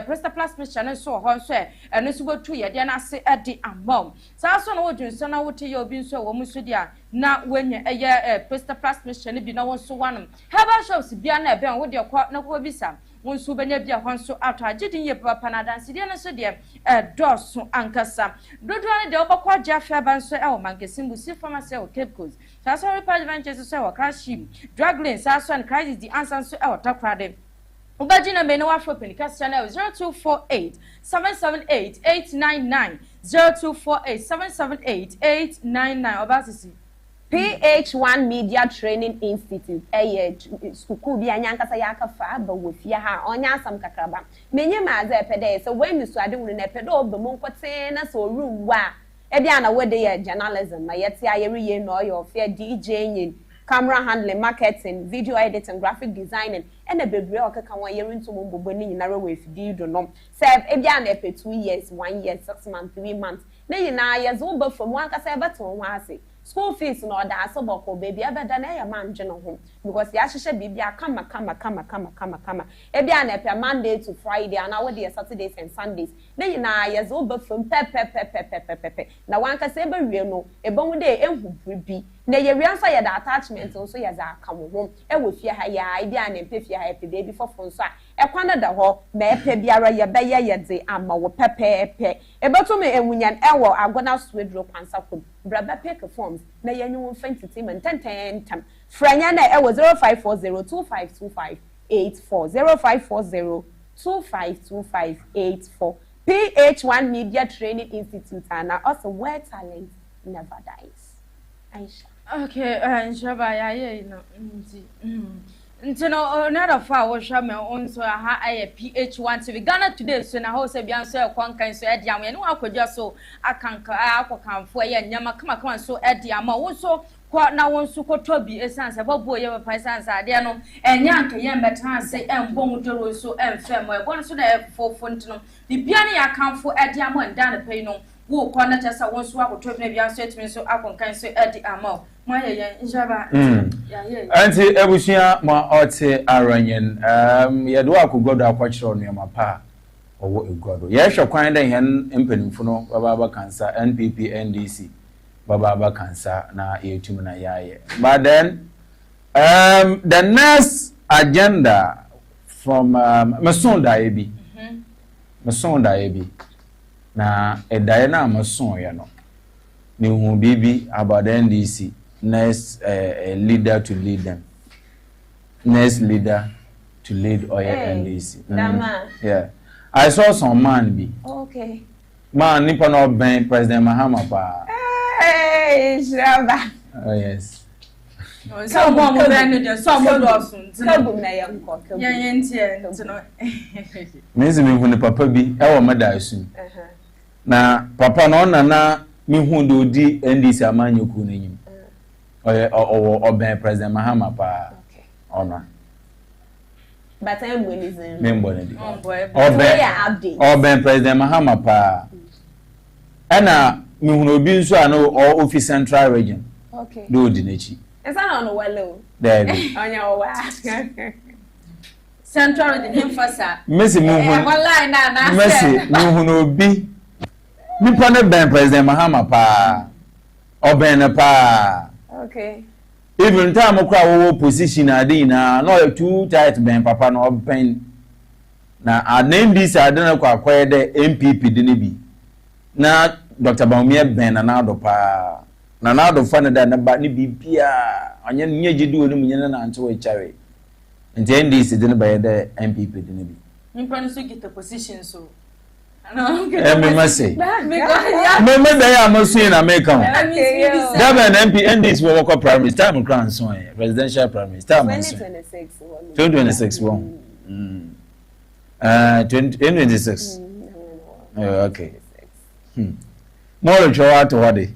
prostate plus mission so ho nso eno so botu ye dia na ase edi amom sa so no wodun so na wote ye obi nso wo muso dia na wenya eye prostate plus mission bi na wonso wanom herbal shops bia na ebe wo de kwa na ko bisa wonso benya bia ho nso ato agidin ye papa na danse dia no so de doso ankasa dodo ne de obakwa jafia banso e o mankesim busi pharmacy o Cape Coast Osore Adventures so wakashim drug lanes so and crisis the answer so e otakrade ubajina me no afro penicas channel 0248 778 899 0248 778 899 obasisi PH-1 Media Training Institute school bi anyankasa yakafa ba wofia ha onya asam kakraba menye maza epede so when so ade wunu na epede obemu nkote na so ruwa ebia na wede ye journalism na yete ayere ye no your fair DJing camera handling marketing video editing graphic designing and bebre okeka won yere ntomo mbobo ni nyina rewe fidi do no serve ebia na epe 2 years 1 year 6 months 3 months na yina yezo ba from wankasa ebeto ho ase school fees no da asoboko baby abeda na ya manje no ho because ya hihye bibia kama ebia na epe Monday to Friday and now the Saturdays and Sundays na yina yezo ba from pe na wankasa ebe wie no ebon de ehu bribi na ye wianfa ye da attachment so ye za aka wo ho e wo fie ha ya ebia na empe fie ha epe baby fofo nso a ekwana da ho ma epe biara ye be ye de ama wo pepepe ebeto me enwunyan ewo agona swedro kwansa kom braba pick forms na ye nyu entertainment tentam franya na ewo 0540252584 0540252584 PH-1 Media Training Institute and also where talent never dies. Aisha. Okay, Shaba ya ye no ntino another for wo hwa me onso ha aye PH-1 TV Ghana today so na ho se bia so e kwankan so e dia me no akwadwa so akanka akokanfo ye nyama kama so e dia ma wo so kwa na wonso kotobi esanse babo ye papa esanse ade no enya nka ye mbeta se embon toro so emfem e bon so na fofo ntino bibia ne yakanfo e dia ma nda na pei no wo kwa na tesa wonso akotobi na bia so etimi so akonkan so e dia ma Anti ebusia ma ote aranyen yedo akogodo akwachiro nuama pa owo egodo ye hwekwan den hen empanimfo no baba kansa NPP NDC baba kansa na yetum na yaye but then the next agenda from Masonda ebi na edaye na Mason ye no ni hu bibi about NDC next leader to lead them. Next leader to lead Oya NDC. Yeah. I saw some man be. Okay. Man, nipa no ben President Mahama pa. Hey, Shaba. Oh yes. Some more than the some Dawson. Kabum na yanko. Yeah, Mezi me hu ne papa bi e wo meda su. Na papa no na me hu do di NDC amanyoku n'enyim. Oben President Mahama pa. Okay. Ona. But I'm willing. Member ndi. Oben President Mahama pa. Ana me hu obi nso ano office central region. Okay. Do di n'echi. Esa na no wello. There. Onya owa. Central region him fasa. Messi me hu. Online na. Messi me hu no obi. Me pa ne ben President Mahama pa. Oben na pa. Okay. Even time okra wo position ade na no too tight ben papa no oben na anem this ade na kwa kwaye de MPP de ne bi na Dr. Baumia ben na do pa na do fa ne da na ba ne bibia anya nye gidu oni munye na anche we chawe nti NDC de ne ba de MPP de ne bi Nimpa no so get a position so me must me dey am so in America. That ben MP NDC we work primary time crown so presidential primary time 2026 one 2026 okay more show out what day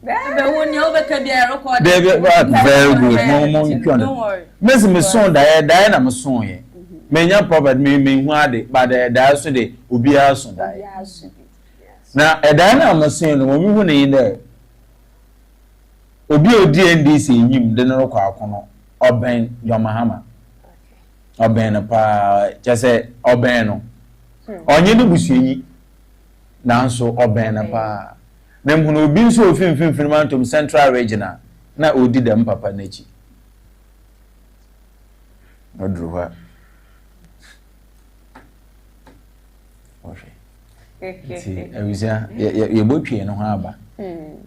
very good more me son die na me son ye menya prophet me hu ade but da so de obi aso da na eda na amasin no mi hu ne yin obi odi NDC enyim de no kwa akono oben Yomahama oben na pa chese oben no onye ne busuenyi na nso oben na pa na mu no obi nso ofimfimfim mantom central regional na odi dem papa nachi odruwa see, Awisia, ye botwe no ho aba.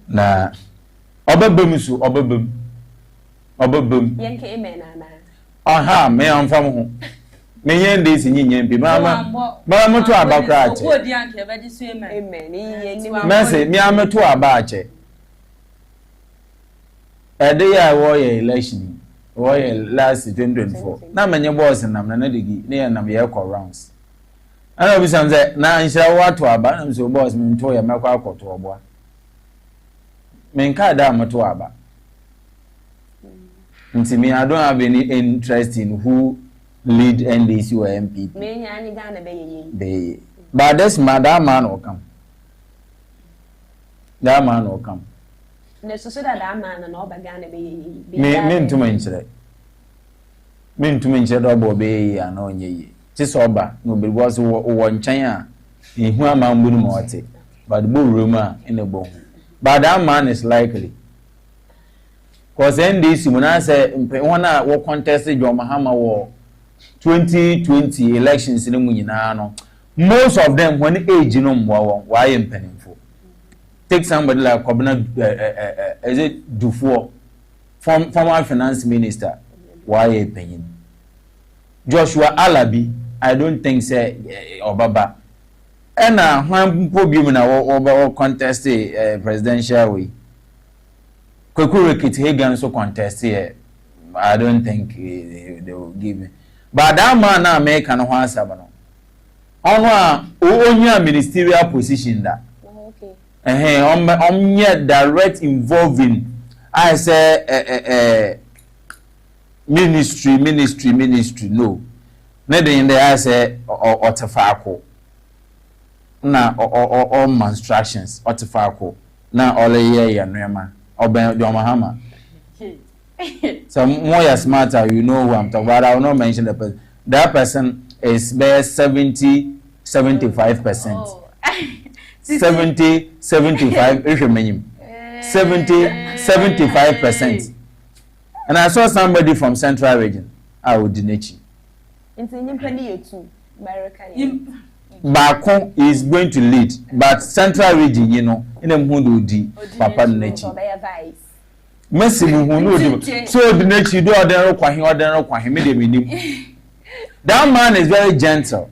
Na obabam su obabam. Yenke amen na. Aha, me amfam ho. Me yende si nyinyem bi mama moto aba kra ache. Odi anke be di so amen. Amen. Yi Mercy, me ameto aba ache. Ede ya wo ye election. Wo ye last 2024. Na menye boss nam na digi, na ye nam ye call rounds. Ana obi sanze na nhyira wato aba na mso boss me nto ya mekwa akoto oboa me nka da amato aba nti me I don't have any interest in who lead NDC or MPP me nya ni Ghana be but this madam man will come that man will come ne so da man na oba Ghana be yi me ntuma nkyere do bo be yi ana onye yi Tisoba no be was wo nchen a ehu amambu no mote but bo room a in the bone but that man is likely cause NDC muna say wona wo contest Yomahama wo 2020 elections ni munyina no most of them when age no mwa why empanimfo take somebody like Kobna is it Dufour former finance minister why empanyin Joshua Alabi I don't think say Obaba. And when problem na over contest presidential way. Kwekure Hagan so contest here. I don't think they will give me. But that man na make an answer no. Onwa onya ministerial position that. Okay. On direct involving I say ministry no. Nede in the ase otefako na all instructions otefako na ole ye nrema oben Yomahama so more you smarter you know who I'm talking about. I will not mention the person. That person is bare 75%. 70 75 if you mean 75%. And I saw somebody from Central Region. I would deny. Bako is going to lead, but Central Region, you know, in a mundo Papa Nechi. Messi mundo so the Nechi do order that man is very gentle.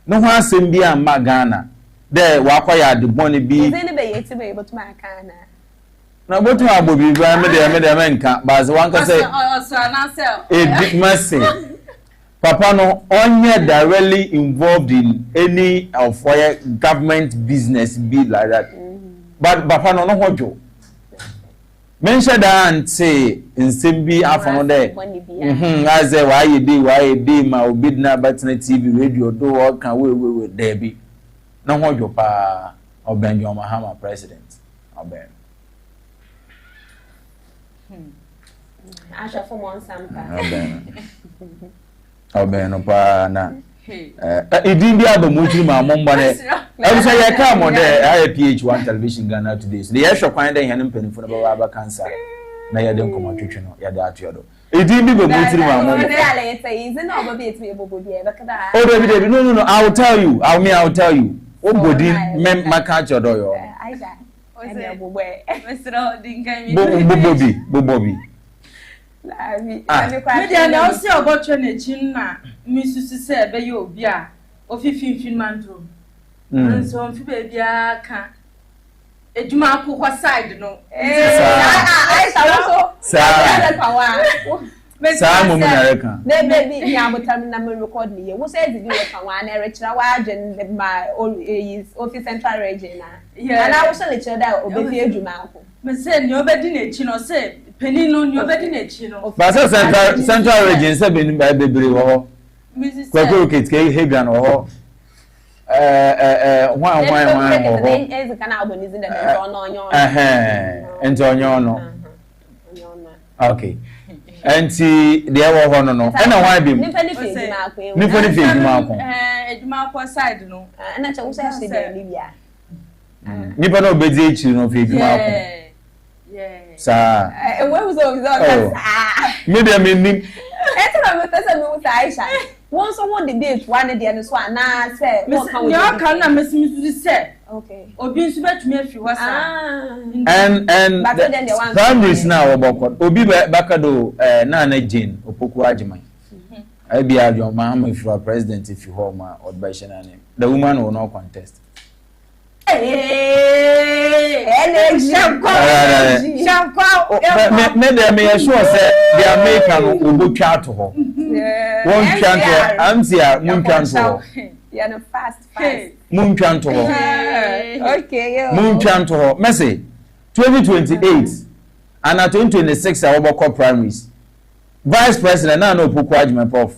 No one send be a magana. There, Wakwaya the bonny bee. na botu abobi ba me de menka baze wan ka say papa no onye directly involved in any of government business be like that but papa no hojo mention that and say nsem bi afono there I say why you dey ma obi na batna TV radio do all can we there be no hojo pa Obenjo Mahama president Oben Asha for one sampa Oben pa na idin bi abamuti ma momba ne e so ye ka mo there PH-1 television Ghana today so the show kwan den yan mpanifo na ba cancer na ye den komo twetwe no ye da atiodo idin bi bamuti ma momba no I will tell you I'll tell you Obodi maka chodo yo. Aisha. Bobobi. Me dey na o si ogotwe na chin na mi susu se be ye obi a ofifin mandro. Nso mfi be bia ka ejuma akokwa side no. Aisha wo so. Sa mo na reka. Na baby ni abotam na me record ni ye. Wo say did you ka wa na rekira wa agent my office central region na. And I was say lecture that obedi ejuma akọ. Me say ni obedi na echi no say peni no ni obedi na echi no. Ba say central region say be ni ba bebre wo ho. Kwakuru kitke hebian wo ho. Wan wo ho. Eze kana abonizi da onyo. Ento onyo. Okay. Enti de wo ho no e na wan bi nipa ni fe ejuma akọ ejuma akọ side no na che wo say se de bia nipa no obedi echi no fe ejuma akọ sa we was so me de me nim eto na me tese me wo Aisha won so won the date one de no so na say won kan wo yo kan na mesimi su say okay obi nsu betumi afi wasa and primaries now obokot obi bakado na Jane opoku ajiman abi ajo Mahama if you are president if you home or by name the woman will not contest me dey sure say the American will twa to ho won twa to am sia mun twa to ho ya no fast mun twa to ho okay mun twa to ho message 2028 and 2026 our primaries vice president na no poku agreement prof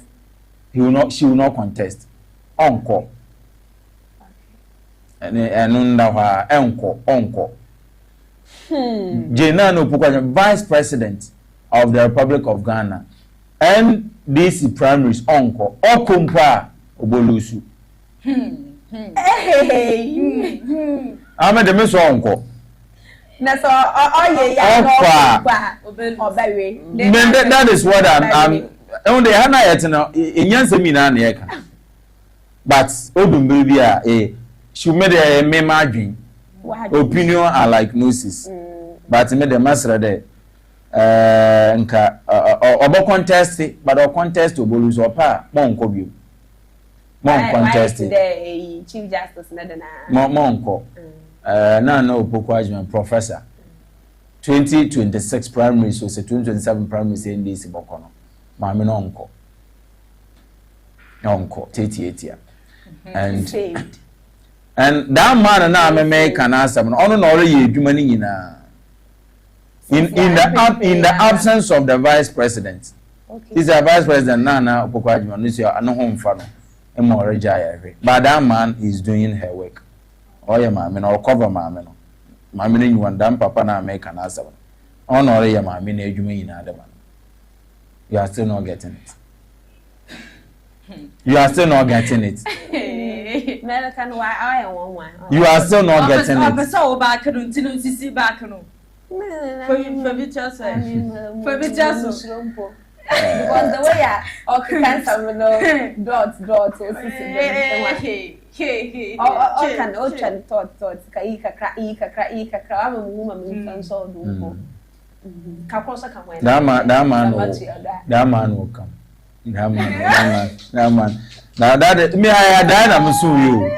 she will not contest onko nda ha onko Jena no poku vice president of the Republic of Ghana and this primaries onko okompa obolusu Ahmed me so onko na so oye ya no obawe that is what I'm on the hana yet no enyanse mi na na yeka but odum baby a she made a me margin opinion are like gnosis but me the master there nka obo contest but o contest obolu so pa monko bi mon contest today chief justice na monko na opoku agreement professor 2026 primary so 2027 primary say ndc bokono ma me no onko 38 and that man na me can answer no ono no ye adwuma ni nyina in the absence of the vice president okay. Is the vice president na opoku agreement no so no homfa no e mo reja ya but that man is doing her work oya maame na cover maame no maame ni wanda papa na America na asaba ono ore ya maame na adwuma nyina adaba you are still not getting it you are still not getting it American why I one you are still not getting it officer o back no ntino sisi back no for because the way I cancer no dot can thought kaika ama muuma mfanso duko kakosa kamwe that man will come that man now that me I Diana musu you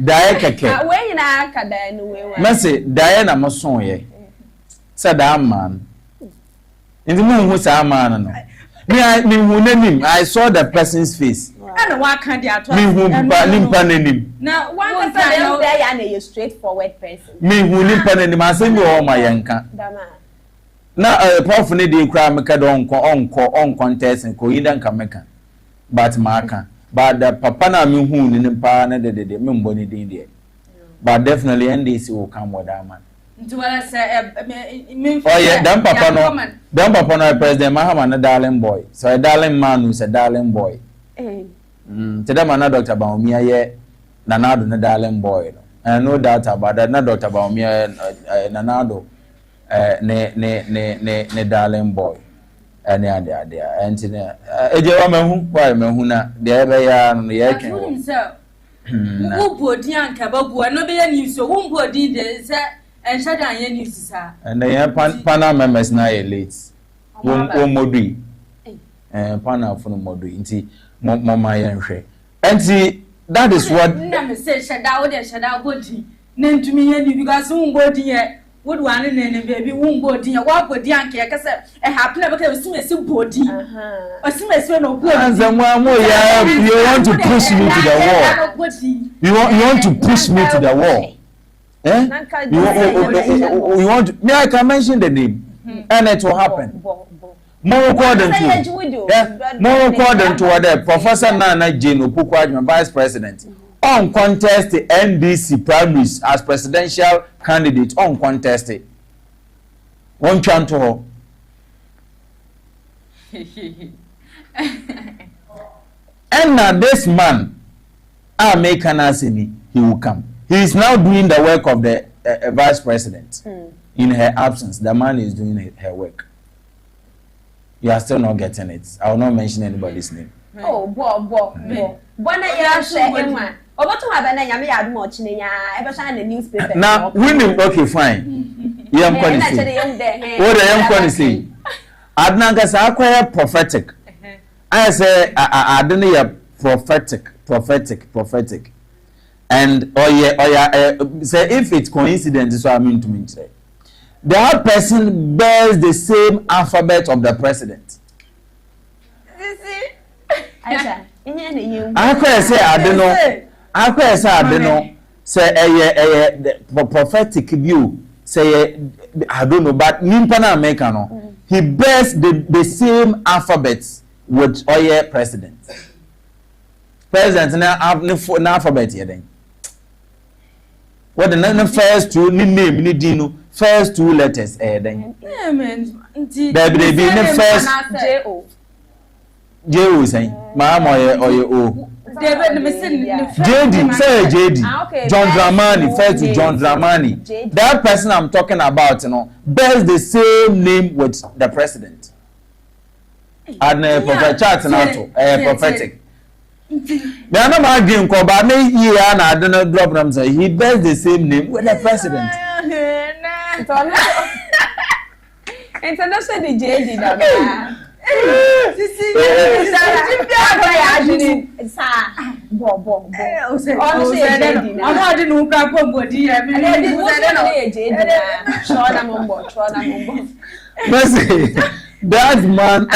die keke we na aka die no we message Diana musu ye said that man. In the moon was a man. I saw the person's face. And what can they at all? Me who nimpa now one time there and a straightforward person. Me who nimpa nenim asem be all my yanka. Na prof ne dey kra meka don on contest ko yidan ka meka. But maka. But the papa na me who nimpa na de me mboni din there. But definitely NDC will come with that man. Oh yeah, them papa no President Mahama na darling boy. So a darling man who's a darling boy. Today man na Dr. Baumia ye Nanado na darling boy. And no doubt about that. Na Dr. Baumia Nanado ne darling boy. And there and eje wa mehu na de ebe ya no ye ken. Who body anka babu no be any so who body de say and shada yen news sir. And the pana members na late. Won modui. Pana for modui. Nti mama yen hwe. Nti that is what na me say shada wo de shada body. Na ntumi yen ni because who body ye would one ne baby who body ye wa body anka ye kase e happen e be simesi body. Simesi no body. And someone you want to push me to the wall. You want to push me to the wall. Eh? You want me? I can mention the name, and it will happen. More according to what Professor Nana Jane Opukwa, Vice President, uncontested NDC primaries as presidential candidate, uncontested. One chant to her. And now this man, I make an asini, he will come. He is now doing the work of the vice president. In her absence, the man is doing her work. You are still not getting it. I will not mention anybody's name. Oh, bo. Bona ya share enwa. Oboto ha bana nyame ya admo chinenya. Ebe shan the newspaper. Now, winning okay fine. Yam kwani say. What the yam kwani say? Adnan ka sa akwa prophetic. I say adene ya prophetic. And say if it's coincidence, so I mean to me say that person bears the same alphabet of the president. I say I don't know. Say the prophetic view. Say I don't know, but Nimpana Americano. He bears the same alphabet with Oye president. President now have no alphabet here then. What the first two name ni dino first two letters then. Yeah man. There be the first J-O saying mama or O. JD say JD. John Dramani first to John Dramani. That person I'm talking about, bears the same name with the president. And prophet chat na to prophetic. Me ana ma dream ko ba me ye na adeno drop nam say he bears the same name with the president. International JD da ba. Sisi bo. Ono de no ka body ya me. That man,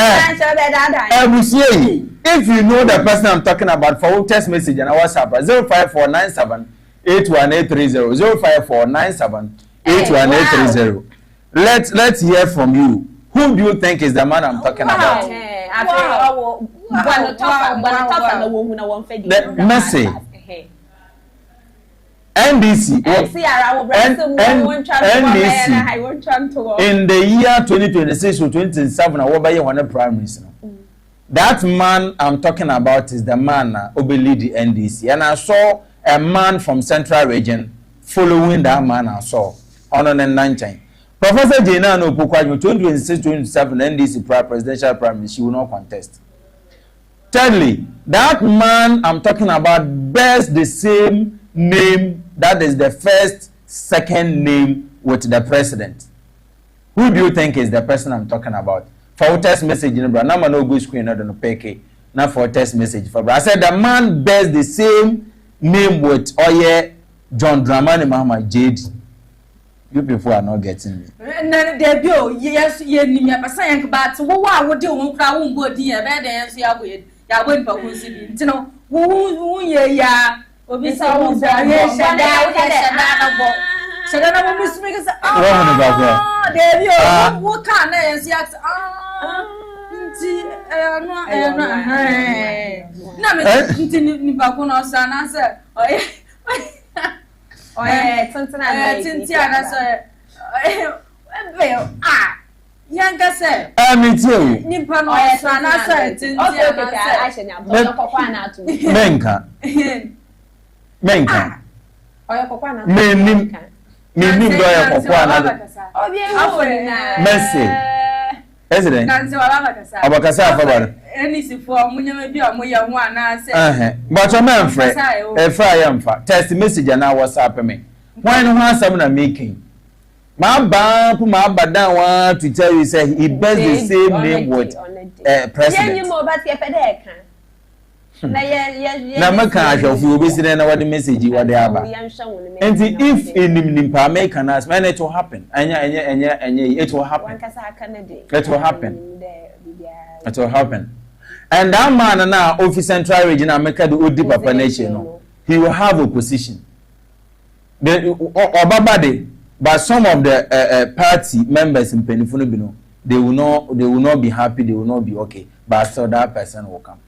if you know the person I'm talking about, for text message and WhatsApp 05497 05497 Let's hear from you. Who do you think is the man I'm talking about? Mercy. NDC in the year 2026 or 2027 or whatever you want to primaries. That man I'm talking about is the man who lead the NDC, and I saw a man from Central Region following that man. I saw on the 19. Professor Jena no Pukwa 2026-2027 NDC presidential primary, she will not contest. Thirdly, that man I'm talking about bears the same name, that is the first, second name with the president. Who do you think is the person I'm talking about? For text message, now no go screen, not on PK. Not for text message. For I said the man bears the same name with Oye John Dramani Mahama JD. You people are not getting me. No, there go. Yes, you need me. But saying about what would do when I won't go dear. Bad answer. I went for who's in. You know, who, yeah. Obi say who say yes, so then I will miss me. Oh, there you are. What can I say? Younger say, me too. Nippon, I said, Menka. Meaning doya kokwana. Mercy. President. Abakasa afabara. Any si for munyama bi amoya ho ana say. But your man friend, e fra yamfa. Text message na WhatsApp me. Why no answer na making? My bank, my badan want to tell you say he bears the same name with president. Yeah, you know but ye na maka ahwafo obesi na what the message what they aba. And if in America nas man it will happen. It will happen. It will happen. It will happen. And that man now office central region America the Odi Papa Nation no. He will have opposition. The Obabade, but some of the party members in Penifunu, they will not be happy, they will not be okay. But so that person will come.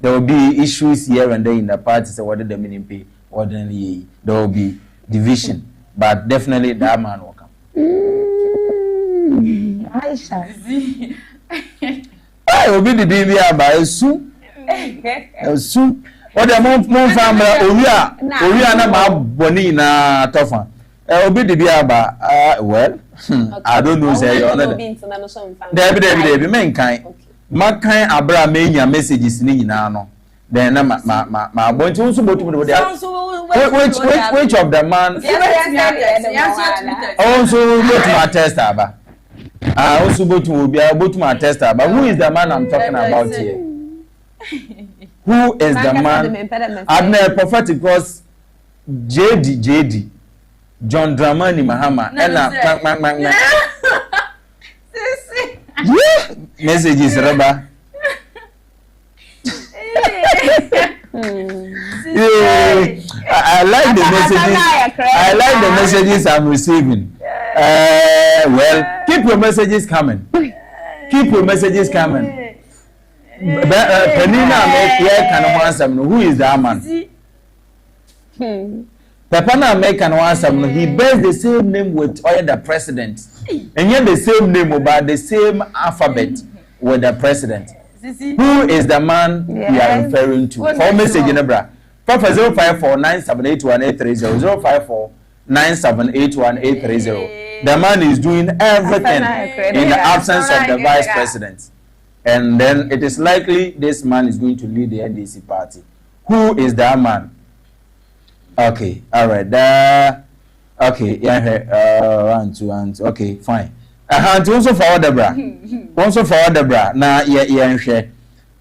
There will be issues here and there in the party, so what did the meaning pay, ordinarily there will be division. But definitely that man will come. I shall see. I will be the DVR by soon. Soon. What the more family, we are not Bonina Tofa. I will be the DVR well, I don't know, say you're not. There be mankind. Ma kind abra menya messages ni nyina no then na ma bonti unso botum no dia which of the man also botum test aba also botum obi botum test aba who is the man I'm talking about here? Who is the man? Abner prophetic because JD John Dramani Mahama and yeah, messages, Reba. I like the messages. I like the messages I'm receiving. Well, keep your messages coming. Keep your messages coming. Penina can answer. Who is that man? Pepana American answer. He bears the same name with all the president. And yet the same name about the same alphabet with the president. Who is the man we are referring to? For message in Ebra. Papa 054-978-1830. 054-978-1830. The man is doing everything in the absence of the vice president. And then it is likely this man is going to lead the NDC party. Who is that man? Okay, all right. Okay, yeah, 1, 2, 1, 2. Okay, fine. Also forward the bra. Also forward the bra. Na share.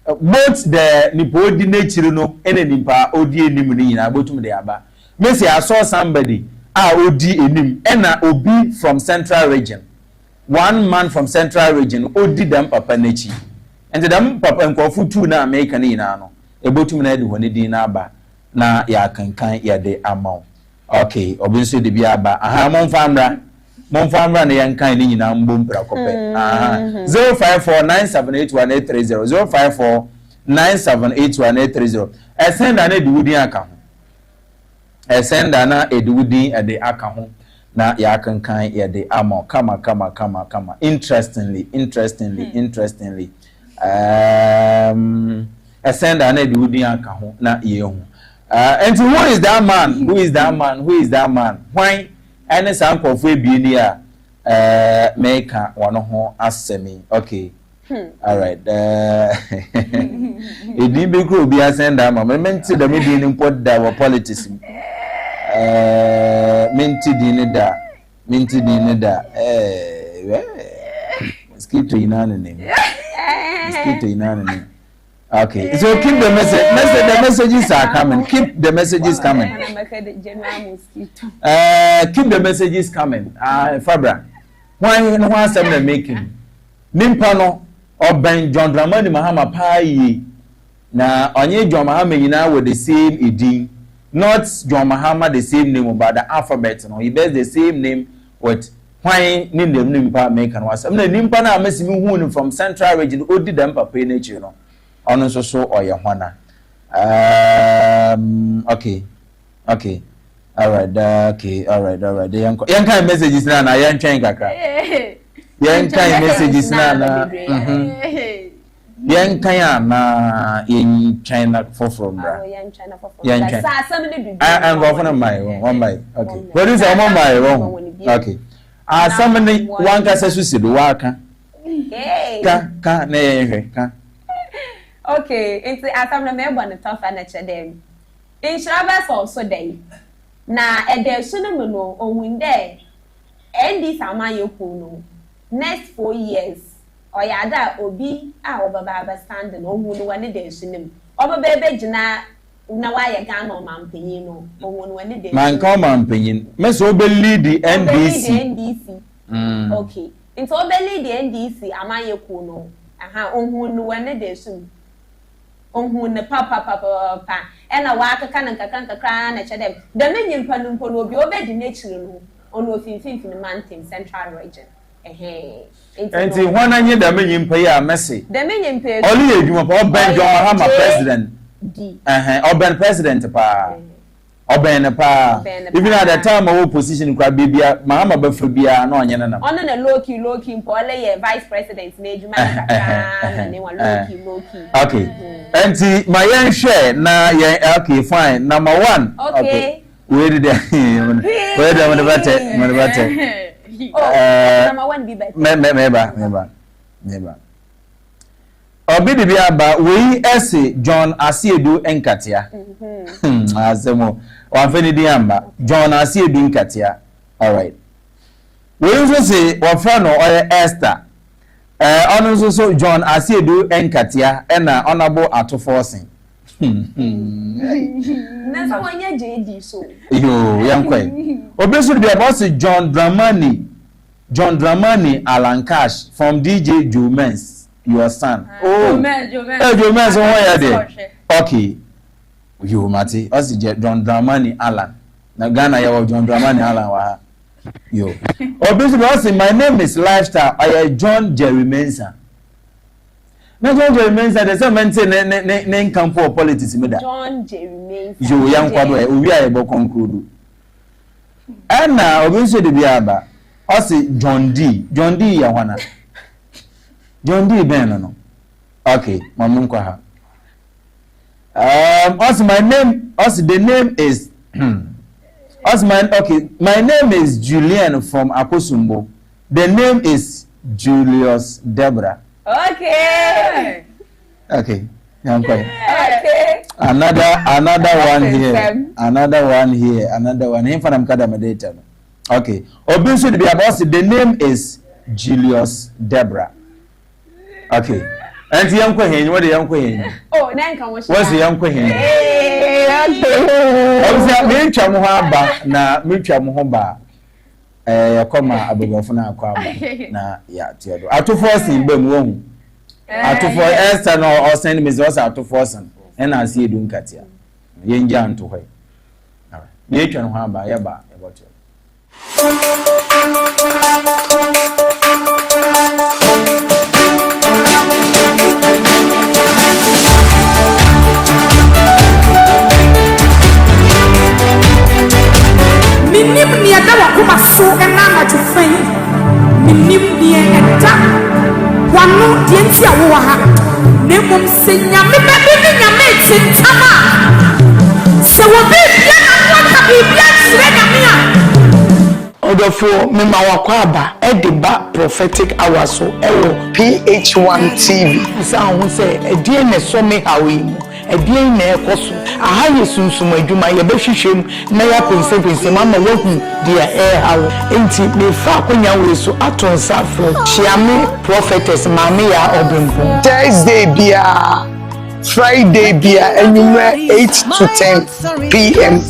Both the nipo di nature no ene nipa odi enim ni nyina botum de aba. Messi I saw somebody odi enim ena obi from central region. One man from central region odi dem papa nechi. And dem papa nkofu tu na America ni nyina no. E botum na de hone din na aba na ya kankan ya de amount. Okay, obinso de biaba. Aha, mon famra na yankan ni nyina mbom prakope. Aha. 0549781830. 0549781830. Esenda na edudi aka ho. Esenda na edudi ade aka ho na ya kankan ya de amount. Kama. Interestingly. Esenda na edudi aka ho na ye ho. And who is that man? Why? Any sample for BNIA make one ho asemi. Okay. All right. It didn't be cool be a sender, mamma. Meant to the meeting import that politics. Minty dinner da. Skip to inanimate. Okay, so keep the message. The messages are coming. Keep the messages coming. Keep the messages coming. Fabra, why no one them making? Nimpano or Ben John Dramani Mahama Pai. Na onye John Mahama nyina with the same edin, not John Mahama the same name but the alphabet. No, he bears the same name with why name them nimpa make and was. Nimpa na mesi hu from Central Region. Odi them papa nature no. Ono so oya hwana. Okay. All right. Yan kind messages na yan twen kakra. Yan kind messages na. Yan kan na in China for from bra. Yan China. Sa some ni bibi. I'm going for my one by. Okay. What is am my wrong? Okay. Some ni one ka sesu do waka. Ka na ye ka. Okay, it's asam na me bon to furniture dem. In Shabas also dey. Na e dey sunu mu no ohun dey. Endi sama yoku no. Next 4 years. Oyada obi a obaba stand no ohun no wane dey sunu. Obaba be gina na wa ye Ghana o mampanyin no. Ohun no wane dey. Man ka mampanyin. Me so be lead the NDC. Okay. Into obe lead the NDC amayeku no. Aha ohun no wane dey sunu. Ohun ne papa ena wa akaka na nkaka na chedem de menyim panumpo no obi obedi n'echiri no ono ofinfin mountain Central Region enti hwana nye de menyim pa ya message de menyim pa oli edwuma pa oben John Mahama president oben president pa oben pa even at the time of position kwa bibia Mahama bafa bia na onye na ono na low-key mpo ole ye vice president na edwuma kaka na ne wa low-key okay enti my yen share na yen okay fine number 1 okay where did where the number better number 1 be better meba Obidi bia ba we ese John Asiedu Enkatia azemo wanfeni di amba John Asiedu Enkatia all right we also say wafra no oye Esther ono so John Asiedu Enkatia na honorable Atoforcing na so wanya JD so yo yankwe obesu bia boss John Dramani Alankash from DJ Jomens your son. Jomens so why there? Okay. You mati. Us John Dramani Alan. Na Ghana ya John Dramani Alan wa. Yo. Obviously my name is Lifestyle. I am John Jerry Mensah. Na John Jerry Mensah the same maintain ne camp for politics me da. John Jerry Mensah. Yo yan kwado e owi aye bo conclude. Na obviously de biaba. Us John D ya hwana. John D Ben no. Okay, mamun kwa ha. Also my name, also the name is also my name is Julian from Akosumbo. The name is Julius Deborah. Okay. Okay. Okay. Okay. Another one here. Him for namkada medeta. Okay. Obviously the name is Julius Deborah. Okay. And yanko hen, what the yanko hen? Oh, nanka was. What's the yanko hen? Okay. Obviously, me chamuhaba na me chamuhaba. Koma abogafuna kwaba na ya tiedo. Atoforcing bem won. Atofor Esther no or send me also atoforcing. And I see Edu Nkatia. Yenja nto hwe. All right. Ye chamuhaba yaba about you. Minim ni ada wakuma so ena ma tufan minim ni eda wanu die nti awo ha nemum senya me be ni nyame tintama se wo be bia na waka bibia sire nyame a odofo me ma wakwaba ediba prophetic hours so ewo PH-ONETV isa hu se edie ne so me hawi mu edie na ekoso aha yesunsum adwuma ye behwehwem na ya pensem ama wahu dia hawo enti me fa konya we so atonsafo chiame prophetess mame ya obempo Thursday bia Friday bia anywhere 8 to 10 p.m.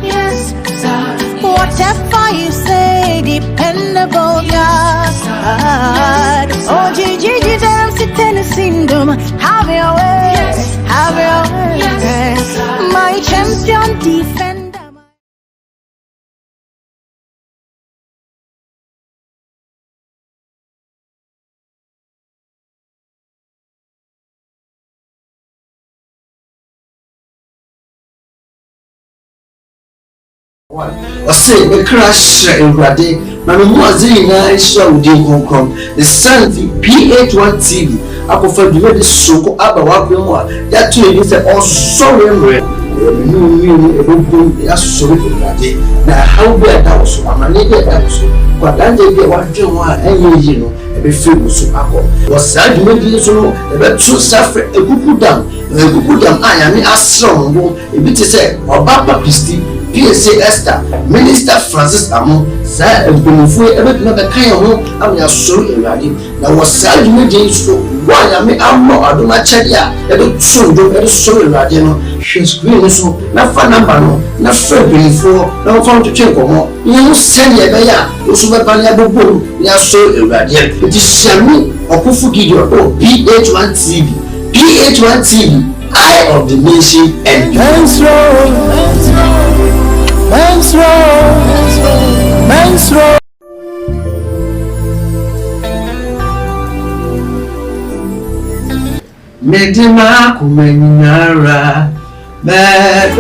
Yes, sir. Whatever you say, dependable God. Oh, Gigi, them sitting in syndrome. Have your way, have your way. My champion defender. Ose me crash everybody na me mu azini na ehia odi nkonkron the sun PH-ONETV akofa duwe de soko aba wabremu a ya to eni se Osore mre me ebogbo ya soro everybody na how be that so amane be that so kwa danje be wadwe ho a enye yi no ebe fe so akọ wasa duwe di so no ebe to safre egugu dam aya me asro ngo ebi te se oba papisti PSA Esther, Minister Francis Amo, Sir Ebonifu, everything that kind of I'm your soul in Radi. Now was sad you made so why I mean I'm not I do not check ya, I don't soon do it so in Radino. She's green so not for number no, not for before, no found to check more. You send ya baya, also by Banyabo Boom, your soul in Radian. It is Shami or Kufu Gideon or PH-ONETV. PH-ONETV, Eye of the Nation and Men's row. Medina kumenyara med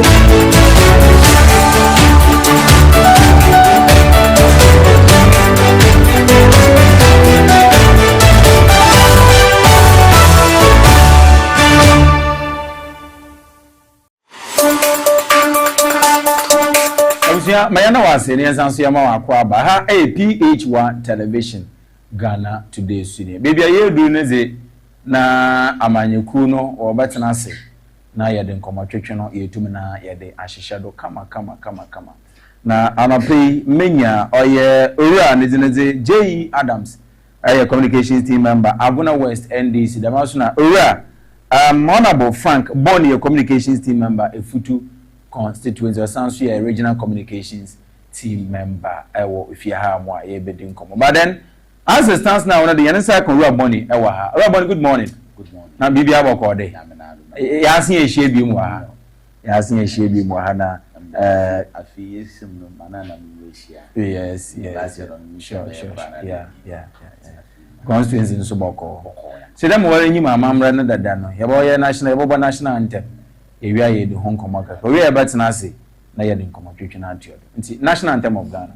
Mayana was in Sansiama Aquaba, ha a PH-1 television, Ghana today, Senior. Baby, I do neze na amanyekuno or batanase. Na yadin communication ye tumina yade ashishado kama. Na anapay menya or ye ura nizineze J. Adams, a communications team member, Abuna West NDC, the Masuna ura. Honorable Frank Bonnie, a communications team member, a futu constituency or sounds a regional communications team member. If you have more, you be doing come. But then, as it stands now, the answer can Rob Bonnie. Rob Bonnie, good morning. Good morning. Now, Bibi Abba all day. Yasin a shade be more. Yasin a shade be more. Hana. I feel some manana. Yes. Sure. Yeah. Constituency in Suboko. So them wearing you, my mom ran that dano. You boy national anthem. If we are the Hong Kong market, we are better than say, na yet in competition anthem. It's national anthem of Ghana.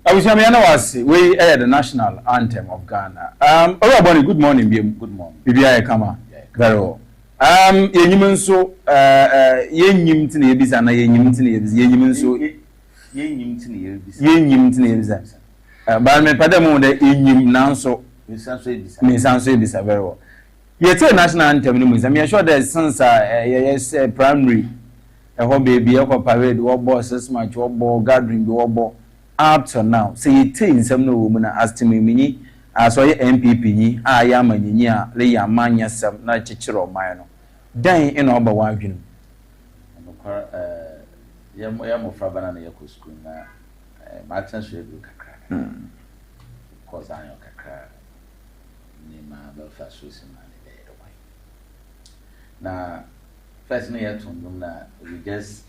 Abusamiana was we air the national anthem of Ghana. Everybody, good morning, good morning. Bibia Kama. Very well. Yenyim so yenyim tine yebisa na yenyim tine yebisa yenyim so yenyim tine yebisa ba me pada mo de yenyim nanso me sanso yebisa very well. Yete national anthem no musa me sure that since yes primary ho baby e ko parade wo boss match wo ball gathering wo ball up to now say yete nsem no wo mu na astimi minyi aso ye MPP ni aya manyi a le ya manya sam na chichiro man no dan ina oba wa adwenu no ya mo fra bana na yako school na ma transfer do kakra cause ayo kakra ni ma ba fa so sima ni de do na first na ya tundum na we just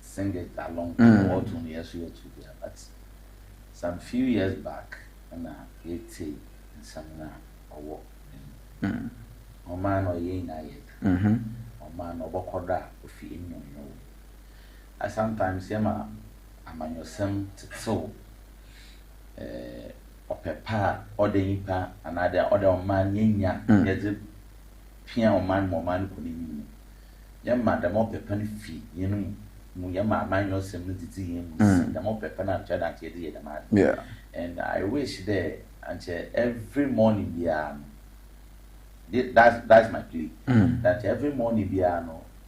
sing it along all to me as you to but some few years back na yete samna owo man oye na yet man obokoda ofi enyo I sometimes yema amanyosem tso opepa odenipa another other man nyenya yeze pia man mo man ko ni yema da mo pepa ni fi yenu mu yema amanyosem titi yemu da mo pepa na chada chede ye da man yeah. And I wish there until every morning that's my plea. That every morning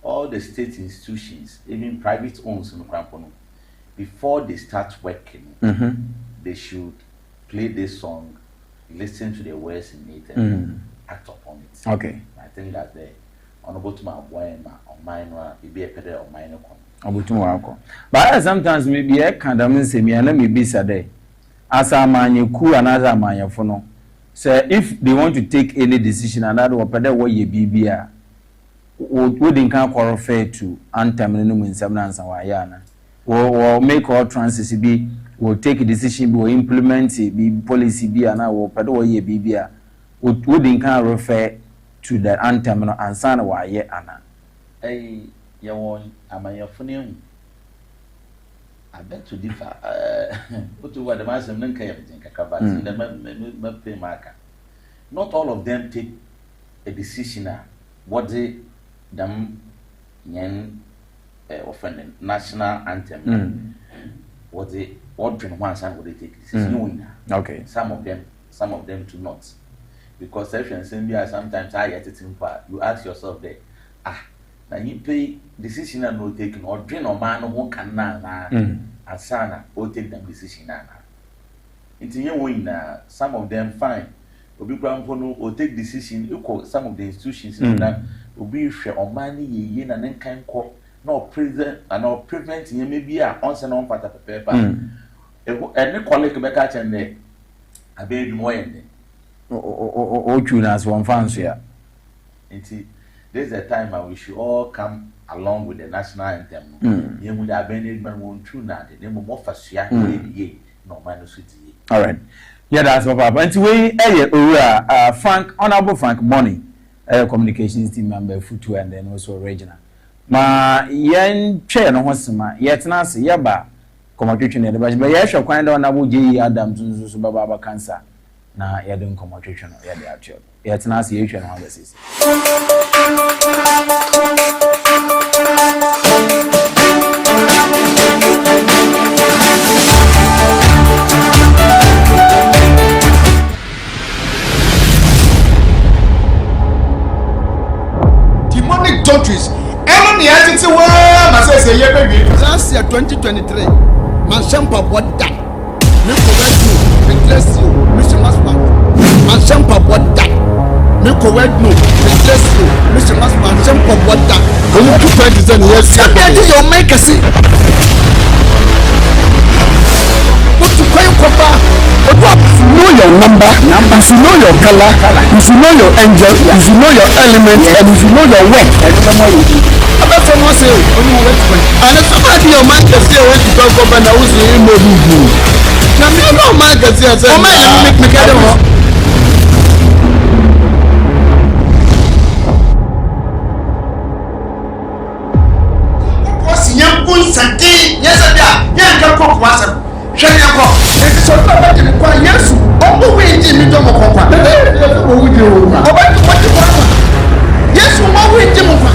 all the state institutions, even private ones in Krampono, before they start working, they should play this song, listen to the words in it, and act upon it. Okay. I think that's the honorable to my boy, or mine, be a pedal or minor. But sometimes maybe I can't say me and let me be sad. As a man, you cool another man, you know. So if they want to take any decision, another or better way you be, wouldn't come refer to anthem in some answer, or make all transit be, will take a decision, will implement it, be policy be, and I will better way you be, wouldn't come refer to the anthem and son why yet, Anna. Hey, you want, am I your phone? I bet to differ. Put to what the master men can but the pay marker. Not all of them take a decision. What they them yen offending national anthem. What they ordering one side would they take decision. Okay. Some of them do not. Because sometimes I get it in part. You ask yourself there, now you pay decision and no taking or drain or man who can now and sana or take them decision now. Into your win some of them fine. Will be or take decision equal some of the institutions that will be share or money yen and then can call no present and no prevent you maybe a onsen on part of paper. And colleague back at and there. I baby more in there. Oh, tunas one fancy. There's a time I we should all come along with the national anthem. You would have been able to true now. The name of more fast no minus. All right. Yeah, that's what Papa. And we Frank, Honorable Frank Bonnie, communications team member, Futu, and then also regional. Ma yen chair no wasma, yet Nancy, Yaba, communication in the budget, but yes, you're quite honorable J. Adams, Baba cancer. Na ya don communication ya dey actual ya tana see you how this is demonic doctrines eno ni atiti wa ma say ye baby last year 2023 man shampa what that me ko be bless you Mr. Masman and shampa what that me ko we no bless you Mr. Masman shampa what that you 220 years get your make see what to pay papa what you know your number if you know your color if you know your angel if you know your element and if you know your work about someone say only wait and somebody your man can say when you talk about now who's in movie na me no man can say o man make me get them ko si yan kun santi yes bia yan ka ko kwasam hwe yan ko kwa Yesu obu winji mi to mo kwa o wuje o ma oba ti kwati kwa Yesu mo winji mo kwa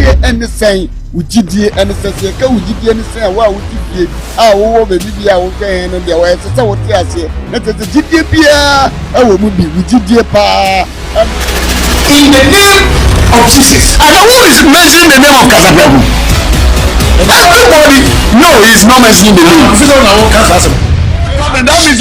ye ene sen ujidie ene sese ka ujidie ne sen wa ujidie a wo be bibia wo kan no de wa sese wo ti ase na tete jidie bia a wo mu bi ujidie pa in the name of Jesus. And who is mentioning the name of Casabiabu? Everybody, no, he's not mentioning the name. That means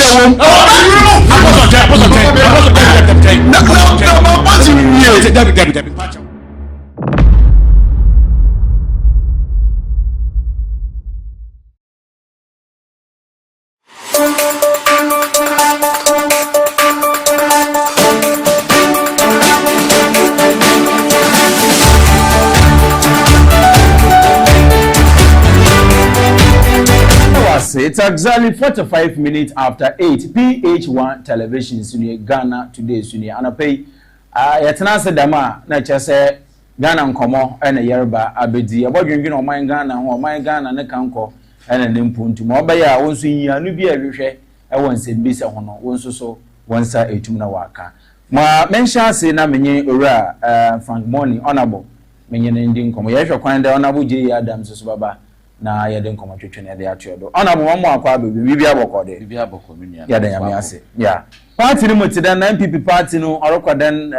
It's exactly 45 minutes after 8. PH-1 television Sunni Ghana today Sunni anapay yetena se dama na chese Ghana nkomo ena yerba abedi abodwendwe no man Ghana ho man Ghana ne kanko ena ne mpuntu mo obaya wonso yianu bi ahwehwe e wonse bi se ho no wonso so wonsa etum na waka ma mention say na menye owura Frank Money honorable menye ne ndi nkomo yehwe kwan da honorable J Adams so baba na yede nkomo twetwe ne de atodo ona mo mo akwa be bibi abokode bibi abokome nia ya da nyame ase ya party ni mutida na MPP party no orokodan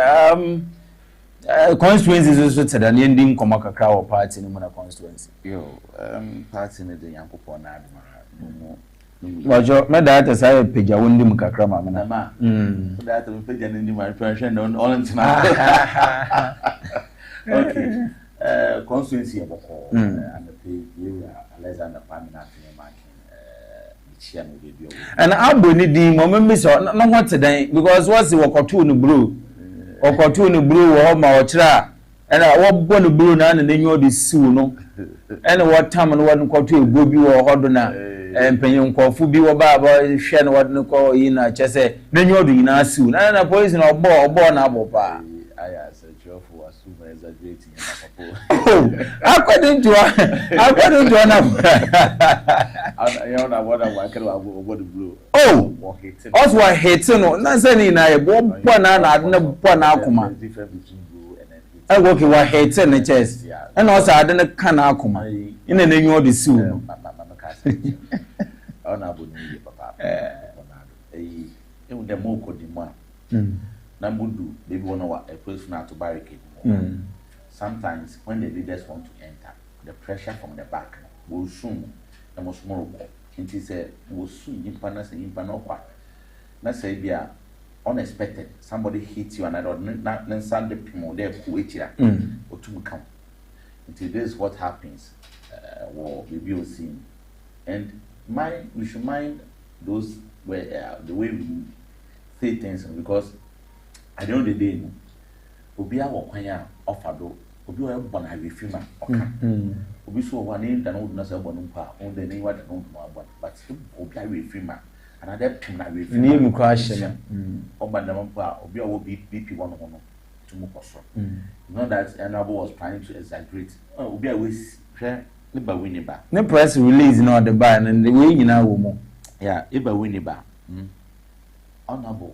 constituencies so tada ne ndi nkomo kakra wo party ni mo na constituency yo party ni de yankopon na aduma wajo meda ta sai peja wondi mu kakra ma na ma da ta peja ndi ma pension no all ntina okay constituency aboko and the Alexander Pamina and Aboni di moment so no what today because what's the wakotu no blue wakotu no blue wo ma ochira and I wo no blue na na nyo de siu no and what time no what kwato ego bi wo hodo na empanyin kwofo bi wo ba ba hwe no what no ko yi na chese na nyo do nyina siu na police na obo na abopa aya se chofu assume exaggerating according to na you know what I can about the blue also I hate no na say ni na e bo na na bo na akoma different between blue and I work wa hate na chest and also ade na kan akoma ina na nyu the siu no ona bo ni papa e the mo ko di mo na mudu baby one wa a place na to barricade sometimes when the leaders want to enter the pressure from the back will soon the most more it say will soon nimpa no kwa na say bia unexpected somebody hits you and I don't na send the people there wait here otum come until this is what happens what we will see and we should mind those where the way we say things because at the end of the day obi a wokwanya ofado obi o ebo na refima oka obi so wa ni da no na se bo no mpa on de ni wa da no mo abo but obi a refima another pim na refima ni mu kwa hye oba na mpa obi a wo BP one no to mu koso you know that Enabo was trying to exaggerate obi a we hwe ne ba wini ba ne press release no the bar and the way nyina wo mu yeah e ba wini ba Enabo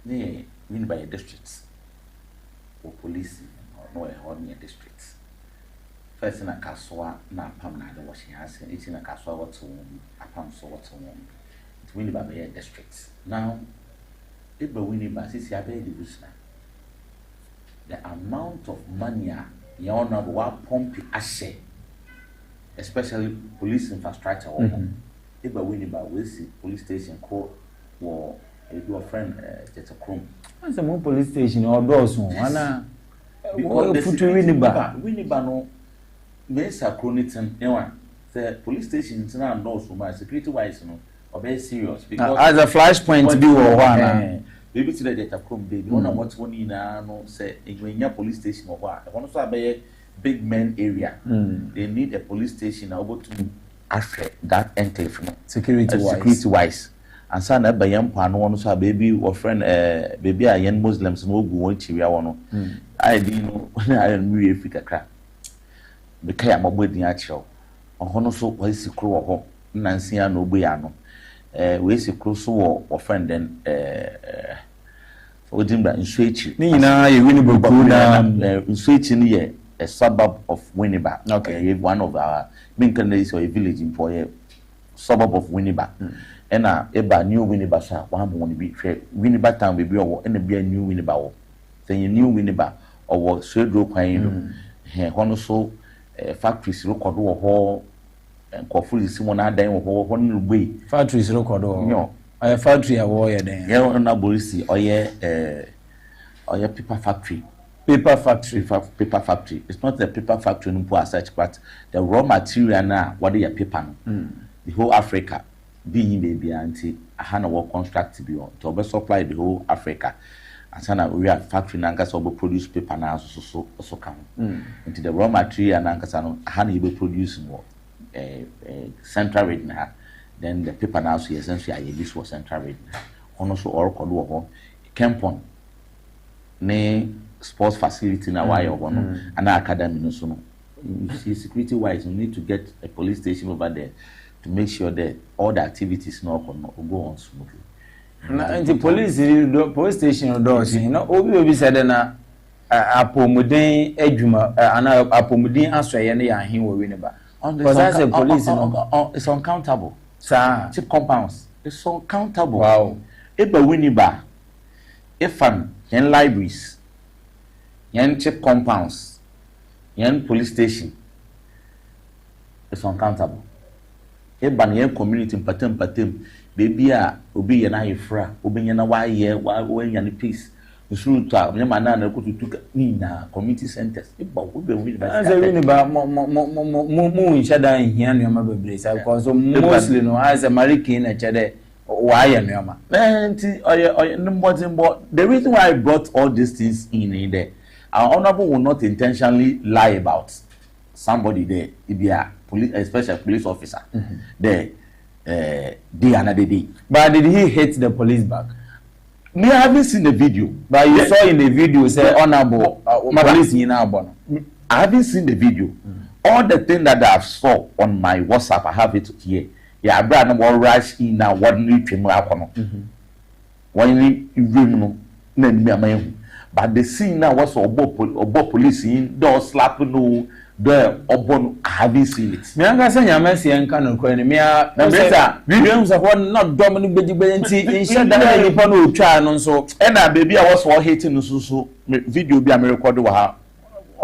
ne wini by districts or police or no a district. First in a castle, na pam na the washing house, and it's in a castle what to a pam so what to one. It's winning by a district. Now, if we're winning by CC division, the amount of money you all know what pump ashe, especially police infrastructure. If we're winning by we see police station court or your friend just a chrome. That's a more police station or doors one. Because Winiba no Mesa Chroniton, the police station is now no so much security wise no or very serious because as a flashpoint to be or one maybe today that come baby one of what's one in no say in your police station or what one also a big men area they need a police station able to affect that enclave security wise. And son that by young pan one so baby or friend baby a young Muslims no go on chiria one I didn't know I didn't really Africa crap because I'm a wedding actual on so was the crew of Nancy and Obiano we see close or friend then Odimba in Switch. Nina, you win in Switch in a suburb of Winneba. Okay, one of our main candidates or a village in Poye, suburb of Winneba. And eba new Winneba, sir, one won't be Winneba town will be and be a new Winneba. Then you new Winneba or what Swedro Quine, Honoso factories look at whole and Coffee Simon Adam or one way. Factories look at all. A factory a warrior then. Yeah, on a policy or your paper factory. Paper factory. Paper factory. It's not the paper factory in Poa such, but the raw material now, what are paper? The whole Africa, being baby auntie, a hand work contract to be on to supply the whole Africa. And so we are factory Nankas will produce paper now, so come into the raw material Nankasano, a hand will produce more central rate now. Then the paper now see essentially this was central rate. Also, all called Campon, ne sports facility na why or one and academy no so. You see, security wise, you need to get a police station over there to make sure that all the activities now go on smoothly. And the police station doors, you know, Obi said na apomuden edwuma ana apomuden aswaye na ya hin wo we ne ba. Because as a police, it's uncountable. Sir, cheap compounds. It's uncountable. Wow. Eba Winneba, Efan, yen libraries, yen cheap compounds, yen police station. It's uncountable. Eba yen community patem, baby obi yen ayefra, obi yen na why yen peace. Usuru to a mana na ko tutu ni na community centers. Eba obi Winneba. As a Winneba mo nshada hia nneoma bebre say because mostly no as a American na chede why nneoma. The reason why I brought all these things in there, our honorable will not intentionally lie about somebody there. If you are police, especially police officer, there day another day. But did he hit the police back? Me, I haven't seen the video. But you saw in the video say honorable police in Abon. I haven't seen the video. All the things that I saw on my WhatsApp, I have it here. Yeah, I brought them all rush in now. What need to know? One need but the scene now was about police in door slapping no there obon. I haven't seen it. Me anga say nyamesi enka no kwa ni me a videos of one not dominic beji in shed that nipa no twa no so and a baby I was for hating so video be am record wa ha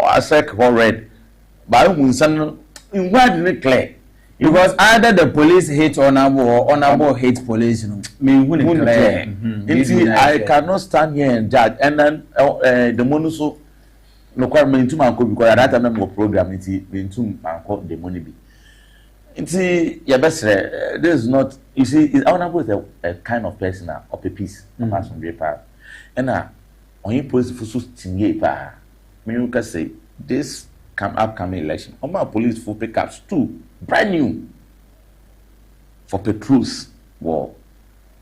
I said red but who san in word ni clear because either the police hate honorable or honorable hate police no me who ni clear. I cannot stand here and judge and then the money so no quite mean to man because at that time program it into man called the money be. Your best this is not you see is honorable is a kind of person of a piece apart from the part. And on you police for so tinge pa me you can say this upcoming election on my police for pickups too brand new for patrols war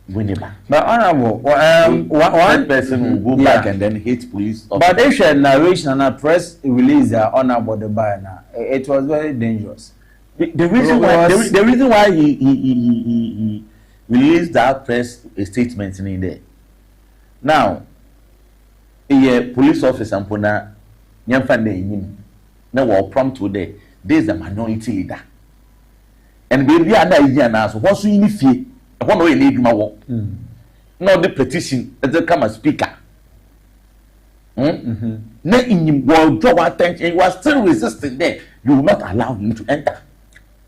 Winneba. But honorable, one person will go back and then hate police. But they shared narration and a press release that honorable the buyer now. It was very dangerous. The reason why he released that press statement in there. Now, a police officer and pona nyamfande him. Now we prompt today. There is a minority leader, and baby under Indiana. So what's in the fee? I want to lead my work. Not the petition as they come as speaker. Now in him will draw attention. You are still resisting there. You will not allow him to enter.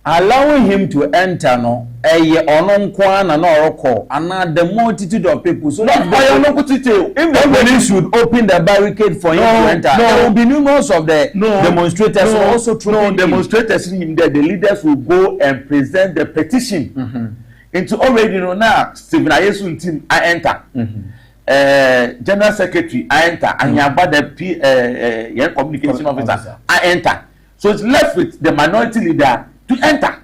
Allowing him to enter no onon kwana no oroko and the multitude of people so if the police should open the barricade for him to enter there will be numerous of the demonstrators also demonstrators in there the leaders will go and present the petition into already now Stephen Ayesun team I enter General Secretary I enter and the communication officer I enter so it's left with the minority leader to enter.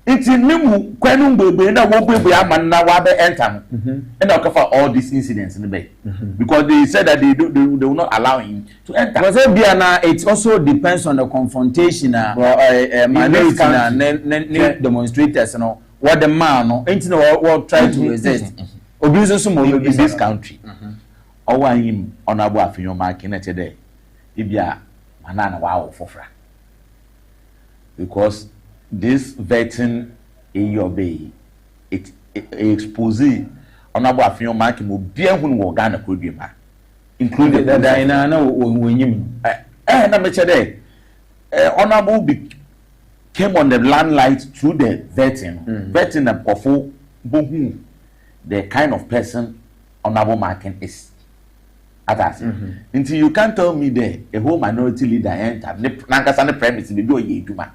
It's in Nimu, Quenum Baby, and I won't be a man now enter. And I'll cover all these incidents in the bay. Because they said that they will not allow him to enter. But it also depends on the confrontation, minority demonstrators, what the man no enti na what try to resist obi nso so mo in this country owa him honorable afinyo marking na tede ibia manana wa fofra because this vetting in your bay it expose honorable afinyo marking obi ehun wo Ghana ko dwema including the dina na wonyim na me tede honorable came on the limelight through the vetting vetting of kofo bohu the kind of person honorable marking is atas until you can't tell me there a whole minority leader enter nankasa ne premise be do ye eduma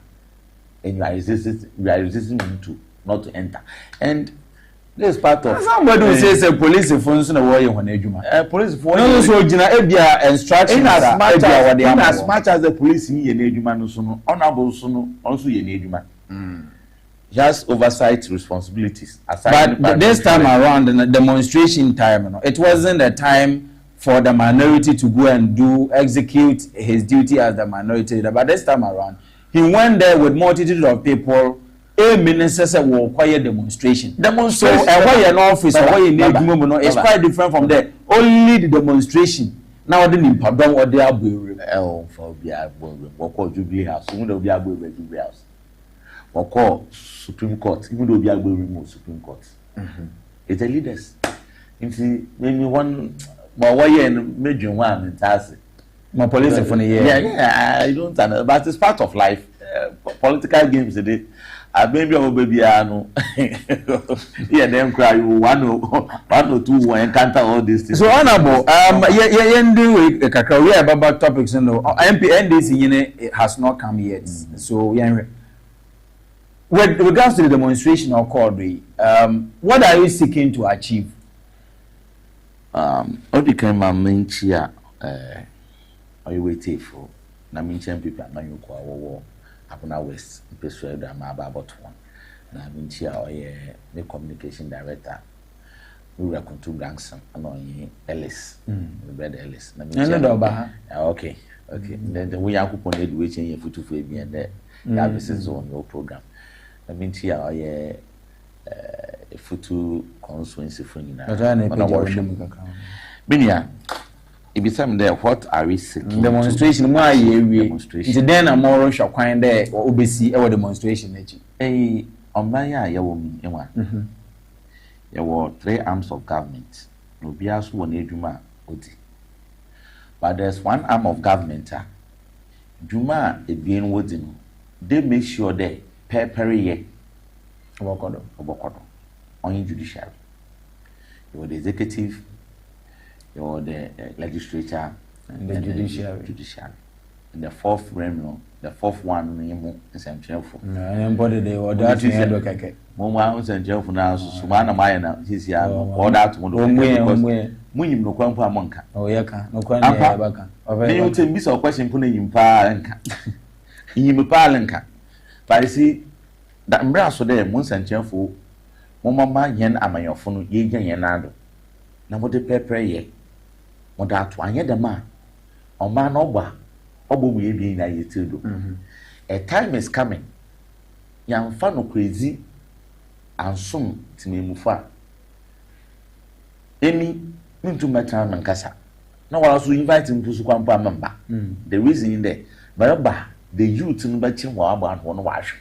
and you are resisting him to not to enter and this is part of somebody who says a police phone so na wo ye hon eduma police phone no so gina ebia instructions in as much as the police ye na eduma no so no honorable so no also ye na eduma just oversight responsibilities aside. But this time around the demonstration time, you know, it wasn't the time for the minority to go and execute his duty as the minority leader. But this time around, he went there with multitude of people. A minister said, "Will require demonstration." So, why an office, why you need it's quite different from there. Only the demonstration. Now, the pardon what they are doing. For what called Jubilee House? Who will be able to Jubilee House? Or call Supreme Court, even though we are going to remove Supreme Court. It's the leaders. When you want more way and major one and task. My police for the year. Yeah, I don't know, but it's part of life. Political games today. I maybe our baby no. Yeah, them cry one or two encounter all these things. So honorable, do kakra we about topics no. NDC has not come yet. So yeah. With regards to the demonstration or call, what are you seeking to achieve? What became my main chair, are you waiting for? Na mention people at Manu Kwa War, Abuna West, persuade them about one. Na mention the communication director. We were going to Branson, and Ellis, the bread Ellis. Okay. Then we are going to wait in your foot to be and there. That is on your program. I mean, here a photo constituency for you now. Binia, if you tell there, what are we seeking? Demonstration, why demonstration? Then a moral shall find there or obviously our demonstration. On my eye, you will there were 3 arms of government. No bias one Juma Odi. But there's one arm of government. Juma a being wooden. They make sure they pay Obokodo on judiciary. You are the executive, you are the legislature, and the judiciary. And the 4th realm, the 4th one is central. Embody the order to Moma was central for now, Sumana Mayana, his year, or that one. Munim no Quampa Monka. Oh, Yaka, no Quampa. You tell me so question putting in Palanka. In Palanka. But you see, that embrace so there, Mons and Chenful, Mama yen amayophone, ye yenado. Now what the pepper ye? What that one yet the man, or man oba, obo we be in a yetudo. A time is coming. Young fan crazy, and soon to me mufa. Any into my time and casa. No, I also invite him to Sukwampa member. The reason in there, but the youth in Bachin Waba one wash.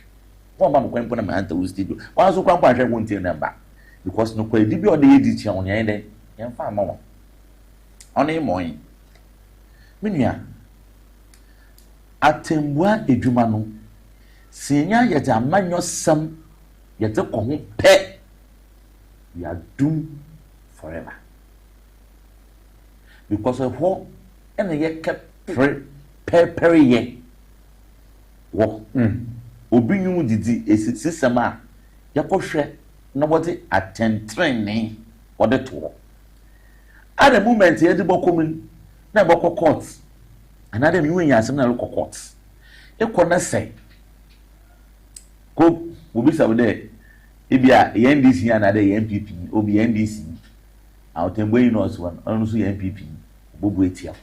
One man can put a man to studio. Once you come back, I won't tell them back. Because no quay or the edition on your end, and far more. On a morning. Minia Atembwa Ejumano. Senior yet a man your son, yet a common pet. We are doomed forever. Because of what and yet kept perry ye. Walk. Obi nyum didi esisem a yakɔhwɛ na wɔde atɛntrɛnne wɔde to. At the moment yɛde bɔkɔm na bɔkɔ court. Another you nya asɛm na lokɔ court. Ekɔ na sɛ ko obi saw there ebia NDC another NPP obi NDC. Awtembo yi no so one ɔno so NPP bobu etia.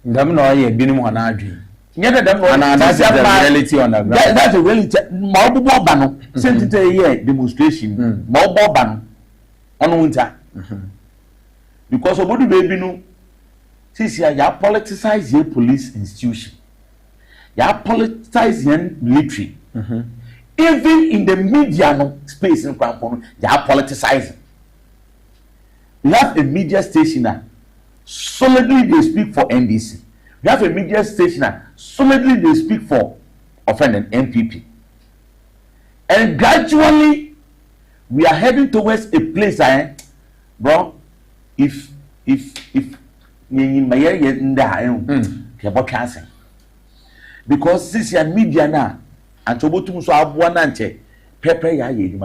Ndam na ɔyɛ binom hɔ na adwen. nyɛ dem no and that's the reality on the ground. That's the reality. Ma obobo ba no sentite here demonstration ma obobo ba no ono winter because obodo baby no sisi ya politicize your police institution, ya politicize your military, even in the media no space in Krampon ya politicize. We have a media station that solidly they speak for NDC. We have a media station that solidly they speak for offending NPP. And gradually, we are heading towards a place, bro, if because this is media now, and to botum so abuwa nanche, pepper ya ye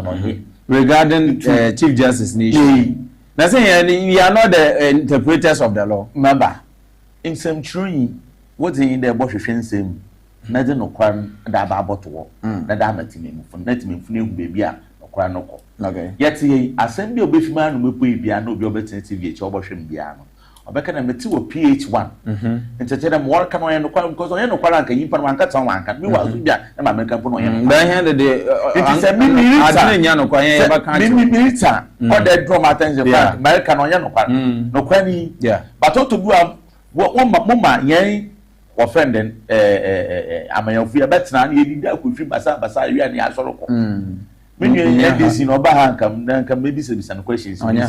regarding Chief Justice Nation. Now say we are not the interpreters of the law. Remember, in some tree, what's in the bush same, nothing no crime that about to walk, that I'm at him for net me baby or crime no. Okay. Yet he assembly of Bishman will be piano, be obedient TV, Chobashim piano. Or back and a PH-1. And to tell them what can I know because I know what I can you put one cut on one can be well, and my make up on him. By hand the day, it's a milita, or the drum attention, American or Yano, no quany, yeah. But all to do what one mama, yea, offending, I'm a fear better, you did that with you, beside you and the Osore. When you hear this in Obahan, then can maybe say some questions on your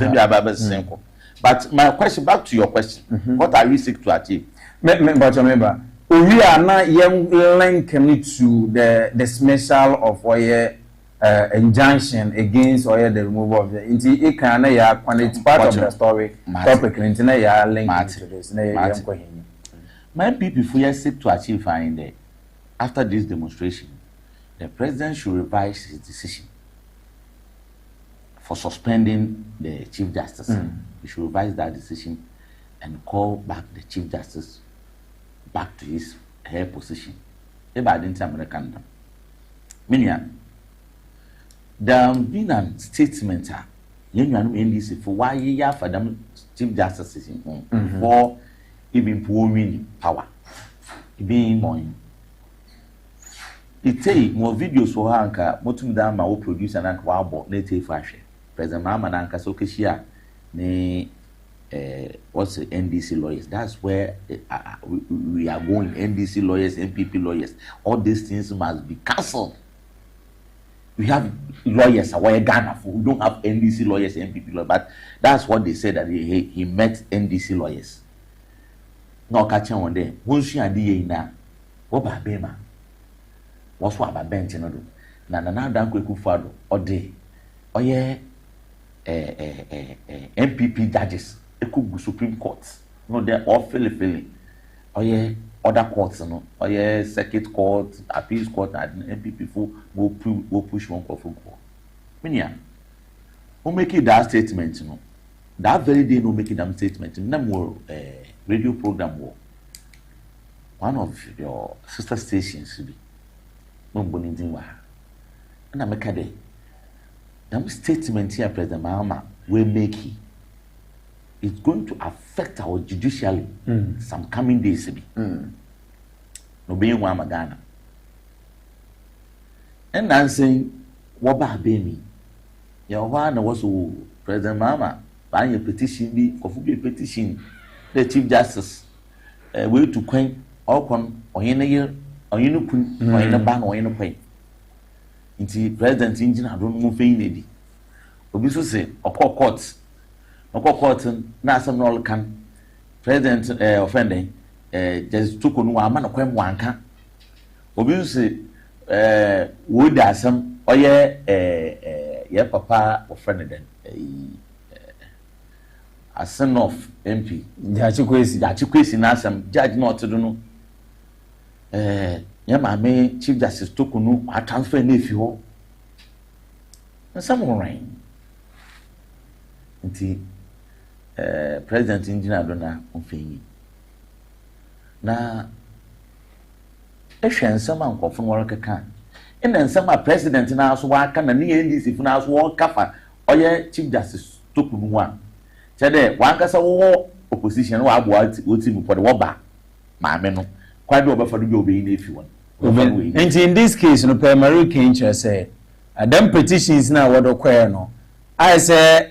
simple. But my question back to your question, what are we seek to achieve? But remember, we are not young linking to the dismissal of our injunction against or the removal of the it can when it's part of the story topic link to this. My people, if we are seek to achieve after this demonstration, the president should revise his decision for suspending the Chief Justice. We should revise that decision and call back the Chief Justice back to her position. If I didn't American, meaning there been a statement, NDC for why you have for them Chief Justice for even pouring power, being more. It take more videos for Hanka, Motum Dama will produce an anchor native fashion. President Mama Nanka Sokeshia, what's the NDC lawyers? That's where we are going. NDC lawyers, MPP lawyers, all these things must be cancelled. We have lawyers away Ghana for we don't have NDC lawyers, MPP lawyers, but that's what they said that he met NDC lawyers. No catching one day. Once you are the what about Bema? What's what about bench? No, na dan kweku fado ode oye MPP judges ekugu Supreme Court no they all feel oye other courts no oye circuit court appeals court and MPP for go push one for minia who make it that statement no that very day no make it that statement na more radio program wo one of your sister stations be no bonidin wa na make a that statement here President Mahama will make it's going to affect our judiciary some coming days no being one magana and I'm saying what about baby your one was President Mahama buying a petition be of a petition the Chief Justice way to coin all con or in a year or in a kun or in a ban or in a pay. Inti president engine I don't move any obi so say okọ court na asem no kan president offending just took on one man kwem wanka obi so say wo da asem oye ye papa offended a son of MP Jachikwesi na asem judge not to do no ya maame Chief Justice Tokunu a transfer na efi ho na some rain nti president engineer dona ofenyi na ehwe nsem ankofo no rekeka ina nsem a president na aso waka na ne NDC fu na aso wo kafa oye Chief Justice Tokunu a chede wankasa wo opposition wo abo oti mu for the woba maame no quite over for the obeying if you want. And in this case, no primary cancer say, them petitions now what occur no. I say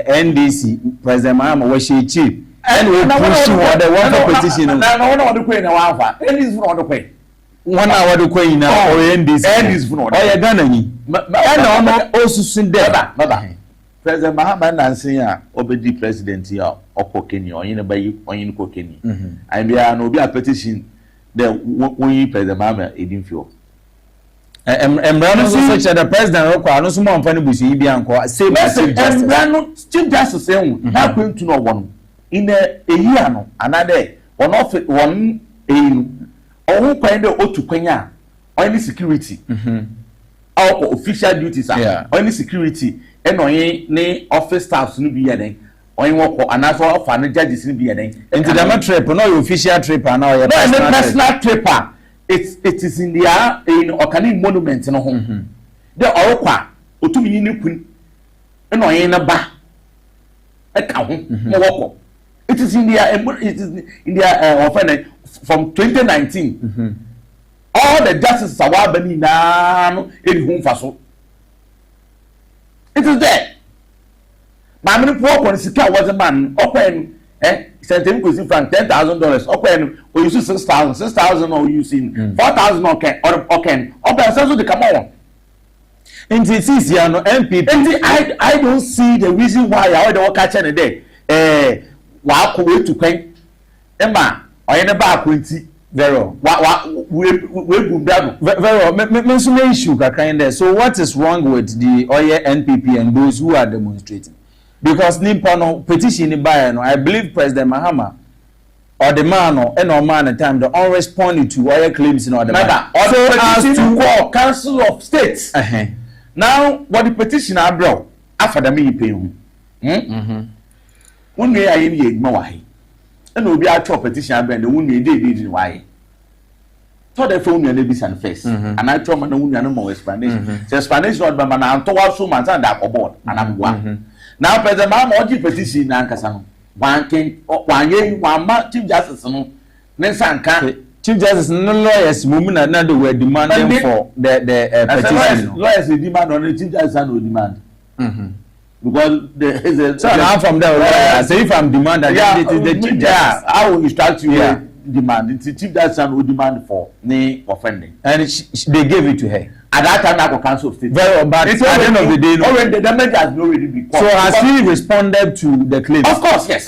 NDC President Mahama was she cheap. And we push what the one petition. No one the queen now. NDC for the queen. 1 hour the queen now or NDC for oh you done any. And also soon there. Baba. President Mahama Nancy obedi president here or Kenya or in a bay or in Kenya. And we are no be a petition. The we President Mahama didn't feel. Embrano so such the president require no small funny busi bi anko say Embrano chief justice say na kwem to no one in a year no another one of one who kwan dey otu kwanya any security or official duties or any security and any office staffs no be here on work and also offer no judges no be here into the trip no official trip and now personal trip it is in the in Okani monument no ho the orokwa otumi ni kun and on na ba e ka ho mo woko it is in the from 2019 all the justices are wabani na no eri hu faso it is there mamini poor kon sika was a man open sent him to frank $10,000 open or you see 6,000 or you see 4,000 okay so the come on into this year no MPP I don't see the reason why I don't catch any day wa ko we to kwen emma oyene ba kwenti vero we bumdado vero mention issue kakran there. So what is wrong with the Oye NPP and those who are demonstrating? Because Nippon petition in no, I believe President Mahama or the man or man at time the unresponded to Oye claims in order so as to call Council of States. Now what the petition are brought after the me pay one day I ain't why. And will be a top petition bend the wound did why. Told the phone and be and face. And I told my no more explanation. The explanation of my man told so much and that aboard and I'm one. Now President Mahama petition and Casano. One king one year one month Chief Justice no Nensan can Chief Justice no lawyers women another were demanding for the petition. Lawyers demand on the Chief Justice no demand. Because there is a so now from there say if I'm demanding it is the Chief Justice. I will instruct you demand it's the Chief Justice will demand for the offending and they gave it to her at that time I Council of State very bad at the end of the day already the damage has already been so has he responded to the claim? Of course yes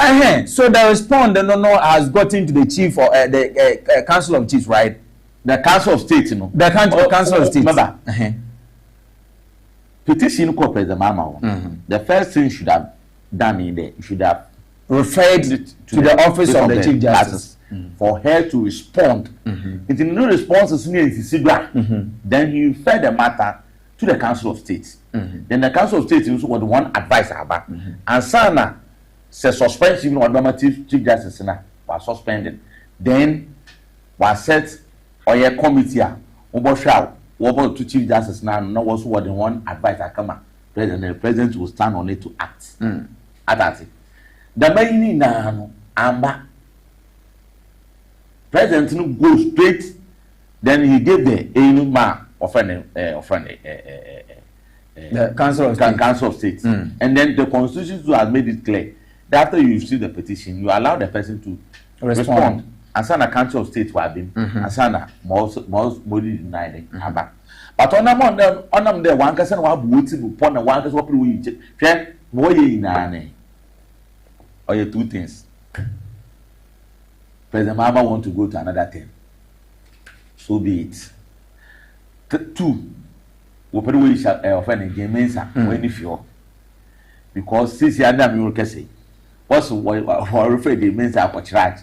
so the respondent has gotten to the chief or the Council of Chiefs, right? The Council of State the Council of State remember petition called President Mahama the first thing should have done in there should have referred to the office of the Chief Justice for her to respond. If no response is near then you refer the matter to the Council of State. Then the Council of State is what the one advice about. And Sana says suspension on normative Chief Justice was suspended. Then was set or a committee over to Chief Justice now was what the one advice come up. The president will stand on it to act. At that. The main now amba president no go straight then he gave the enuma the Council of State. And then the Constitution has made it clear that after you receive the petition you allow the person to respond. And sana Council of State will have been and sana most body denied but on them there one person will be upon the one person will share boy in or two things. President Mahama want to go to another thing. So be it. Two, we probably shall offend again mensa when if you because since you Adam you can say what's what refer the mensa for charge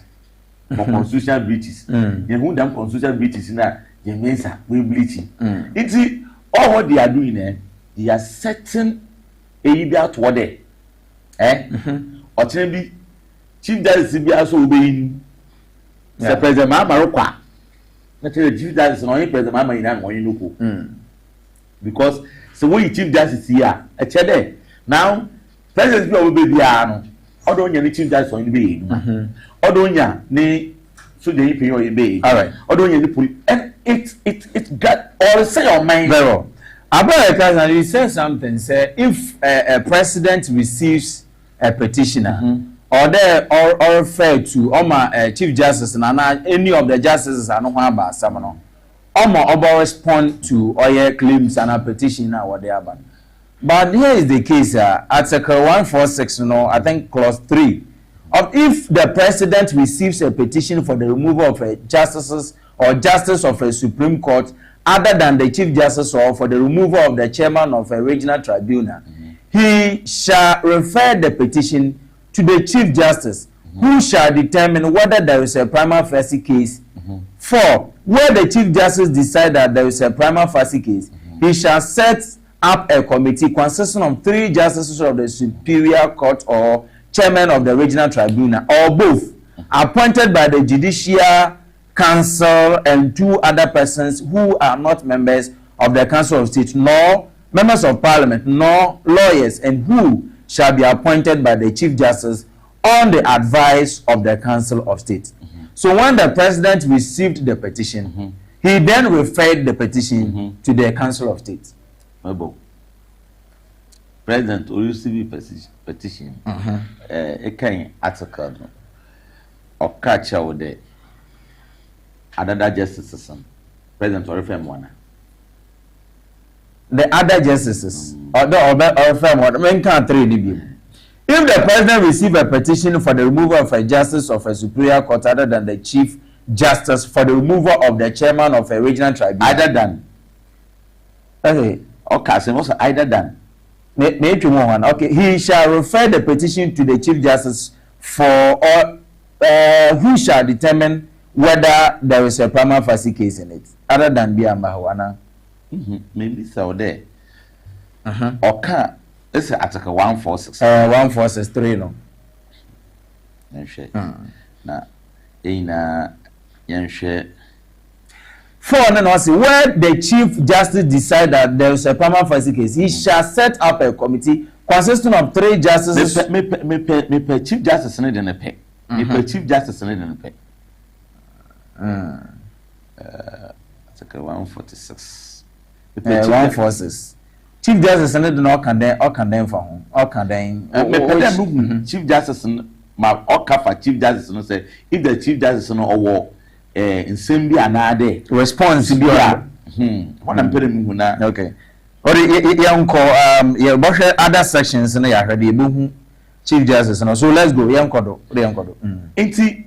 for constitutional breaches. You who them constitutional breaches in that the mensa we bleaching. It's all what they are doing they are setting a idea toward it. Or be Chief Justice be also obeying. The President Mahama require. Not the Chief Justice no President Mahama in and one local. Because so when Chief Justice here, a chede now President be obey the ano. Odonya ni Chief Justice on be. Odonya ni so the pay or be. All right. Or don't you police? And it got or say your mind. Very well. About you said something. Say if a president receives a petitioner or there or refer to Chief Justice and any of the justices are no one about some or respond to all claims and a petition or whatever. But here is the case, Article 146, I think clause 3. Of if the president receives a petition for the removal of a justices or justice of a Supreme Court other than the Chief Justice or for the removal of the chairman of a regional tribunal, he shall refer the petition to the Chief Justice, who shall determine whether there is a prima facie case. 4. Where the Chief Justice decides that there is a prima facie case, he shall set up a committee consisting of 3 justices of the Superior Court or chairman of the regional tribunal or both, appointed by the Judicial Council and 2 other persons who are not members of the Council of State, nor members of Parliament, nor lawyers, and who shall be appointed by the Chief Justice on the advice of the Council of State. So when the president received the petition, he then referred the petition to the Council of State. President will receive petition. A kind article or catch out there. Other justices, President or refer one. The other justices or refer one. Men can't trade him. If the president receives a petition for the removal of a justice of a Superior Court other than the Chief Justice for the removal of the chairman of a regional tribunal, other than. Okay. Okay, so also either than. Okay, he shall refer the petition to the Chief Justice who shall determine whether there is a prima facie case in it, other than Biambahuana. Maybe so there. Okay, this is Article 146. 146.3, no. Now, in 4 and also where the Chief Justice decide that there is a prima facie case, he shall set up a committee consisting of 3 justices. Me Chief Justice in the pay. Me Chief Justice in the pay. Article 146. 146. Chief Justice in the condemn for whom? Or condemn. Chief Justice ma okafa Chief Justice no say if the Chief Justice no owo nsem bi anade response bi what am pere mu na okay or ye bohwe other sections na ya hwede ebehu Chief Justice no so let's go yenkodo enti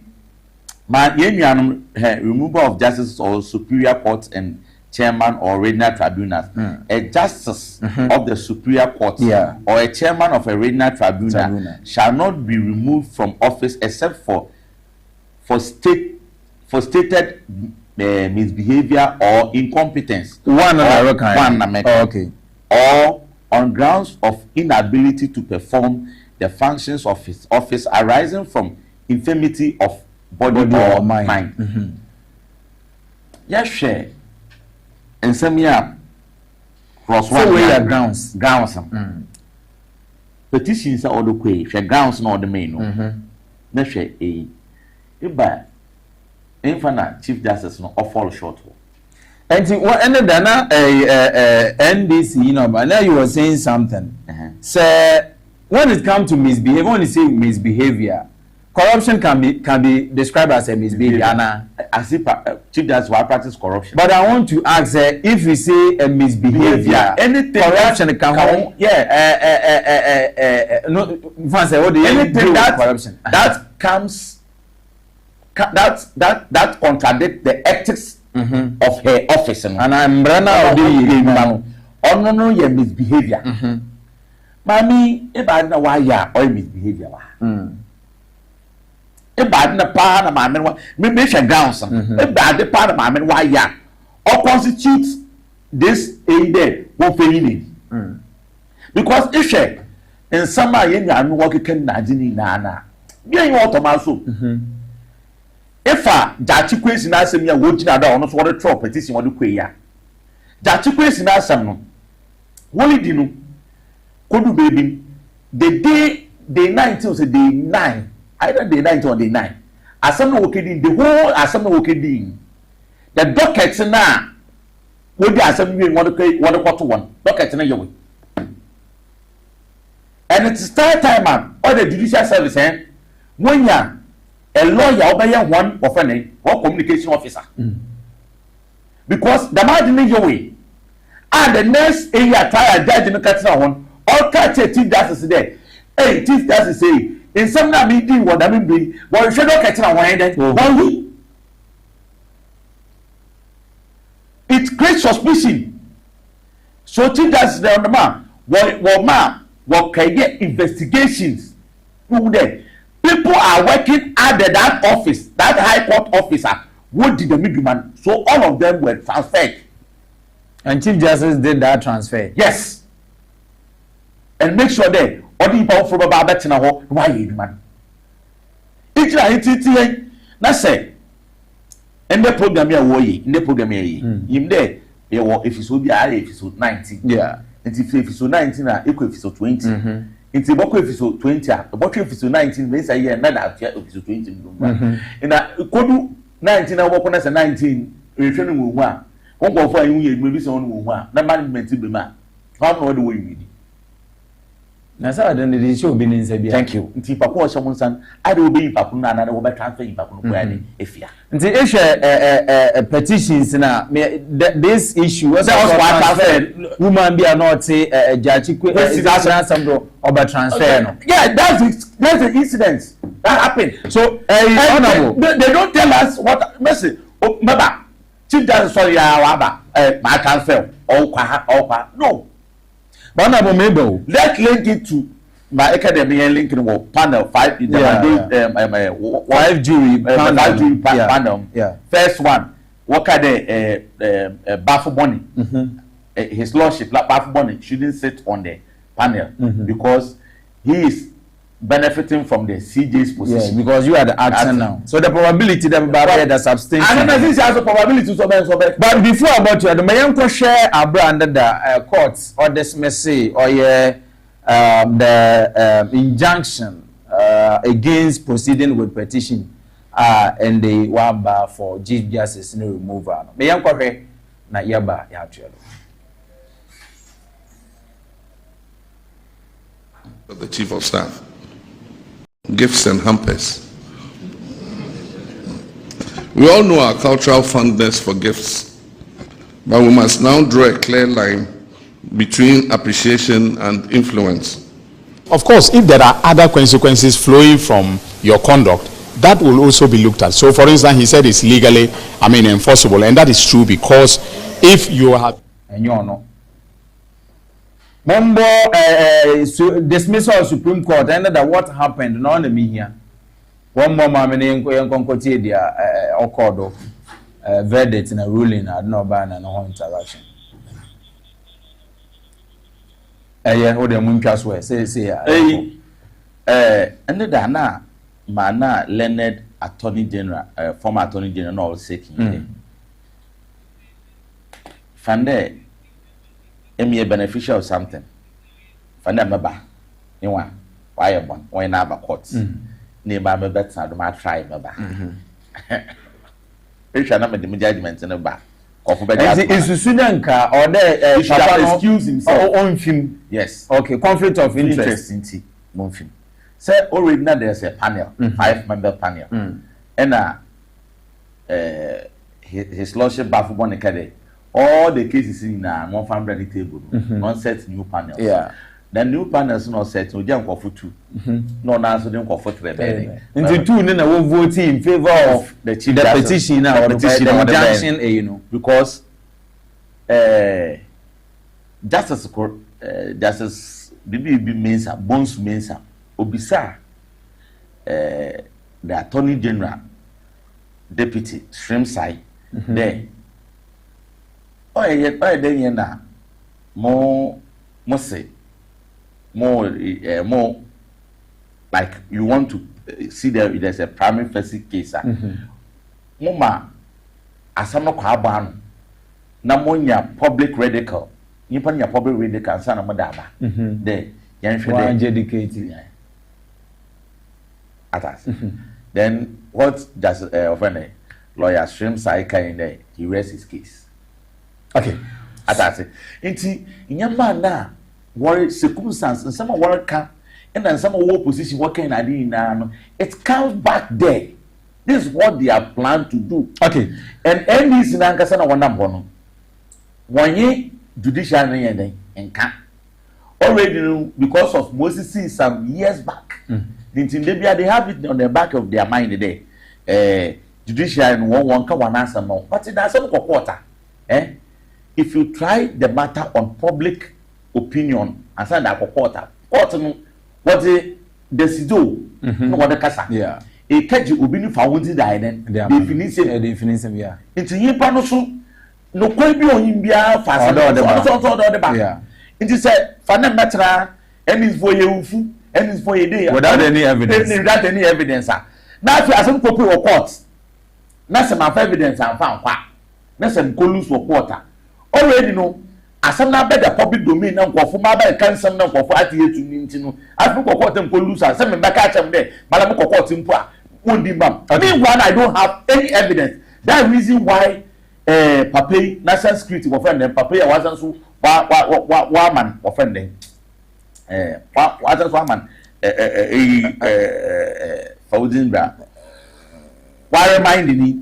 ma yenuanom removal of justices or Superior Court and chairman or regional tribunals, a justice of the Superior Court or a chairman of a regional tribunal shall not be removed from office except for stated misbehavior or incompetence. Okay. Or on grounds of inability to perform the functions of his office arising from infirmity of body or mind. Yes, share. And some cross one grounds. Petitions are all the way. Share grounds not the main. No share a. Iba infinite Chief Justice no fall short. And what ended Dana NDC, but now you were saying something. So when it comes to misbehavior, when you say misbehavior, corruption can be described as a misbehavior. As if Chief Justice will practice corruption. But I want to ask, if you say a misbehavior, anything corruption can anything corruption that comes that contradict the ethics of her office. And I'm running no your misbehavior. Mami, if I know why you are misbehavior. If bad na pa na mamen wa me share grounds if bad pa na mamen wa ya or constitute this in there wo feyini because if share in some yen ya no work can na jini na bien you automaso if a jachi kwesi na asem ya wo jina da ono so wo drop petition wo de kwe ya jachi kwesi na asem no woli di no kodu baby the day 19 say day 9 either day 9 or day 9 asem na wokedin the whole asem na wokedin the docket na wodi asem wi wode kwato won docket na yewe and it is time all the judicial service when ya a lawyer obey one of any or communication officer because the margin yewe and the next area tire judge no katsina won all catch chief justice there hey chief justice say in some na meeting what I mean be but you don't catch na one then one it creates suspicion so chief justice there on the man what can get investigations who there people are working at that office that high court officer what did the middleman so all of them were transferred and chief justice did that transfer yes and make sure that all the people from about that na ho why you man it na say in the program here wo yi in the program here him there you if you so be episode 19 yeah if episode 19 na equal episode 20 nti boko episode 20 a boko episode 19 me say here na that episode 20 ndumba na kodu 19 na boko na say 19 ehwe no wo a konko fo ayu ye bi so no wo a na management be ma how no the way you need na sa da ndi show bi nse bia thank you nti papa o hye san ade obi papa na na wo be transfer papa no ko ya ni efia nti ehwe petitions na this issue was transfer woman be not judge ku that's some over transfer no yeah that's the incident that happened so honorable they don't tell us what mercy baba chief justice sorry ya aba my transfer all kwa no but honorable mabel let's link it to my academy and link it panel 5 5 jury panel yeah first one what kind of Bafu Bonny his lordship Bafu Bonny shouldn't sit on the panel because he is benefiting from the CJ's position. Yeah, because you are the actor now. So the probability that Baba the substance. I don't think has a probability so but before about you, the mayan share a brand under the courts or dismiss or the injunction against proceeding with petition and the waba for Chief Justice no removal. Mayan share na yaba ya actually. The Chief of Staff. Gifts and hampers. We all know our cultural fondness for gifts, but we must now draw a clear line between appreciation and influence. Of course, if there are other consequences flowing from your conduct, that will also be looked at. So, for instance, he said it's legally, enforceable, and that is true because if you have... And you know. Mambo dismissal of Supreme Court and that what happened no na me here one more mama enkonkoti dia okodo verdict na ruling I don't know about no interaction o dem ntwa so say and that na mana Leonard Attorney General former Attorney General no seeking fande a beneficial of something. Find a member. You want why one? Why not courts? Nearby me bets I do not try member. It shall not make the judgment in the back. Is Sudanka or there he should have excused himself on film? Yes. Okay, conflict of interest in tea. Monfim. Say already now there's a panel, 5-member panel. And his lordship Bafu Bonnicade. All the cases in one family table, one set new panels. Yeah. The new panels not set, no jump for two. No answer them for the into two, then I will vote in favor of the petition now, the injunction, you know, because Justice BB Mensa, Bones Mensa, Obisa, the Attorney General, Deputy Shrimside, there. Oh, yet by then, na more say more like you want to see there's a primary facie case. Moma, asama kwa ban na monya public radical. Nipa nya public radical sana modaba. There, yan shede educated. Atas. Then what just offend lawyer Shrim Saika in there, he rests his case. Okay. As I say, inti inyama na worry circumstance and some worry can and then some war position working in no, it comes back there. This is what they are planned to do. Okay. And any sinankasa na wanda bono. Wanye judicial and can already because of Moses some years back. They have it on the back of their mind there. Judicial and one can answer no. But it doesn't go quarter. If you try the matter on public opinion and say that quarter, what the decido no what the kasa. Yeah. A kaji obini fawunti da then definition yeah. Into yimpa no so no kwan bi on yimbia fa so the back. Yeah. It say fana metra and is for you and is for a day without any evidence. Without any evidence. Now if you asem copy or court. Na some evidence and found kwa. Na some colus for quarter. Already know asem na be the public domain na nkofo ma ba kan sem na nkofo atiye tu no afi ko court em colus asem me ba ka chem there malam ko court mpo a wodi mam. Meanwhile I don't have any evidence. That reason why Pape national security offend them Pape ya wasan so wa man offend them wasan so man Faudin bra wa remind me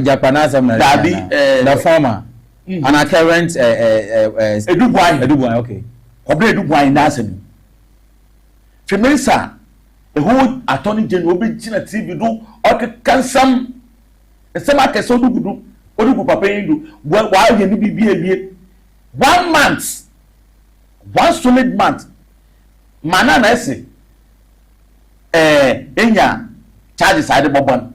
Japanese the former and a current Edubuan okay Obre Edubuan na asem Femesa the whole attorney general be china TV do or can some akeso do odugu papa yin do wa ye ni bibie 1 month 1 solid month mana na ese enya charges side bobon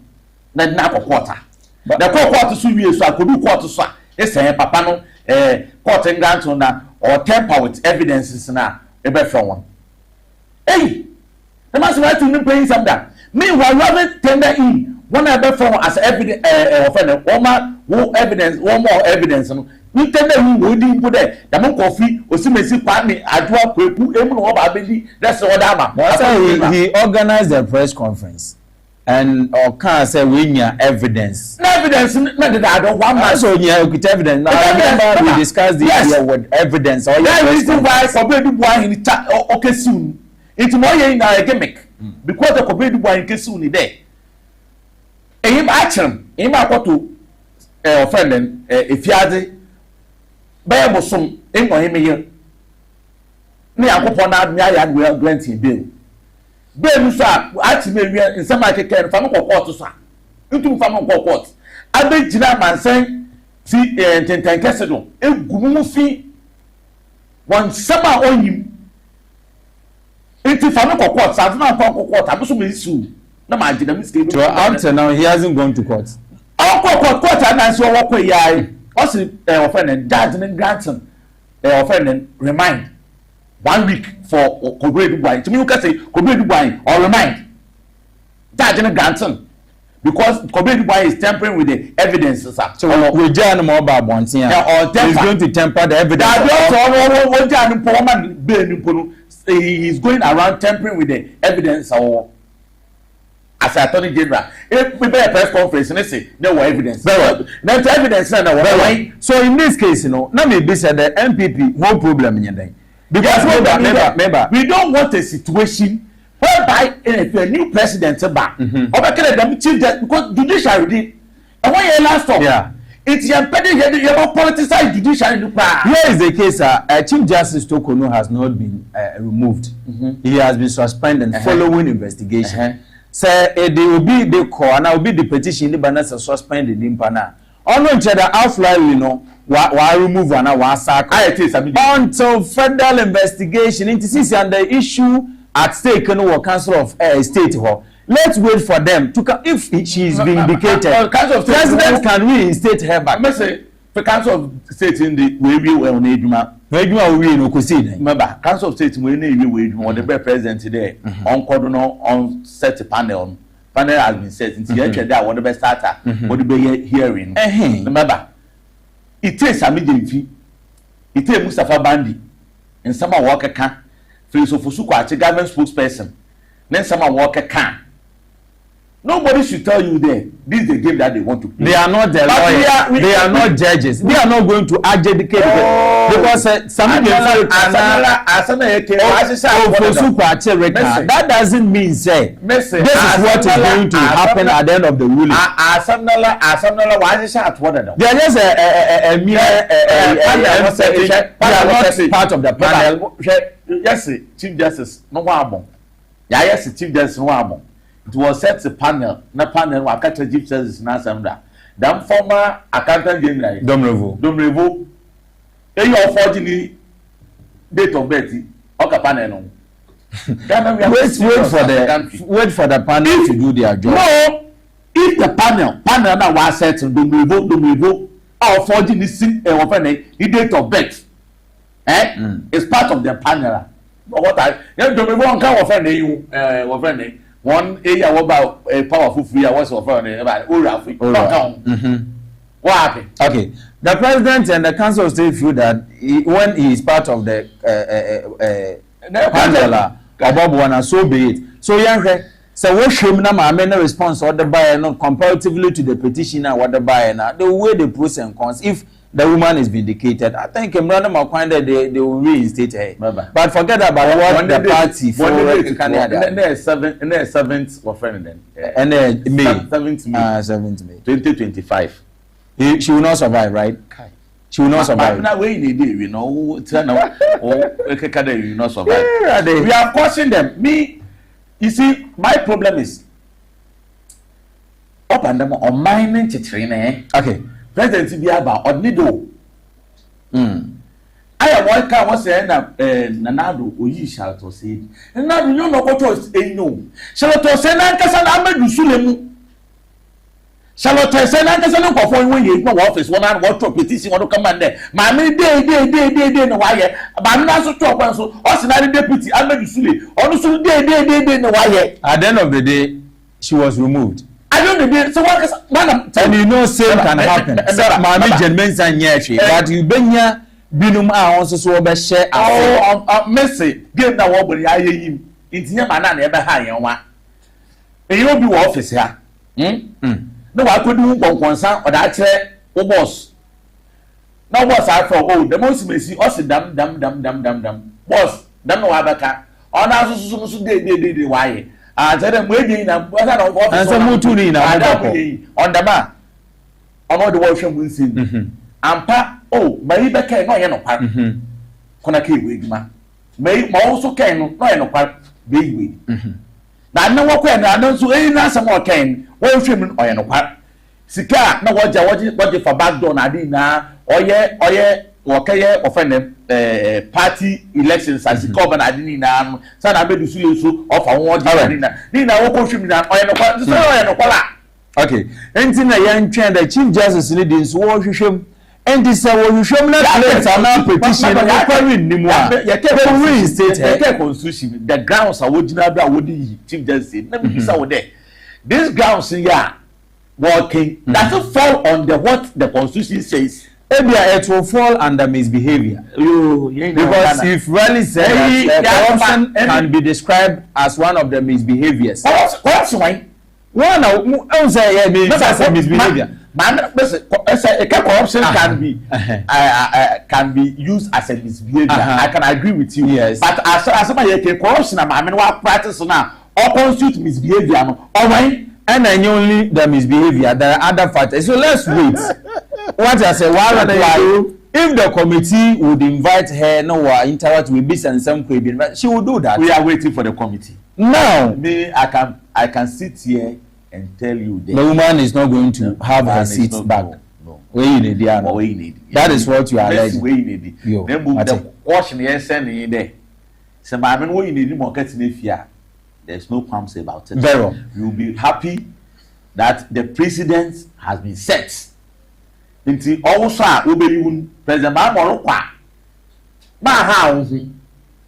na kokota the court so wie so akodu court so ese papa no court grant na or temper with evidences na e be from one hey the must right to me paying some that meanwhile you haven't tender in one other form as evidence offender one evidence one more evidence no we tender in we dey put there the man coffee osimesi kwame adua kweku emu no ba bedi that's what ama he organized a press conference and can say we need evidence no evidence no that don't one man so you get evidence now remember we discussed this here with evidence or that reason why Kobe Dubois in okay soon it's more in a gimmick because the Kobe Dubois in case soon there him action him akoto offending if you had by bosom him or him here me akopon na me aya we granting bail bail so actually we in some like can fa no court so into fa no court abegina mansen ti tenten kese do egumu fi wan sama onyim into fa no court sa na court abuso me su na ma agina me schedule. So until now he hasn't gone to court. Court and so what we are also offending judge and granting offending remind 1 week for Kobe Dubois. To me you can say Kobe Dubois or remind judge and granting because Kobe Dubois is tampering with the evidence. So we judge more about one thing. He's going to temper the evidence. He is going around tampering with the evidence or as attorney general if we be a press conference and say no evidence no evidence no so in this case now maybe said the MPP no problem in there because remember we don't want a situation whereby if a new president back or them chief because judiciary did and when you last talk it's impeding you politicize judiciary here is the case Chief Justice Tokono has not been removed he has been suspended following investigation say it will be the call and will be the petition the banner suspended in pana ono ncheda outfly wa remove and wa sack until federal investigation into this and the issue at stake no council of state ho let's wait for them to if she is vindicated president can reinstate her back I say the council of state in the we well na eduma we no kosi remember council of state we na we eduma the president there on kodo on set panel has been set into yesterday what the starter what the hearing remember it is amidin fi it is Mustafa Bandi in some work can philosopher su kwa government spokesperson then some work can Nobody should tell you there. This is the game that they want to play. They are not the lawyers. They are not judges. They are not going to adjudicate because that doesn't mean say this is what is going to happen at the end of the ruling. They are just a mere they are not part of the panel. Yes, Chief Justice no one. Yes, Chief Justice no one. It was set the panel. Na panel wa catch Chief Justice na samda. Them former accountant general. Domrevo. They your forging date of birth. Okay, panel no. Wait for the panel to do their job. No, if the panel now was set Domrevo or forging this the date of birth. It's part of the panel. What I Domrevo can offend you offend one area about a powerful free was offended about what happened? Okay. The president and the council of state feel that when he is part of the panel, so be it. So young so what show me now no response or the buyer not comparatively to the petitioner what the buyer now the way the pros and cons if the woman is vindicated, I think Imran Makwanda they will reinstate her. But forget about what the party for the 7th of May. And May 7th May 2025. She will not survive, right? She will not survive. Now we need you know, will not survive. We are causing them. Me, you see, my problem is up and down on mining to train. Okay. President Biaba Odnido. I am one car was saying that Nanado Oyi shall to say. And now you know what was a no. Shall to say Nankasan Ahmed Sulemu. Shall to say Nankasan for when you know office one and what petition want to come and there. Mammy day no wire. But I'm not so top and so ordinary deputy Ahmed Sule. Also day no wire. At the end of the day, she was removed. I don't know. So what is madam? And you know, same can happen. Mami Jenmen san yeshi. But you been here, binum also so be share. Messi, give that one body. I him. It's near man never high on one. And you be office here. No, I could do one concern or that boss. No boss, I for the most messy. Also, dam. Boss, damn no other car. On us, so they why. I tell them waiting and some mutuni on the bar. On all the washing will see. And pa, oh, my back no yano part. Konaki wigma. May also can no part big. Now, no one can, I don't so any some more can. Well, swimming or yano part. Sika, no what you for back door, Nadina, or yeah. Okay, offend party elections as the governor didn't know. Son, I made you see you off on one dinner. Nina, what push me down? Okay, anything a young child, the Chief Justice leading Swordship, and this will show me that petition. Constitution, the grounds are what Chief Justice. Let me say there. These grounds here working doesn't fall on the what the Constitution says. It will fall under misbehavior. Because if really say corruption can be described as one of the misbehaviors. Corruption, why? One of misbehavior. Corruption can be used as a misbehavior. I can agree with you. Yes. But as somebody corruption, I mean, what practice now or constitute misbehavior, all right? And then only the misbehavior. There are other factors. So let's wait. What I say, if the committee would invite her, no, interact with this and some she will do that. We are waiting for the committee. Now, I can sit here and tell you that the woman is not going to have her seat back. No. Where you need that is what you are alleging. Where you need it. Then move the question here sending there. So, I mean, what you need more getting if there's no qualms about it. Vero. You'll be happy that the president has been set. Inti also obeyun president ma mo kwa ma ha ohun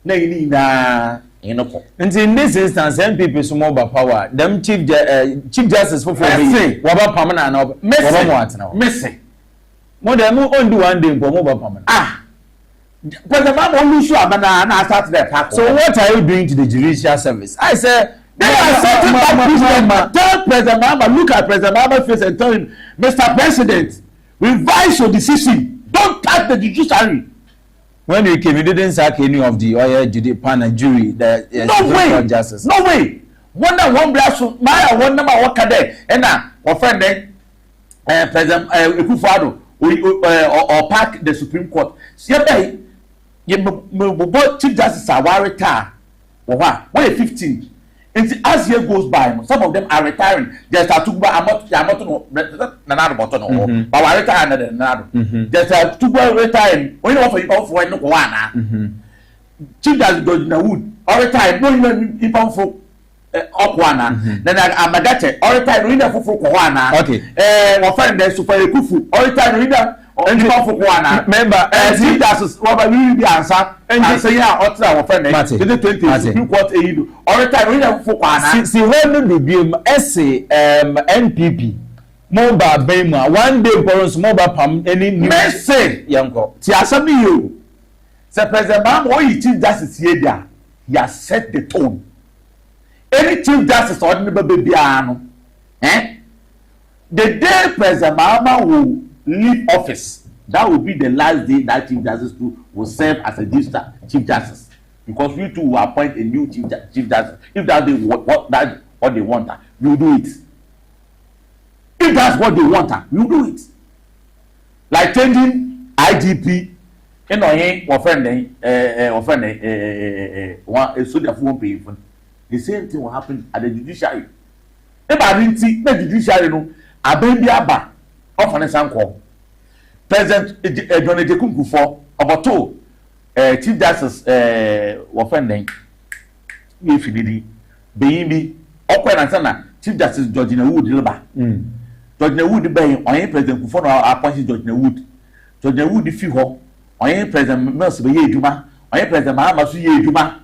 na ini na enoko. Inti in this instance MPP sumo ba power them chief justice for me waba pamana na waba mo atena. Messy. Mo dem ondu one day mo ba pamana. President ma mo lusu abana na start there park. So what are you doing to the judicial service? I say They are setting back President. Tell President Mahama, look at President Mahama's face and tell him, Mr. President, revise your decision. Don't touch the judiciary. When you came, you didn't sack any of the oil panel jury. No way. Justice. No way. One blast, my one number what there. And now, our friend President Akufo-Addo or pack the Supreme Court. See, you Chief Justice are retire. What? 15. And as year goes by, some of them are retiring. There's a two I'm not another button, but I retire another. There's a two retiring. When you offer you for one, Chief Justice Georgina Wood, or retire, no even for Okwana. Then I'm a Dutch, or retire reader for Kowana. Okay, my friend there's Super Kufu, or retire reader. Remember, Chief Justice Robert will be answer and say, yeah, our friend, the 20 Supreme Court, or retire reader for Kwana. See, when the BM essay, NPP, Moba Bema, one day borrows Moba Pam, any Mercy, Yanko, Tiasabi you. Sir President Mam, or you Chief Justice here, he has set the tone. Any Chief Justice or never be piano, eh? The day President Mama will leave office, that will be the last day that Chief Justice will serve as a Chief Justice, because we too will appoint a new Chief Justice. If that's what they want, you do it. If that's what they want, you do it. Like changing IGP, you know, one so therefore won't pay. The same thing will happen at the judiciary. If I didn't see the judiciary, no, I baby aba. Of an example, President John Ejekunku for about two Chief Justice offending if you baby Okwen and Sana, Chief Justice Georgina Wood Liba. Georgina Wood bay on President Kufon appointed Georgina Wood. Georgina Wood if you ho on President Mercy Juma, on President Mahama Juma.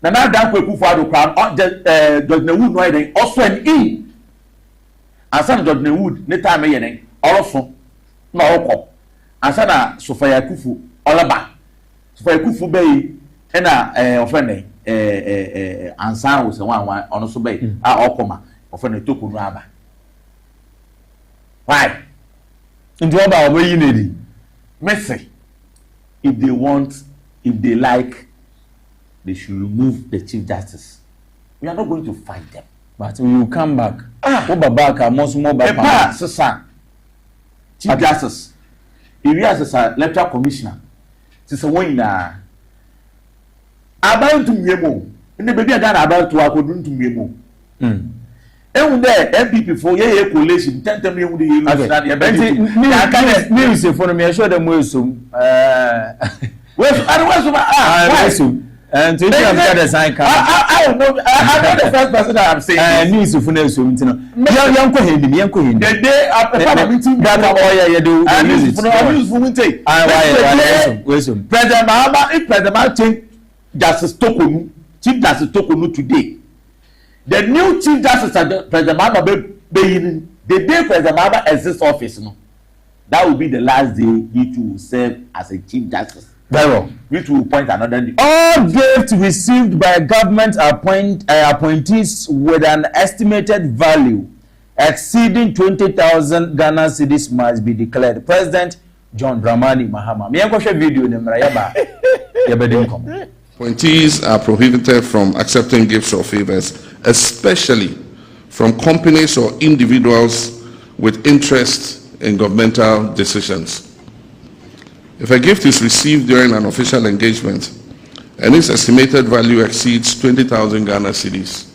Nana Danko Kufado crown on Georgina Wood riding also an E. Ansa George Wood ne time yene oroso na okọ ansa na Sofia Kufu olaba Sofia Kufu bay e na ofene ansa wo se wan ono so bay a okoma ofene tokunu aba why nti oba obayi nedi Messi if they like they should remove the Chief Justice. We are not going to fight them. But we will come back. Back, most more back. Chief Justice. If you as a electoral commissioner, it's a win. About to Memo. In the baby, I done about to according to Memo. And there, MPP for your coalition, 10 million. News for me, I show them wisdom. And to get a sign, I don't know. I'm not the first person that I'm saying. News for news. Young Cohen, the day after meeting that you do. I use for me take. President Mahama, if President Mahama change Justice Tokonu, Chief Justice Tokonu today, the new Chief Justice President Mahama the day President Mahama exits office, no, that will be the last day he will serve as a Chief Justice. Very well. Which will point another day. All gifts received by government appointees with an estimated value exceeding 20,000 Ghana cedis must be declared. President John Dramani Mahama. Appointees are prohibited from accepting gifts or favors, especially from companies or individuals with interest in governmental decisions. If a gift is received during an official engagement and its estimated value exceeds 20,000 Ghana cedis,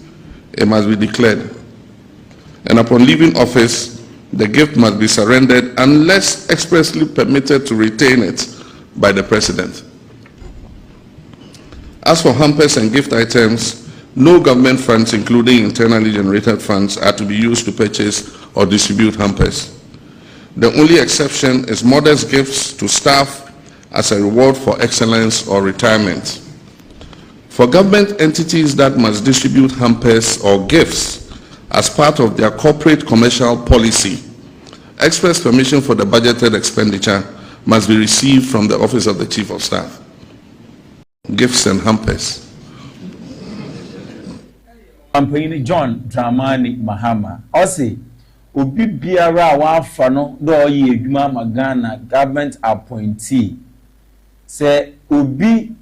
it must be declared. And upon leaving office, the gift must be surrendered unless expressly permitted to retain it by the President. As for hampers and gift items, no government funds, including internally generated funds, are to be used to purchase or distribute hampers. The only exception is modest gifts to staff as a reward for excellence or retirement. For government entities that must distribute hampers or gifts as part of their corporate commercial policy, express permission for the budgeted expenditure must be received from the Office of the Chief of Staff. Gifts and hampers. Ampanyini John Dramani Mahama ɔse obi biara a wafa no do ɔyɛ adwuma ma Ghana government appointee sɛ obi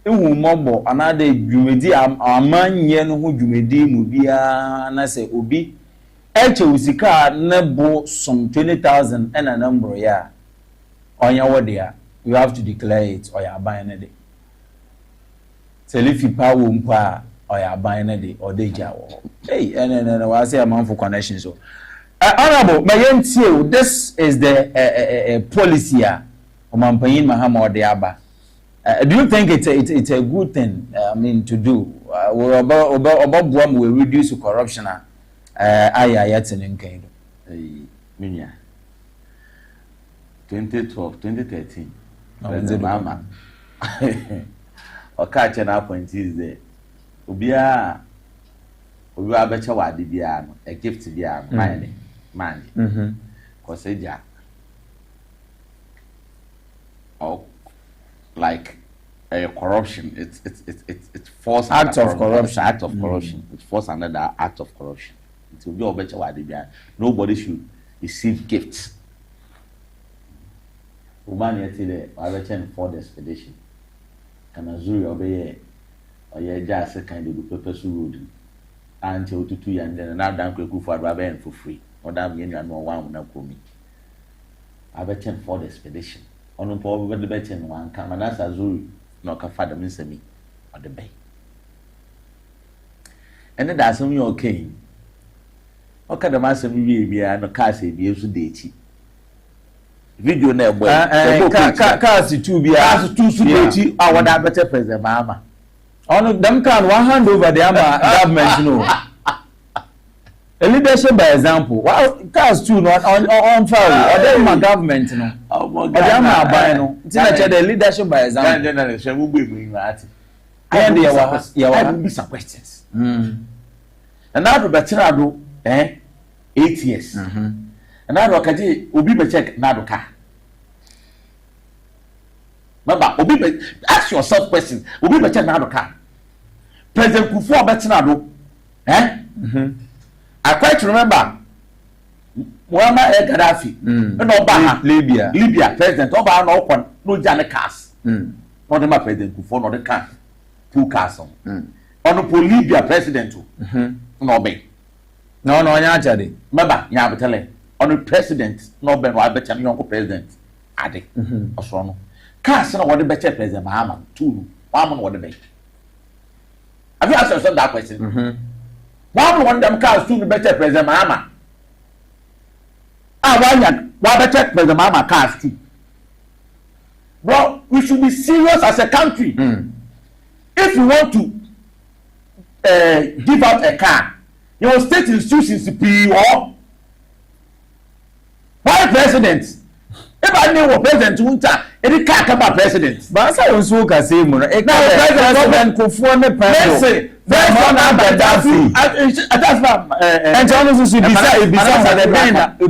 ewu mɔbɔ anade dwumedi amanye no ho dwumedi mu biara na sɛ obi eche usika na bo some 20,000 and number ya onya wodea you have to declare it or ya buy ne de selifi power mpa or ya buy ne de or de jawo hey no I say amount for connection so honorable mayentie this is the policy ya Omampanyin Mahama Odiaba. Do you think it's a good thing I mean to do we reduce corruption in Kendo. Minya 2013 President Mama Okache na appointees there Obia becha wadi bia no a gift bia man Koseja or like a corruption it's force act of corruption it's force another act of corruption. It will be a better way. Nobody should receive gifts. Woman yet today, I returned for the expedition. Can Azuri obey or ye just a kind of purpose road until 2 years and then another uncle for Raben for free. Or damn yen and one will call me. I returned for the expedition. On the poor the better one come and ask Azuri, no can father miss me on the bay. And then that's only okay. Okay, the master be no cars be so date. Video na boy. Cars 2 be cars 2 so date. I want that better President Mahama. On them can one hand over the government no. A leadership by example. Well, cars 2 not on fire. Or them my government no. Oh my God. Them are buy no. It's not the leadership by example. Then she will be doing that. And there will be some questions. And now better do 8 years. And now Okaji Obi be check Nadoka. Remember, Obi ask yourself questions. Obi be check Nadoka. President Kufuor better Nado. I quite remember Muammar el-Gaddafi. No Libya president. Oba no open no jane cars. No the President Kufuor no the car. 2 cars on. On Libya president no be. No, nya chade. Remember, nya betele. On the president, no ben wa becha mi uncle president. Ade. Osoro no. Cars no what the becha president Mahama 2. One what the be. Have you asked yourself that question? One them cars 2 the becha president Mahama. Why becha president Mahama cars 2. Bro, we should be serious as a country. If you want to give out a car, your state institutions to be or why president? If I knew what president Junta, any car come by president. But I was so can say, President Kufuor ne president. That's not and Jonathan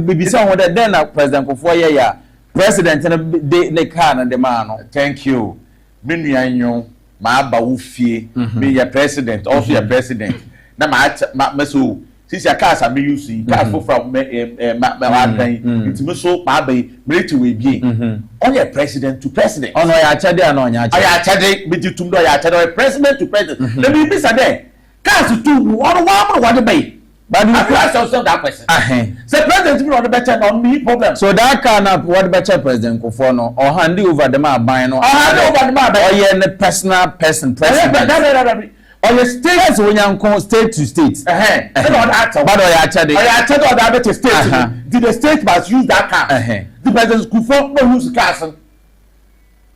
Bisa what then President Kufuor ya president and the car and the man. Thank you. Minyanyo, my Bawufie, be your president, also your president. Na ma so since your cars are using cars from it's me so ma be military we be only president to president ono ya chade ano nya chade ya chade be tum do ya chade president to president let me be say cars to one what be but you ask yourself that question say president be on the better on me problem so that can up what better president Kufuor no or hand over the man buy no hand over the man or ye personal person president or your states when you state to state. But did the state must use that car? The president Kufuor no use cars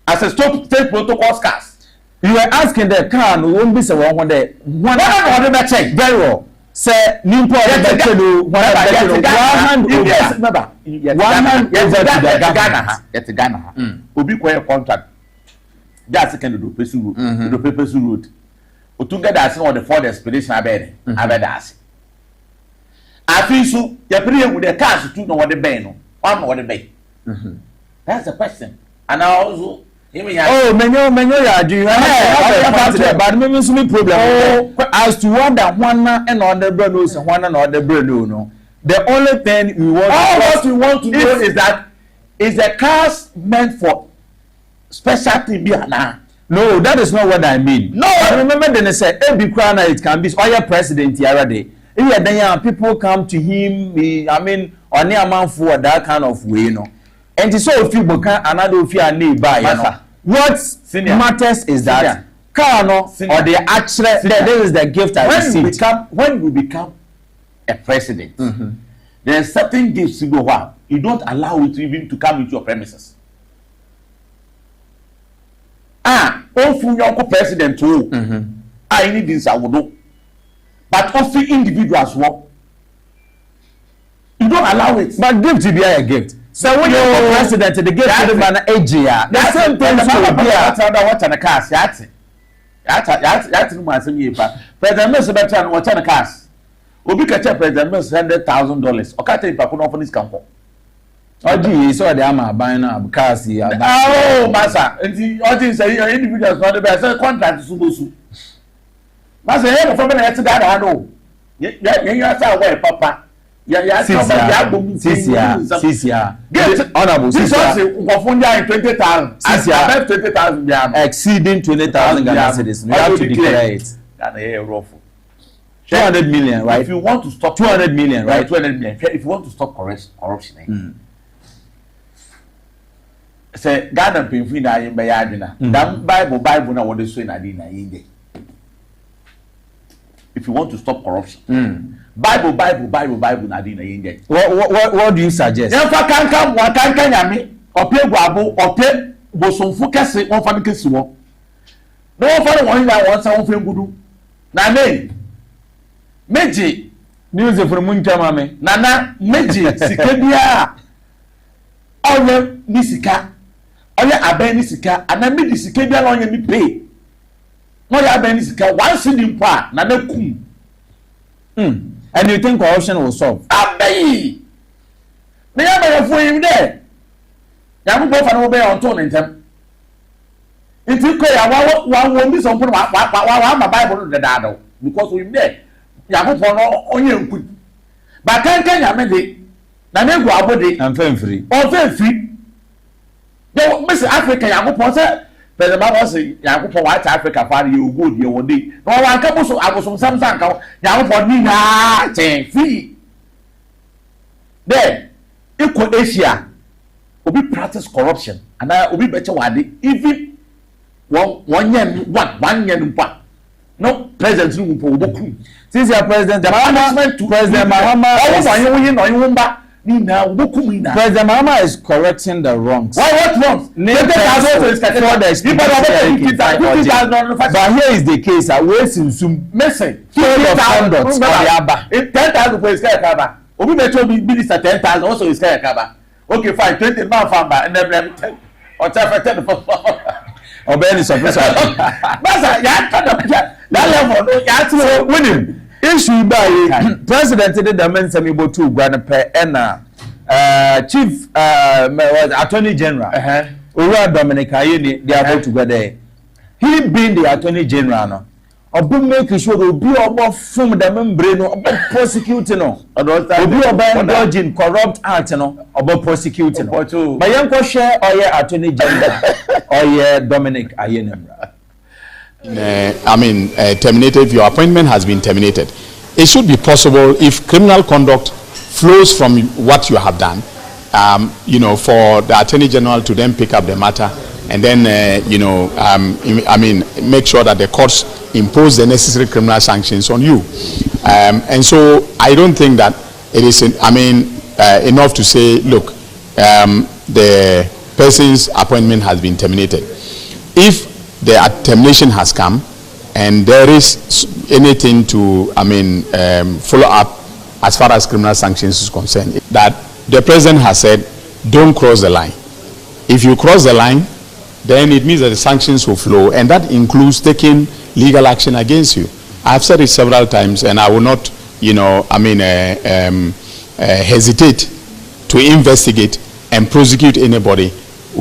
as a state protocol cars. You were asking the car no won't be so one day. One check very well. Say Nimpo one hand over to Ghana. Obi kwere contract. That's second do Pesu road. Otunga that's on the fourth expedition abedasi. Afi so ya pray with the cars to no what the bay no. One what the bay. That's the question. And also Oh, menyo ya do. But me so me problem. As to what that one and other brothers and one and other brother no. The only thing we want what we want to know is that is the cars meant for special thing now? No, that is not what I mean. No, I remember then they said every crana it can be oil president already. If then people come to him, I mean, on near man for that kind of way, you know. And so if you can another if you are nearby, what matters is that car no or the actual this is the gift I received. When you become a president, there are certain gifts you go wow. You don't allow it even to come into your premises. If your president too, I need this I will do. But also individuals work. You don't allow it. But gift to be a gift. So when you're president, the gift to the man AGR. The same thing will be what on the cars. That's President Mr. Bertrand, what's on the cars? Obi catch President Mr. $100,000. Or can't take Pakuno for this campo. Oh, gee, so they are buying a cars here. Oh, Massa, and the audience say your individuals not the best contract to Subusu. Massa, I have a family that's that I know. Yeah, you are away, Papa. Yeah, Cisia. Get honorable. Cisia. In 20,000. Cisia. 20,000. Exceeding 20,000 Ghana cedis. We have to declare it. That's a rough. 200 million, right? If you want to stop 200 million, right? 200 million. If you want to stop corruption, say Ghana people na yin be yadina. That Bible na what they say na di na yin. If you want to stop corruption, Bible na di na yin. What do you suggest? Yemfa kankan wa kankan nyame ope guabo ope bosonfu kese won fa kese wo. No fa won na won sa won fa ngudu. Na me meji news from munchama me. Nana meji sikebia. Oye ni sika. Oye aben ni sika. Ana me di sikebia na onye mi pay. No ya aben ni sika. One cedi mpa na na kum. And you think corruption will solve? Abeyi. Me ya be fo yin de. Ya mo fa no be on to ntem. Nti ko ya wa mi so mpon wa ma Bible no da do because we there. Ya mo fo no onye nku. Ba kan ya me de. Na me gu abode. I'm free. Free. Yo, Mr. Africa, Yakupo said, President Baba say, Yakupo, White Africa, for you good, you will be. No one comes to I was from Samsung, Yakupo, Nina, free. Then, equal Asia will be practice corruption, and I will be better one even one year, no president who since you are president, President Mahama, President Mahama is correcting the wrongs. What wrongs? But here is the case. I waste in some message. Code of conduct for Yaba. 10,000 for his Kaba. Obi Metro minister 10,000 also his Kaba. Okay, fine. 20 man farmer and then 10 or 10 for. Obey surprise. That level. So winning. Issue by President did the men semi to Grandpa and Chief Attorney General. Ura Dominic Ayeni, they are both together. He being the Attorney General now. Obu make sure will be about from the membrane about prosecuting no. Obu about indulging corrupt act no about prosecuting no. But young share or your Attorney General or your Dominic Ayeni. Terminated, your appointment has been terminated. It should be possible if criminal conduct flows from what you have done, for the Attorney General to then pick up the matter and then, make sure that the courts impose the necessary criminal sanctions on you. And so I don't think that it is, enough to say, look, the person's appointment has been terminated. If the termination has come and there is anything to follow up as far as criminal sanctions is concerned, that the president has said don't cross the line. If you cross the line, then it means that the sanctions will flow, and that includes taking legal action against you. I've said it several times, and I will not hesitate to investigate and prosecute anybody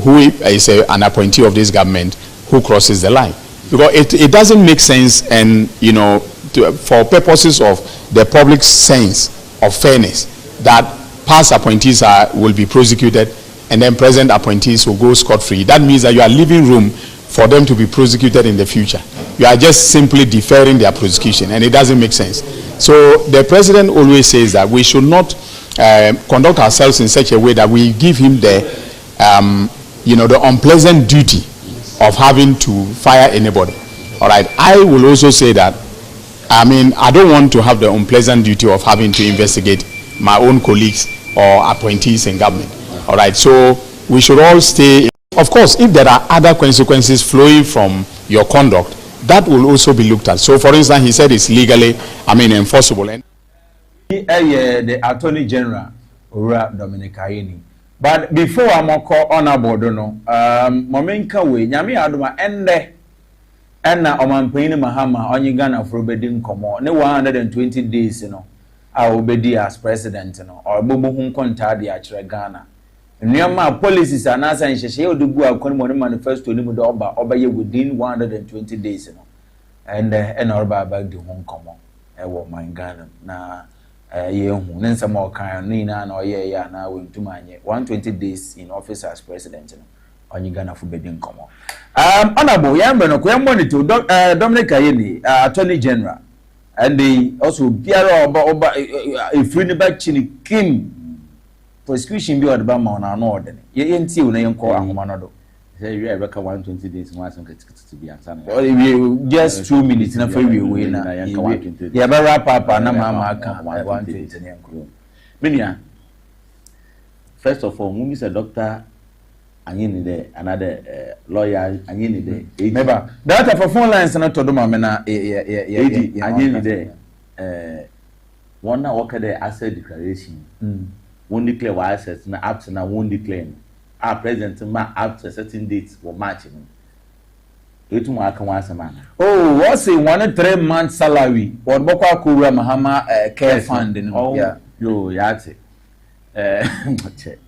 who is an appointee of this government who crosses the line. Because it doesn't make sense, and for purposes of the public sense of fairness, that past appointees will be prosecuted and then present appointees will go scot-free. That means that you are leaving room for them to be prosecuted in the future. You are just simply deferring their prosecution, and it doesn't make sense. So the president always says that we should not conduct ourselves in such a way that we give him the unpleasant duty of having to fire anybody. All right. I will also say that, I don't want to have the unpleasant duty of having to investigate my own colleagues or appointees in government. All right. So we should all stay. Of course, if there are other consequences flowing from your conduct, that will also be looked at. So, for instance, he said it's legally, enforceable. The Attorney General, Ura Dominic Ayeni. But before I'm call on a board, Momenka we, Yami Aduma, and Oman Payne Mahama, on Uganda for Bedin Como, no 120 days, I will be as president, or Bubu Kontadi at Ghana. Nyama policies are not saying she will do a common manifesto to obey within 120 days, and Orba back to Hong Kong. I want my Ghana na then some more kind Nina or now to my 120 days in office as president on Uganda for bidding common. Honorable Yambo to Dominic Ayeni, Attorney General, and they also Piero if we never chini Kim. Prosecution be at Bama on an order. You ain't see when you call Amanado. Say you ever 120 days once to be answered. Just 2 minutes in a free way. Yeah, but wrap up and I'm 120. Minia, first of all, when you say doctor, and you need another lawyer, and you need remember that for phone lines and not to do my mena, and you need one worker there asset declaration. Won't declare what assets na up to now won't declare. Our president ma up to certain dates for matching. It will come once a man. Oh, what's a 1 3 month salary? Or Bokwa Kura Mahama care fund? Oh, yeah, yo, yate.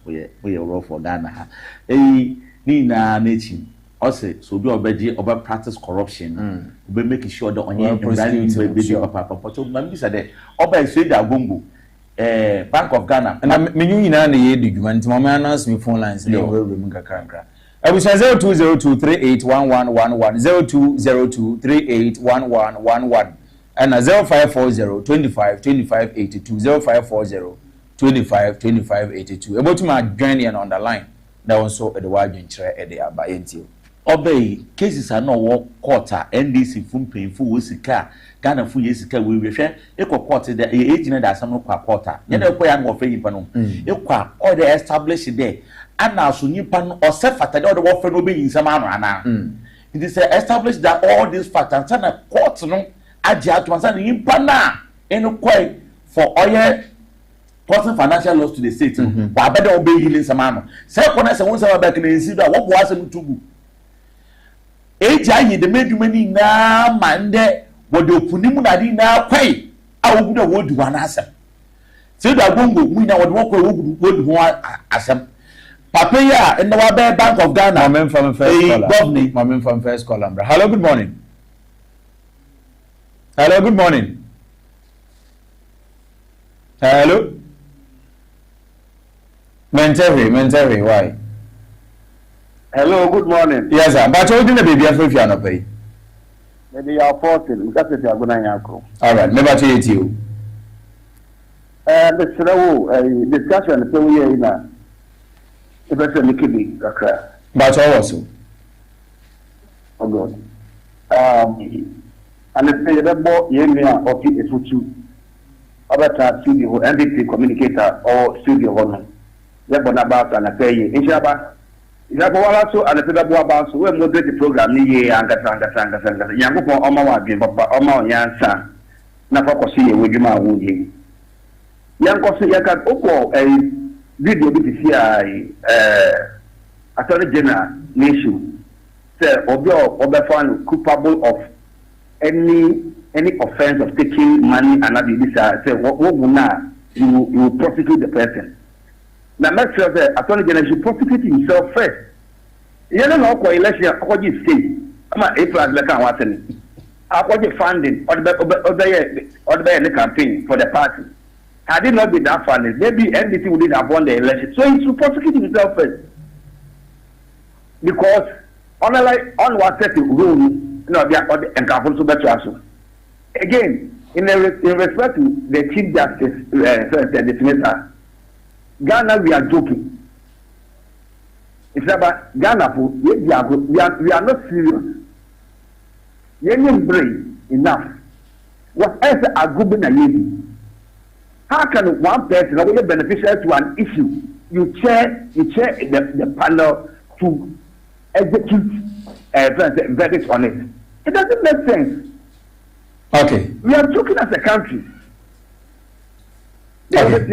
We are raw for Ghana. Nina Nature. Also, so do obey over practice corruption. We making sure that on your prosecuting papa. So, Mammy said, Oba said that Gumbo. Bank of Ghana. And I'm meaning in the document. Mama announced me phone lines. I was 0202381111 0202381111 and 0540 25 25 82 0540 25 25 82. About my journey and on the line. That was so at the wagon chair at the Abayentio. Obey cases are no quarter NDC fun painful wusika Ghana fu yesika we hwe ekwa quarter the agent that some quarter ye na ekwa ya no fe nipa no ekwa all the established there ana so nipa no o se fatade o de wo fe no be yinsam anu ana it is established that all these factors and a court no age atwansa nipa na enkwai for oil causing financial loss to the state wa bede o be yinsam anu se ko na se won se ba back na nsi do wo bo asem tugu eja yi de medumani na mande wodo punimu na di na kwai a wogu da wodu wana asem se do agongo mu na wodo kwai wodu ho asem papa ya in the Bank of Ghana Mamen from first column. Hello, good morning. Hello, good morning. Hello. Menteri, why? Hello, good morning. Yes, sir. But you didn't be afraid if you are not paying. Maybe you are 40. That's if you are going to all right, never to you. The discussion is so here now. But all also. Oh God. And the say that boy Yemia of it is two other studio MVP communicator or studio honor. That one about and I say in Shaba. If I go also and the people about so we moderate the program ni and Ganga. Yango for Oma Wagi, Papa Oma Yansa. Nafako see with Juma Woody. Yanko say Yakan Oko a video BTCI Attorney General nation say Obi found culpable of any offense of taking money and not this say what you prosecute the person. Now make sure that Attorney General should prosecute himself first You don't know what election, what you say. I'm a plus like I was the funding or the campaign for the party. Had it not been that funding, maybe NDC wouldn't have won the election. So he should prosecute himself first. Because on what set rule, they are encouraged to better. Again, in respect to the Chief Justice, the dismissal, Ghana, we are joking. It's about Ghana, we are not serious. Union brain enough. What else are good in How can one person be beneficial to an issue? You chair the panel to execute a verdict on it. It doesn't make sense. Okay. We are joking as a country. Okay.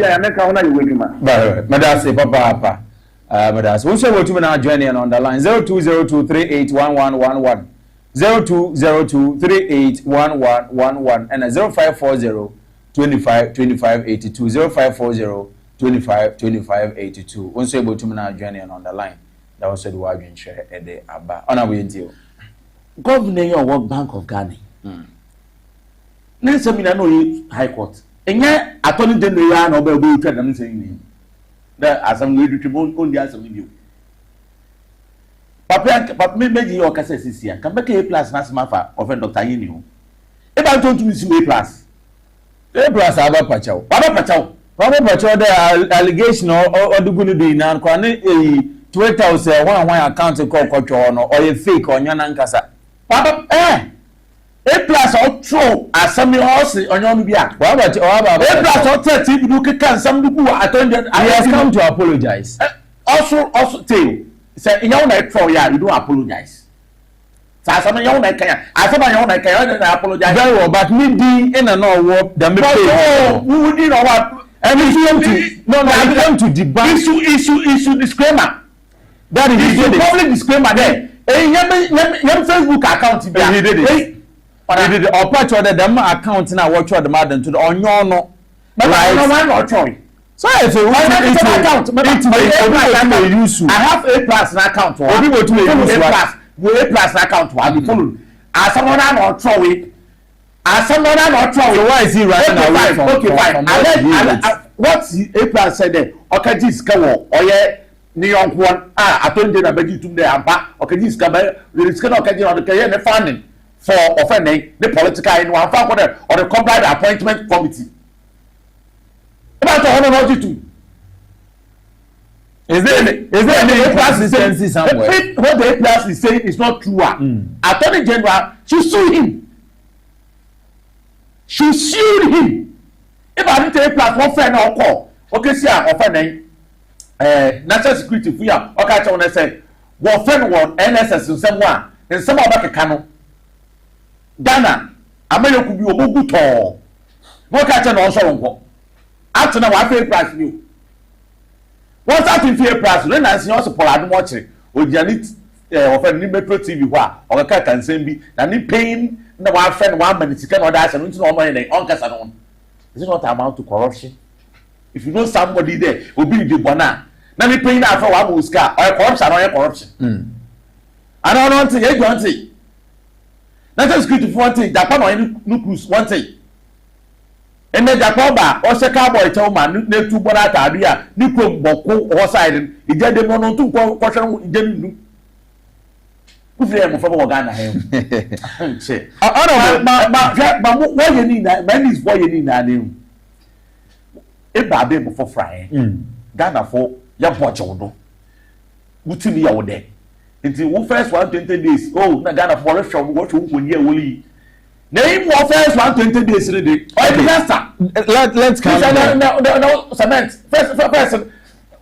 Madam, Papa. Madam, who say what you now joining on the line 0202381111. 0202381111 and 0540-25-2582 0540-25-2582. Once able to now joining on the line. That was the word you share at the Abba. On our way until Governor your World Bank of Ghana. Next time I know High Court. And yet, Attorney General no be trade them saying that as I'm going to tribune on the answer with you. Papa me your cassette is here. Come back A plus Nasmafa of Dr. Yinu. If I don't miss A plus. A plus Abba Pachao. Baba Pachao. Baba Pachao, the allegation or the good be now. Twitter say one account call control or a fake on Yanankasa. Papa, A plus or true as some horse on your Bia. What about A plus or 30 you can some who attended. I has come to apologize. Also tell say in your neck for ya, you don't apologize. So some of your neck, I said my own neck, I apologize. Very well, but me be in an all work, the middle. Who would you know what? And if you come to debunk issue disclaimer. That is the public disclaimer there. Your Facebook account. He did it. He did it. Or patch order them account now. Watch what the madam to the on your no. But I don't want no choice. So if you want to use, I have A plus account. Or you go to A plus account. I be followed. As someone not throw it. As someone not throw it. So why is he running away from? Okay, fine. What's A plus said there? Okay, this go. Oh yeah. Ni yon one atonde na begi tum de ampa okaji skaba we scan okaji on the career funding for offending the political in one fa or the combined appointment committee about to honor too. Is there any inconsistency somewhere? What the plus is saying is not true. Attorney General she sued him. If I didn't take plus one friend or call okay see offending national security for ya okay tell one say one friend one NSS in someone in some other kano Ghana America could be obugu to no catch no so nko after na wa pay price new once out in fair price when na see also polado mo kire ogianit offend ni Metro TV ho a o ka kan sem bi na ni pain na wa friend one minute can order say no no mo yen on kasa no is it not amount to corruption? If you know somebody there obi di bona na me pay na for wa muska or corruption or corruption I don't want to you want to national security for one thing Japan or no cruise one thing and then Japan ba o se cowboy tell man na tu bona ta bia ni ko boko o side e je dem no tu ko hwe je nu ufre mo for Ghana he che ba what you need na man is what you need na dem e ba be mo for fry Ghana for ya bojo do wutimi ya wo de nti wo first 120 days oh na Ghana for show what you won here woli na him wo first 120 days re dey o disaster let's come no cement first person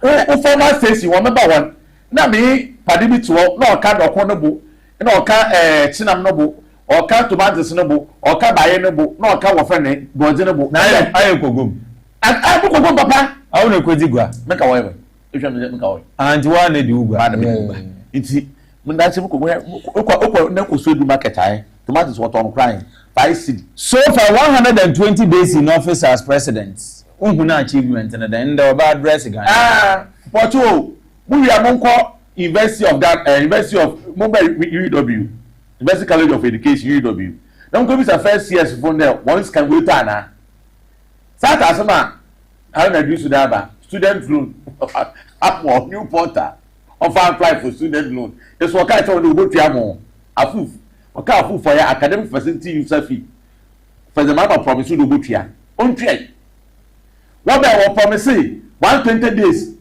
o former station wo member one na me padi bi to na o ka dokon no bo na o ka chinam no bo o ka tomatoes no bo o ka baye no bo na o ka wo fe ne boje no bo na aye kogom a bu kogom papa a wo na kwedi gua make a wo if you make a wo and one na di ugwa nti munda se ko na ko so du market ai tomatoes what on crying 5 cedi so for 120 days in office as president unhuna achievement na then the bad address again porto we are monko University of UW, University College of Education UW. Now go be first years from there. Once can wait na. Start as ma. How na do that student loan up new portal of apply for student loan. That's what I told you go to amo. Afu. Okay, afu for your academic facility user fee. For the mama promise you go to ya. On try. What I will promise 120 days.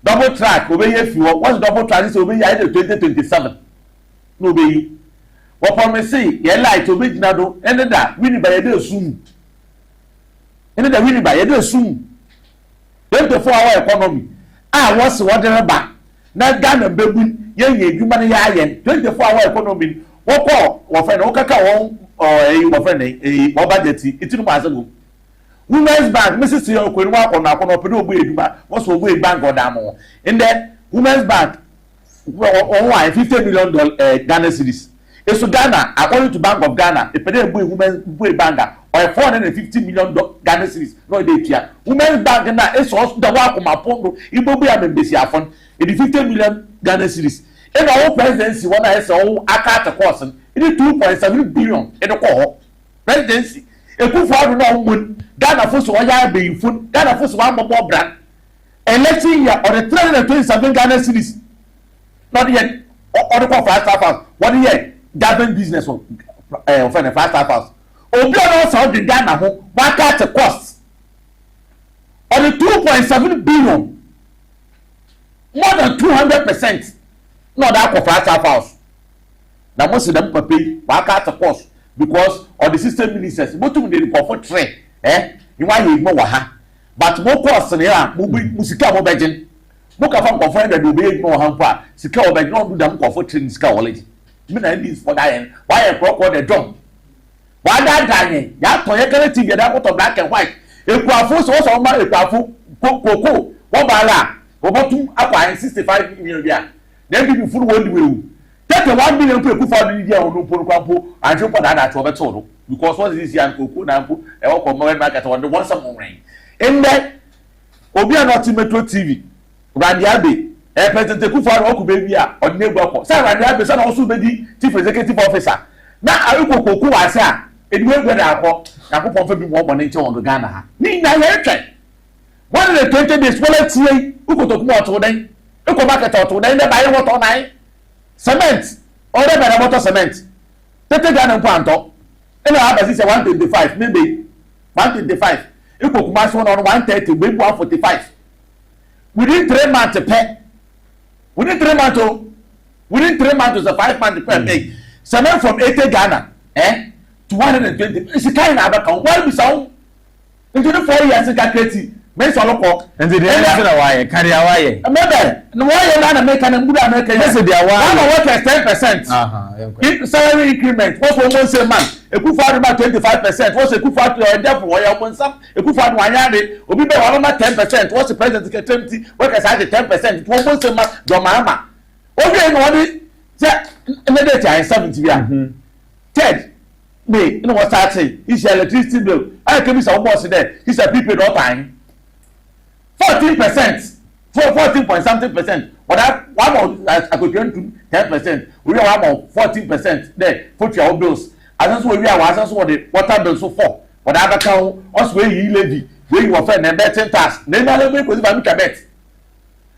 Double track obey if you what's double track is obey either 2027. No be. What promise ye light obey nado ended that winning by a day soon. Ended the winning by a day soon. 24-hour economy. What's what back? Na Ghana baby ye human ya 24-hour economy. What call or friend okaka won or friend a budget it no matter. Women's Bank, Mrs. Okwenwa on Akono Eduma, what's for way bank or damo. In that Women's Bank, $50 million Ghana cedis. It's to Ghana, according to Bank of Ghana, a Pedro Women's Banker or $450 million Ghana cedis. No data. Women's Bank and that is also the work of my pondo. It will be a Bessia fund in the 50 million Ghana cedis. And our presidency, one I saw, I cut a course in the 2.7 billion in the core presidency. Ekufuado na omun Ghana force waya be fun Ghana force wa more brand election year on the 327 Ghana cedis not yet or the fast house 1 year government business of the fast house obi on so the Ghana ho market the cost on the 2.7 billion more than 200% not that for fast house na most of them pay market the cost because of the system ministers but to dey for tray you why you ignore ha but mo course na musika mo begin mo ka fa confirm that you be ignore ha pa sika o begin no do them for tray sika wallet me na need for that why you proper the drum why that dan ya to ye kere tv da photo black and white ekuafo so ma ekuafo koko wo ba la wo botum akwa 65 million bia na bi full world we take 1 million people for the year on no kwampo and you put that to beto no because what is this year koku na mpo e wo ko market on the one some rain in that obi an ultimate tv Randy Abe president Kufuor oku baby a on negu akọ say Randy Abe say na also be chief executive officer na ariko koku wase a edwe gwere akọ na kopon fa bi mo bo ne nche on Ghana ha ni na ye twen 120 days wala tie ukotoku mo to den eko market to den na buy what on nine cement ore bere motor cement tete Ghana mpo anto ina abasi say 125 maybe 125 iko kuma so no 130 we 145 within 3 months pay within 3 months is a 5 month pay cement from 80 Ghana to 120 is kind of about why be so into the 4 years ka kreti me so loko and the na why carry away maybe no why na make an good American yes they are one work 10% salary increment what's one say man Ekufuor about 25% what's Ekufuor to therefore why you some Ekufuor wanyade obi be one 10% what's the president get 20 workers at 10% one say man do mama obi no one say na date 70 bia third me you know what start say is electricity bill I can be some boss there is a people not time 14%, 14 point something percent. But that one more I could turn to 10%. We are 1 more 14% there. Put your bills. As we are was what the water bills so for. But that account us where you levy, where you offend and betting tax. Then I will because I bet.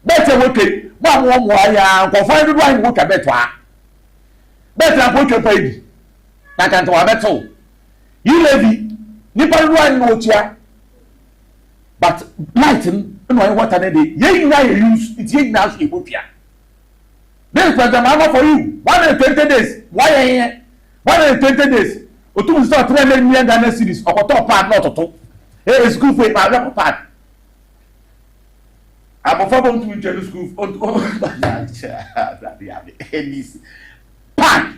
Better okay. One more I find the right work a bet. Better put your pay. I can't bet all. You levy. Nipper run no chair. But lighting, no water day. Ye na use it ye now Ethiopia. This was the mama for you. 120 days. Why 120 days? Otu start 300 million Ghana cedis. Okoto part not to. Hey, school for my record part. I'm a former to into school. Part.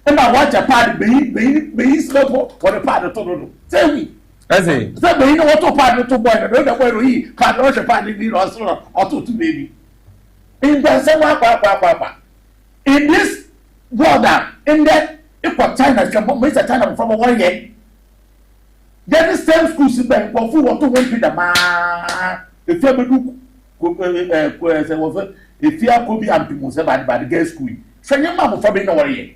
And I watch a part. Be slot for the part of Toronto. Tell me. That's it. So, you know what to part to boy, I don't know where he part of the party or to baby. In the same in this border, in that, if what China can make a China from a 1 year, then the same school system for who want to win the man, the family if you are could be ampimus about the girls' school. Send your mama for being away.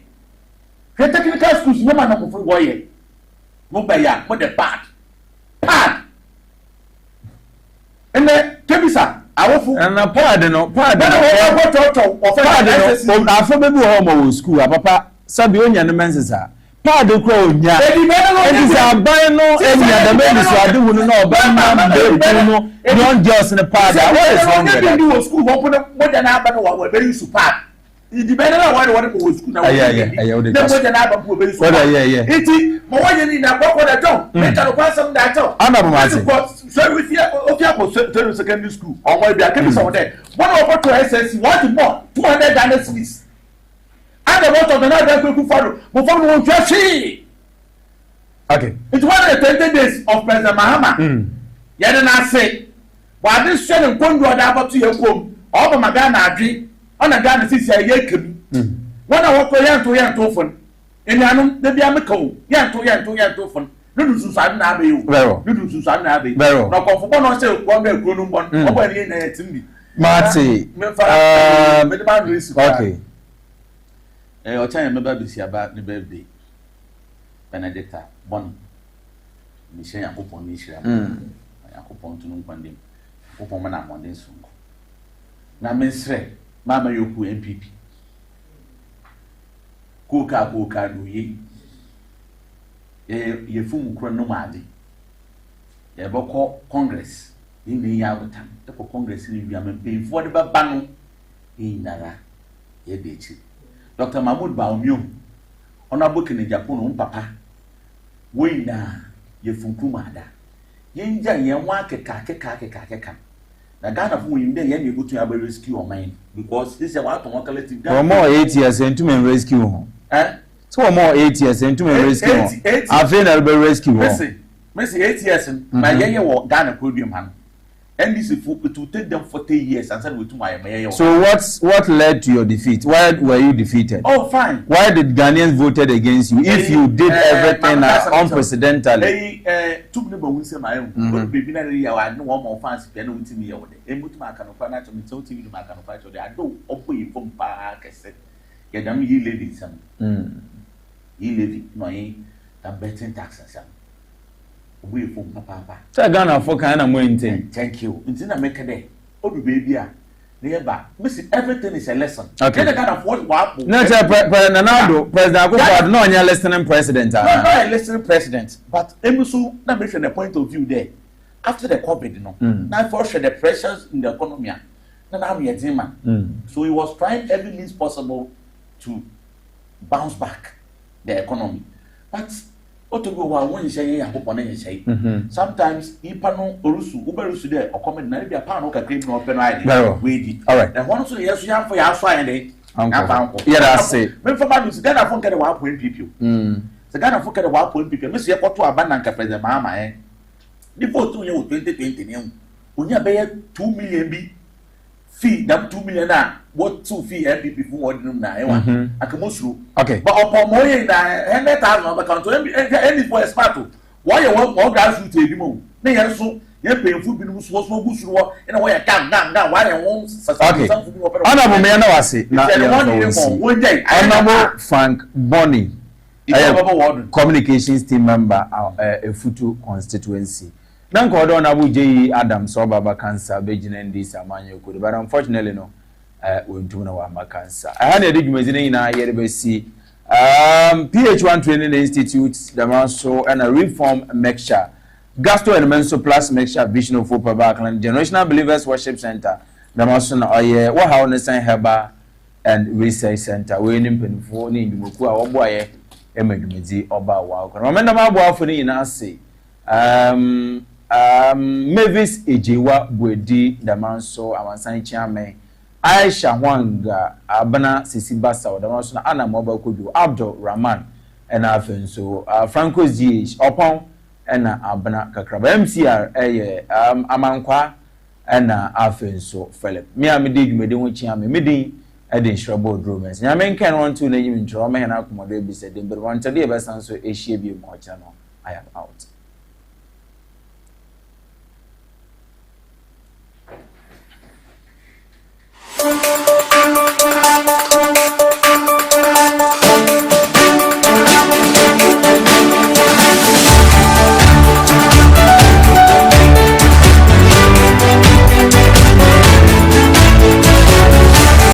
Technical schools, no man of warrior. No by ya, what the pad. And then, Kebisa, I will and a pardon, pardon. I for baby homo school, papa, Sabion and the men's pardon crow, yeah. It is a bino, and the men so do know about non just in a pardon. What is wrong with you? School open up more than I were very used to part. It depends on what was school now. Yeah. It is more than a book on a job. Mental person that job. I'm not so if you okay, secondary school, or maybe I can be some there. One over to SS, what more? 200 dynasties. And the lot of another people follow. But for one just see. Okay. It's 120 days of President Mahama. Yet and I say, while this channel won't go about to your home, all my Ghana dream. On a Ghana is a year. One hour to yan to phone. In Yanum, the Biamico, yan to phone. No Susan Abbey, Vero, no Susan Abbey, Vero, no conform on sale, one day, Grunum one, over in a Marty, okay. I'll tell you about the birthday. Benedicta, one. Michelle, I hope on Michelle. I hope on to no one day. Hope on one day soon. Now, Miss Ray. Mama yoku MPP. Kuka no ye fumu kro no made. Ye boko Congress. Ni ya botam. E ko Congress ni wi ampe for the baba no. Inara ye dechi. Dr. Mahmoud Baumio. Ona boke ni Japan papa. We na ye funku mada. Ye nja ye wa keka. Na Ghana for him there you go to rescue or mine because this is what to collective Ghana. For more 8 years and to rescue. So more 8 years and to rescue. I feel I'll be rescue. Messi 8 years my year Ghana podium man. And this is it will take them 40 years and send to my mayor. So what led to your defeat? Why were you defeated? Oh fine. Why did Ghanaians voted against you if you did everything unprecedentedly? Took the bones in my own baby. I know one more fancy piano with me over there. And with my kind of financial to my kind of fight. I don't open from park. I said, get them ye ladies some. Ye lady, no, that betting taxes. We from papa. So Ghana for kind of maintain. Thank you. It's in America there. Oh baby, nearby. Miss everything is a lesson. Okay. The kind of what? No, President Akufo-Addo, no, you're listening president. No, not a listening president. But Emusu, na mention the point of view there. After the COVID, you know, now for sure the pressures in the economy. Now I'm a team man. So he was trying every means possible to bounce back the economy, but. Otogo wa won say ya popon na say sometimes ipa no orusu uberusu there o comment na bia pa no kakra bi no open no ide we di alright na hono so yesu yan for ya so ayen dey afanko yeah that's it me for badu se Ghana fon kede wa po MPP se Ghana fon kede wa po MPP me se yekoto abana nka president Mahama before 2020 ne onya be 2 million bi fee that 2 million na what 2 fee MPP for ordinum na e wa akamosuru okay but upon moye na 100,000 on account any for expert why you want more grassroots edimo na yen so yen painful bi no so gusuru na why down why yen won something honorable me na wase na honorable Frank Bonny communications team member Efutu constituency. Now, Honorable J. Adams, Obaba cancer, Beijing this Amanyo could, but unfortunately, no, we do know about cancer. I had a digimazine in our yerbc PH-1 Training Institute, the Manso, and a reform mixture, Gastro and Menso Plus mixture, Vision of Hope Backland, Generational Believers Worship Center, the Manso, Wahawness and Heba and Research Center, Winning Penfo, Nimuku, our boy, Emegmezi, Oba Walker. Remember my boy for the Nasi. Mavis Ejewa Bwedi Damanso Awansan Chiame Aisha Wanga Abana Sisibasa Damanso Ana Mobile Kudu Abdul Rahman and Afenso Franco ZH Opon and Abana Kakraba MCR Amankwa and Afenso Philip me amedig medin chiame medin Edin Shrabo Dromens Yamen can want to name in Droma and Akumode be said but one today besanso Asia be more channel I am out.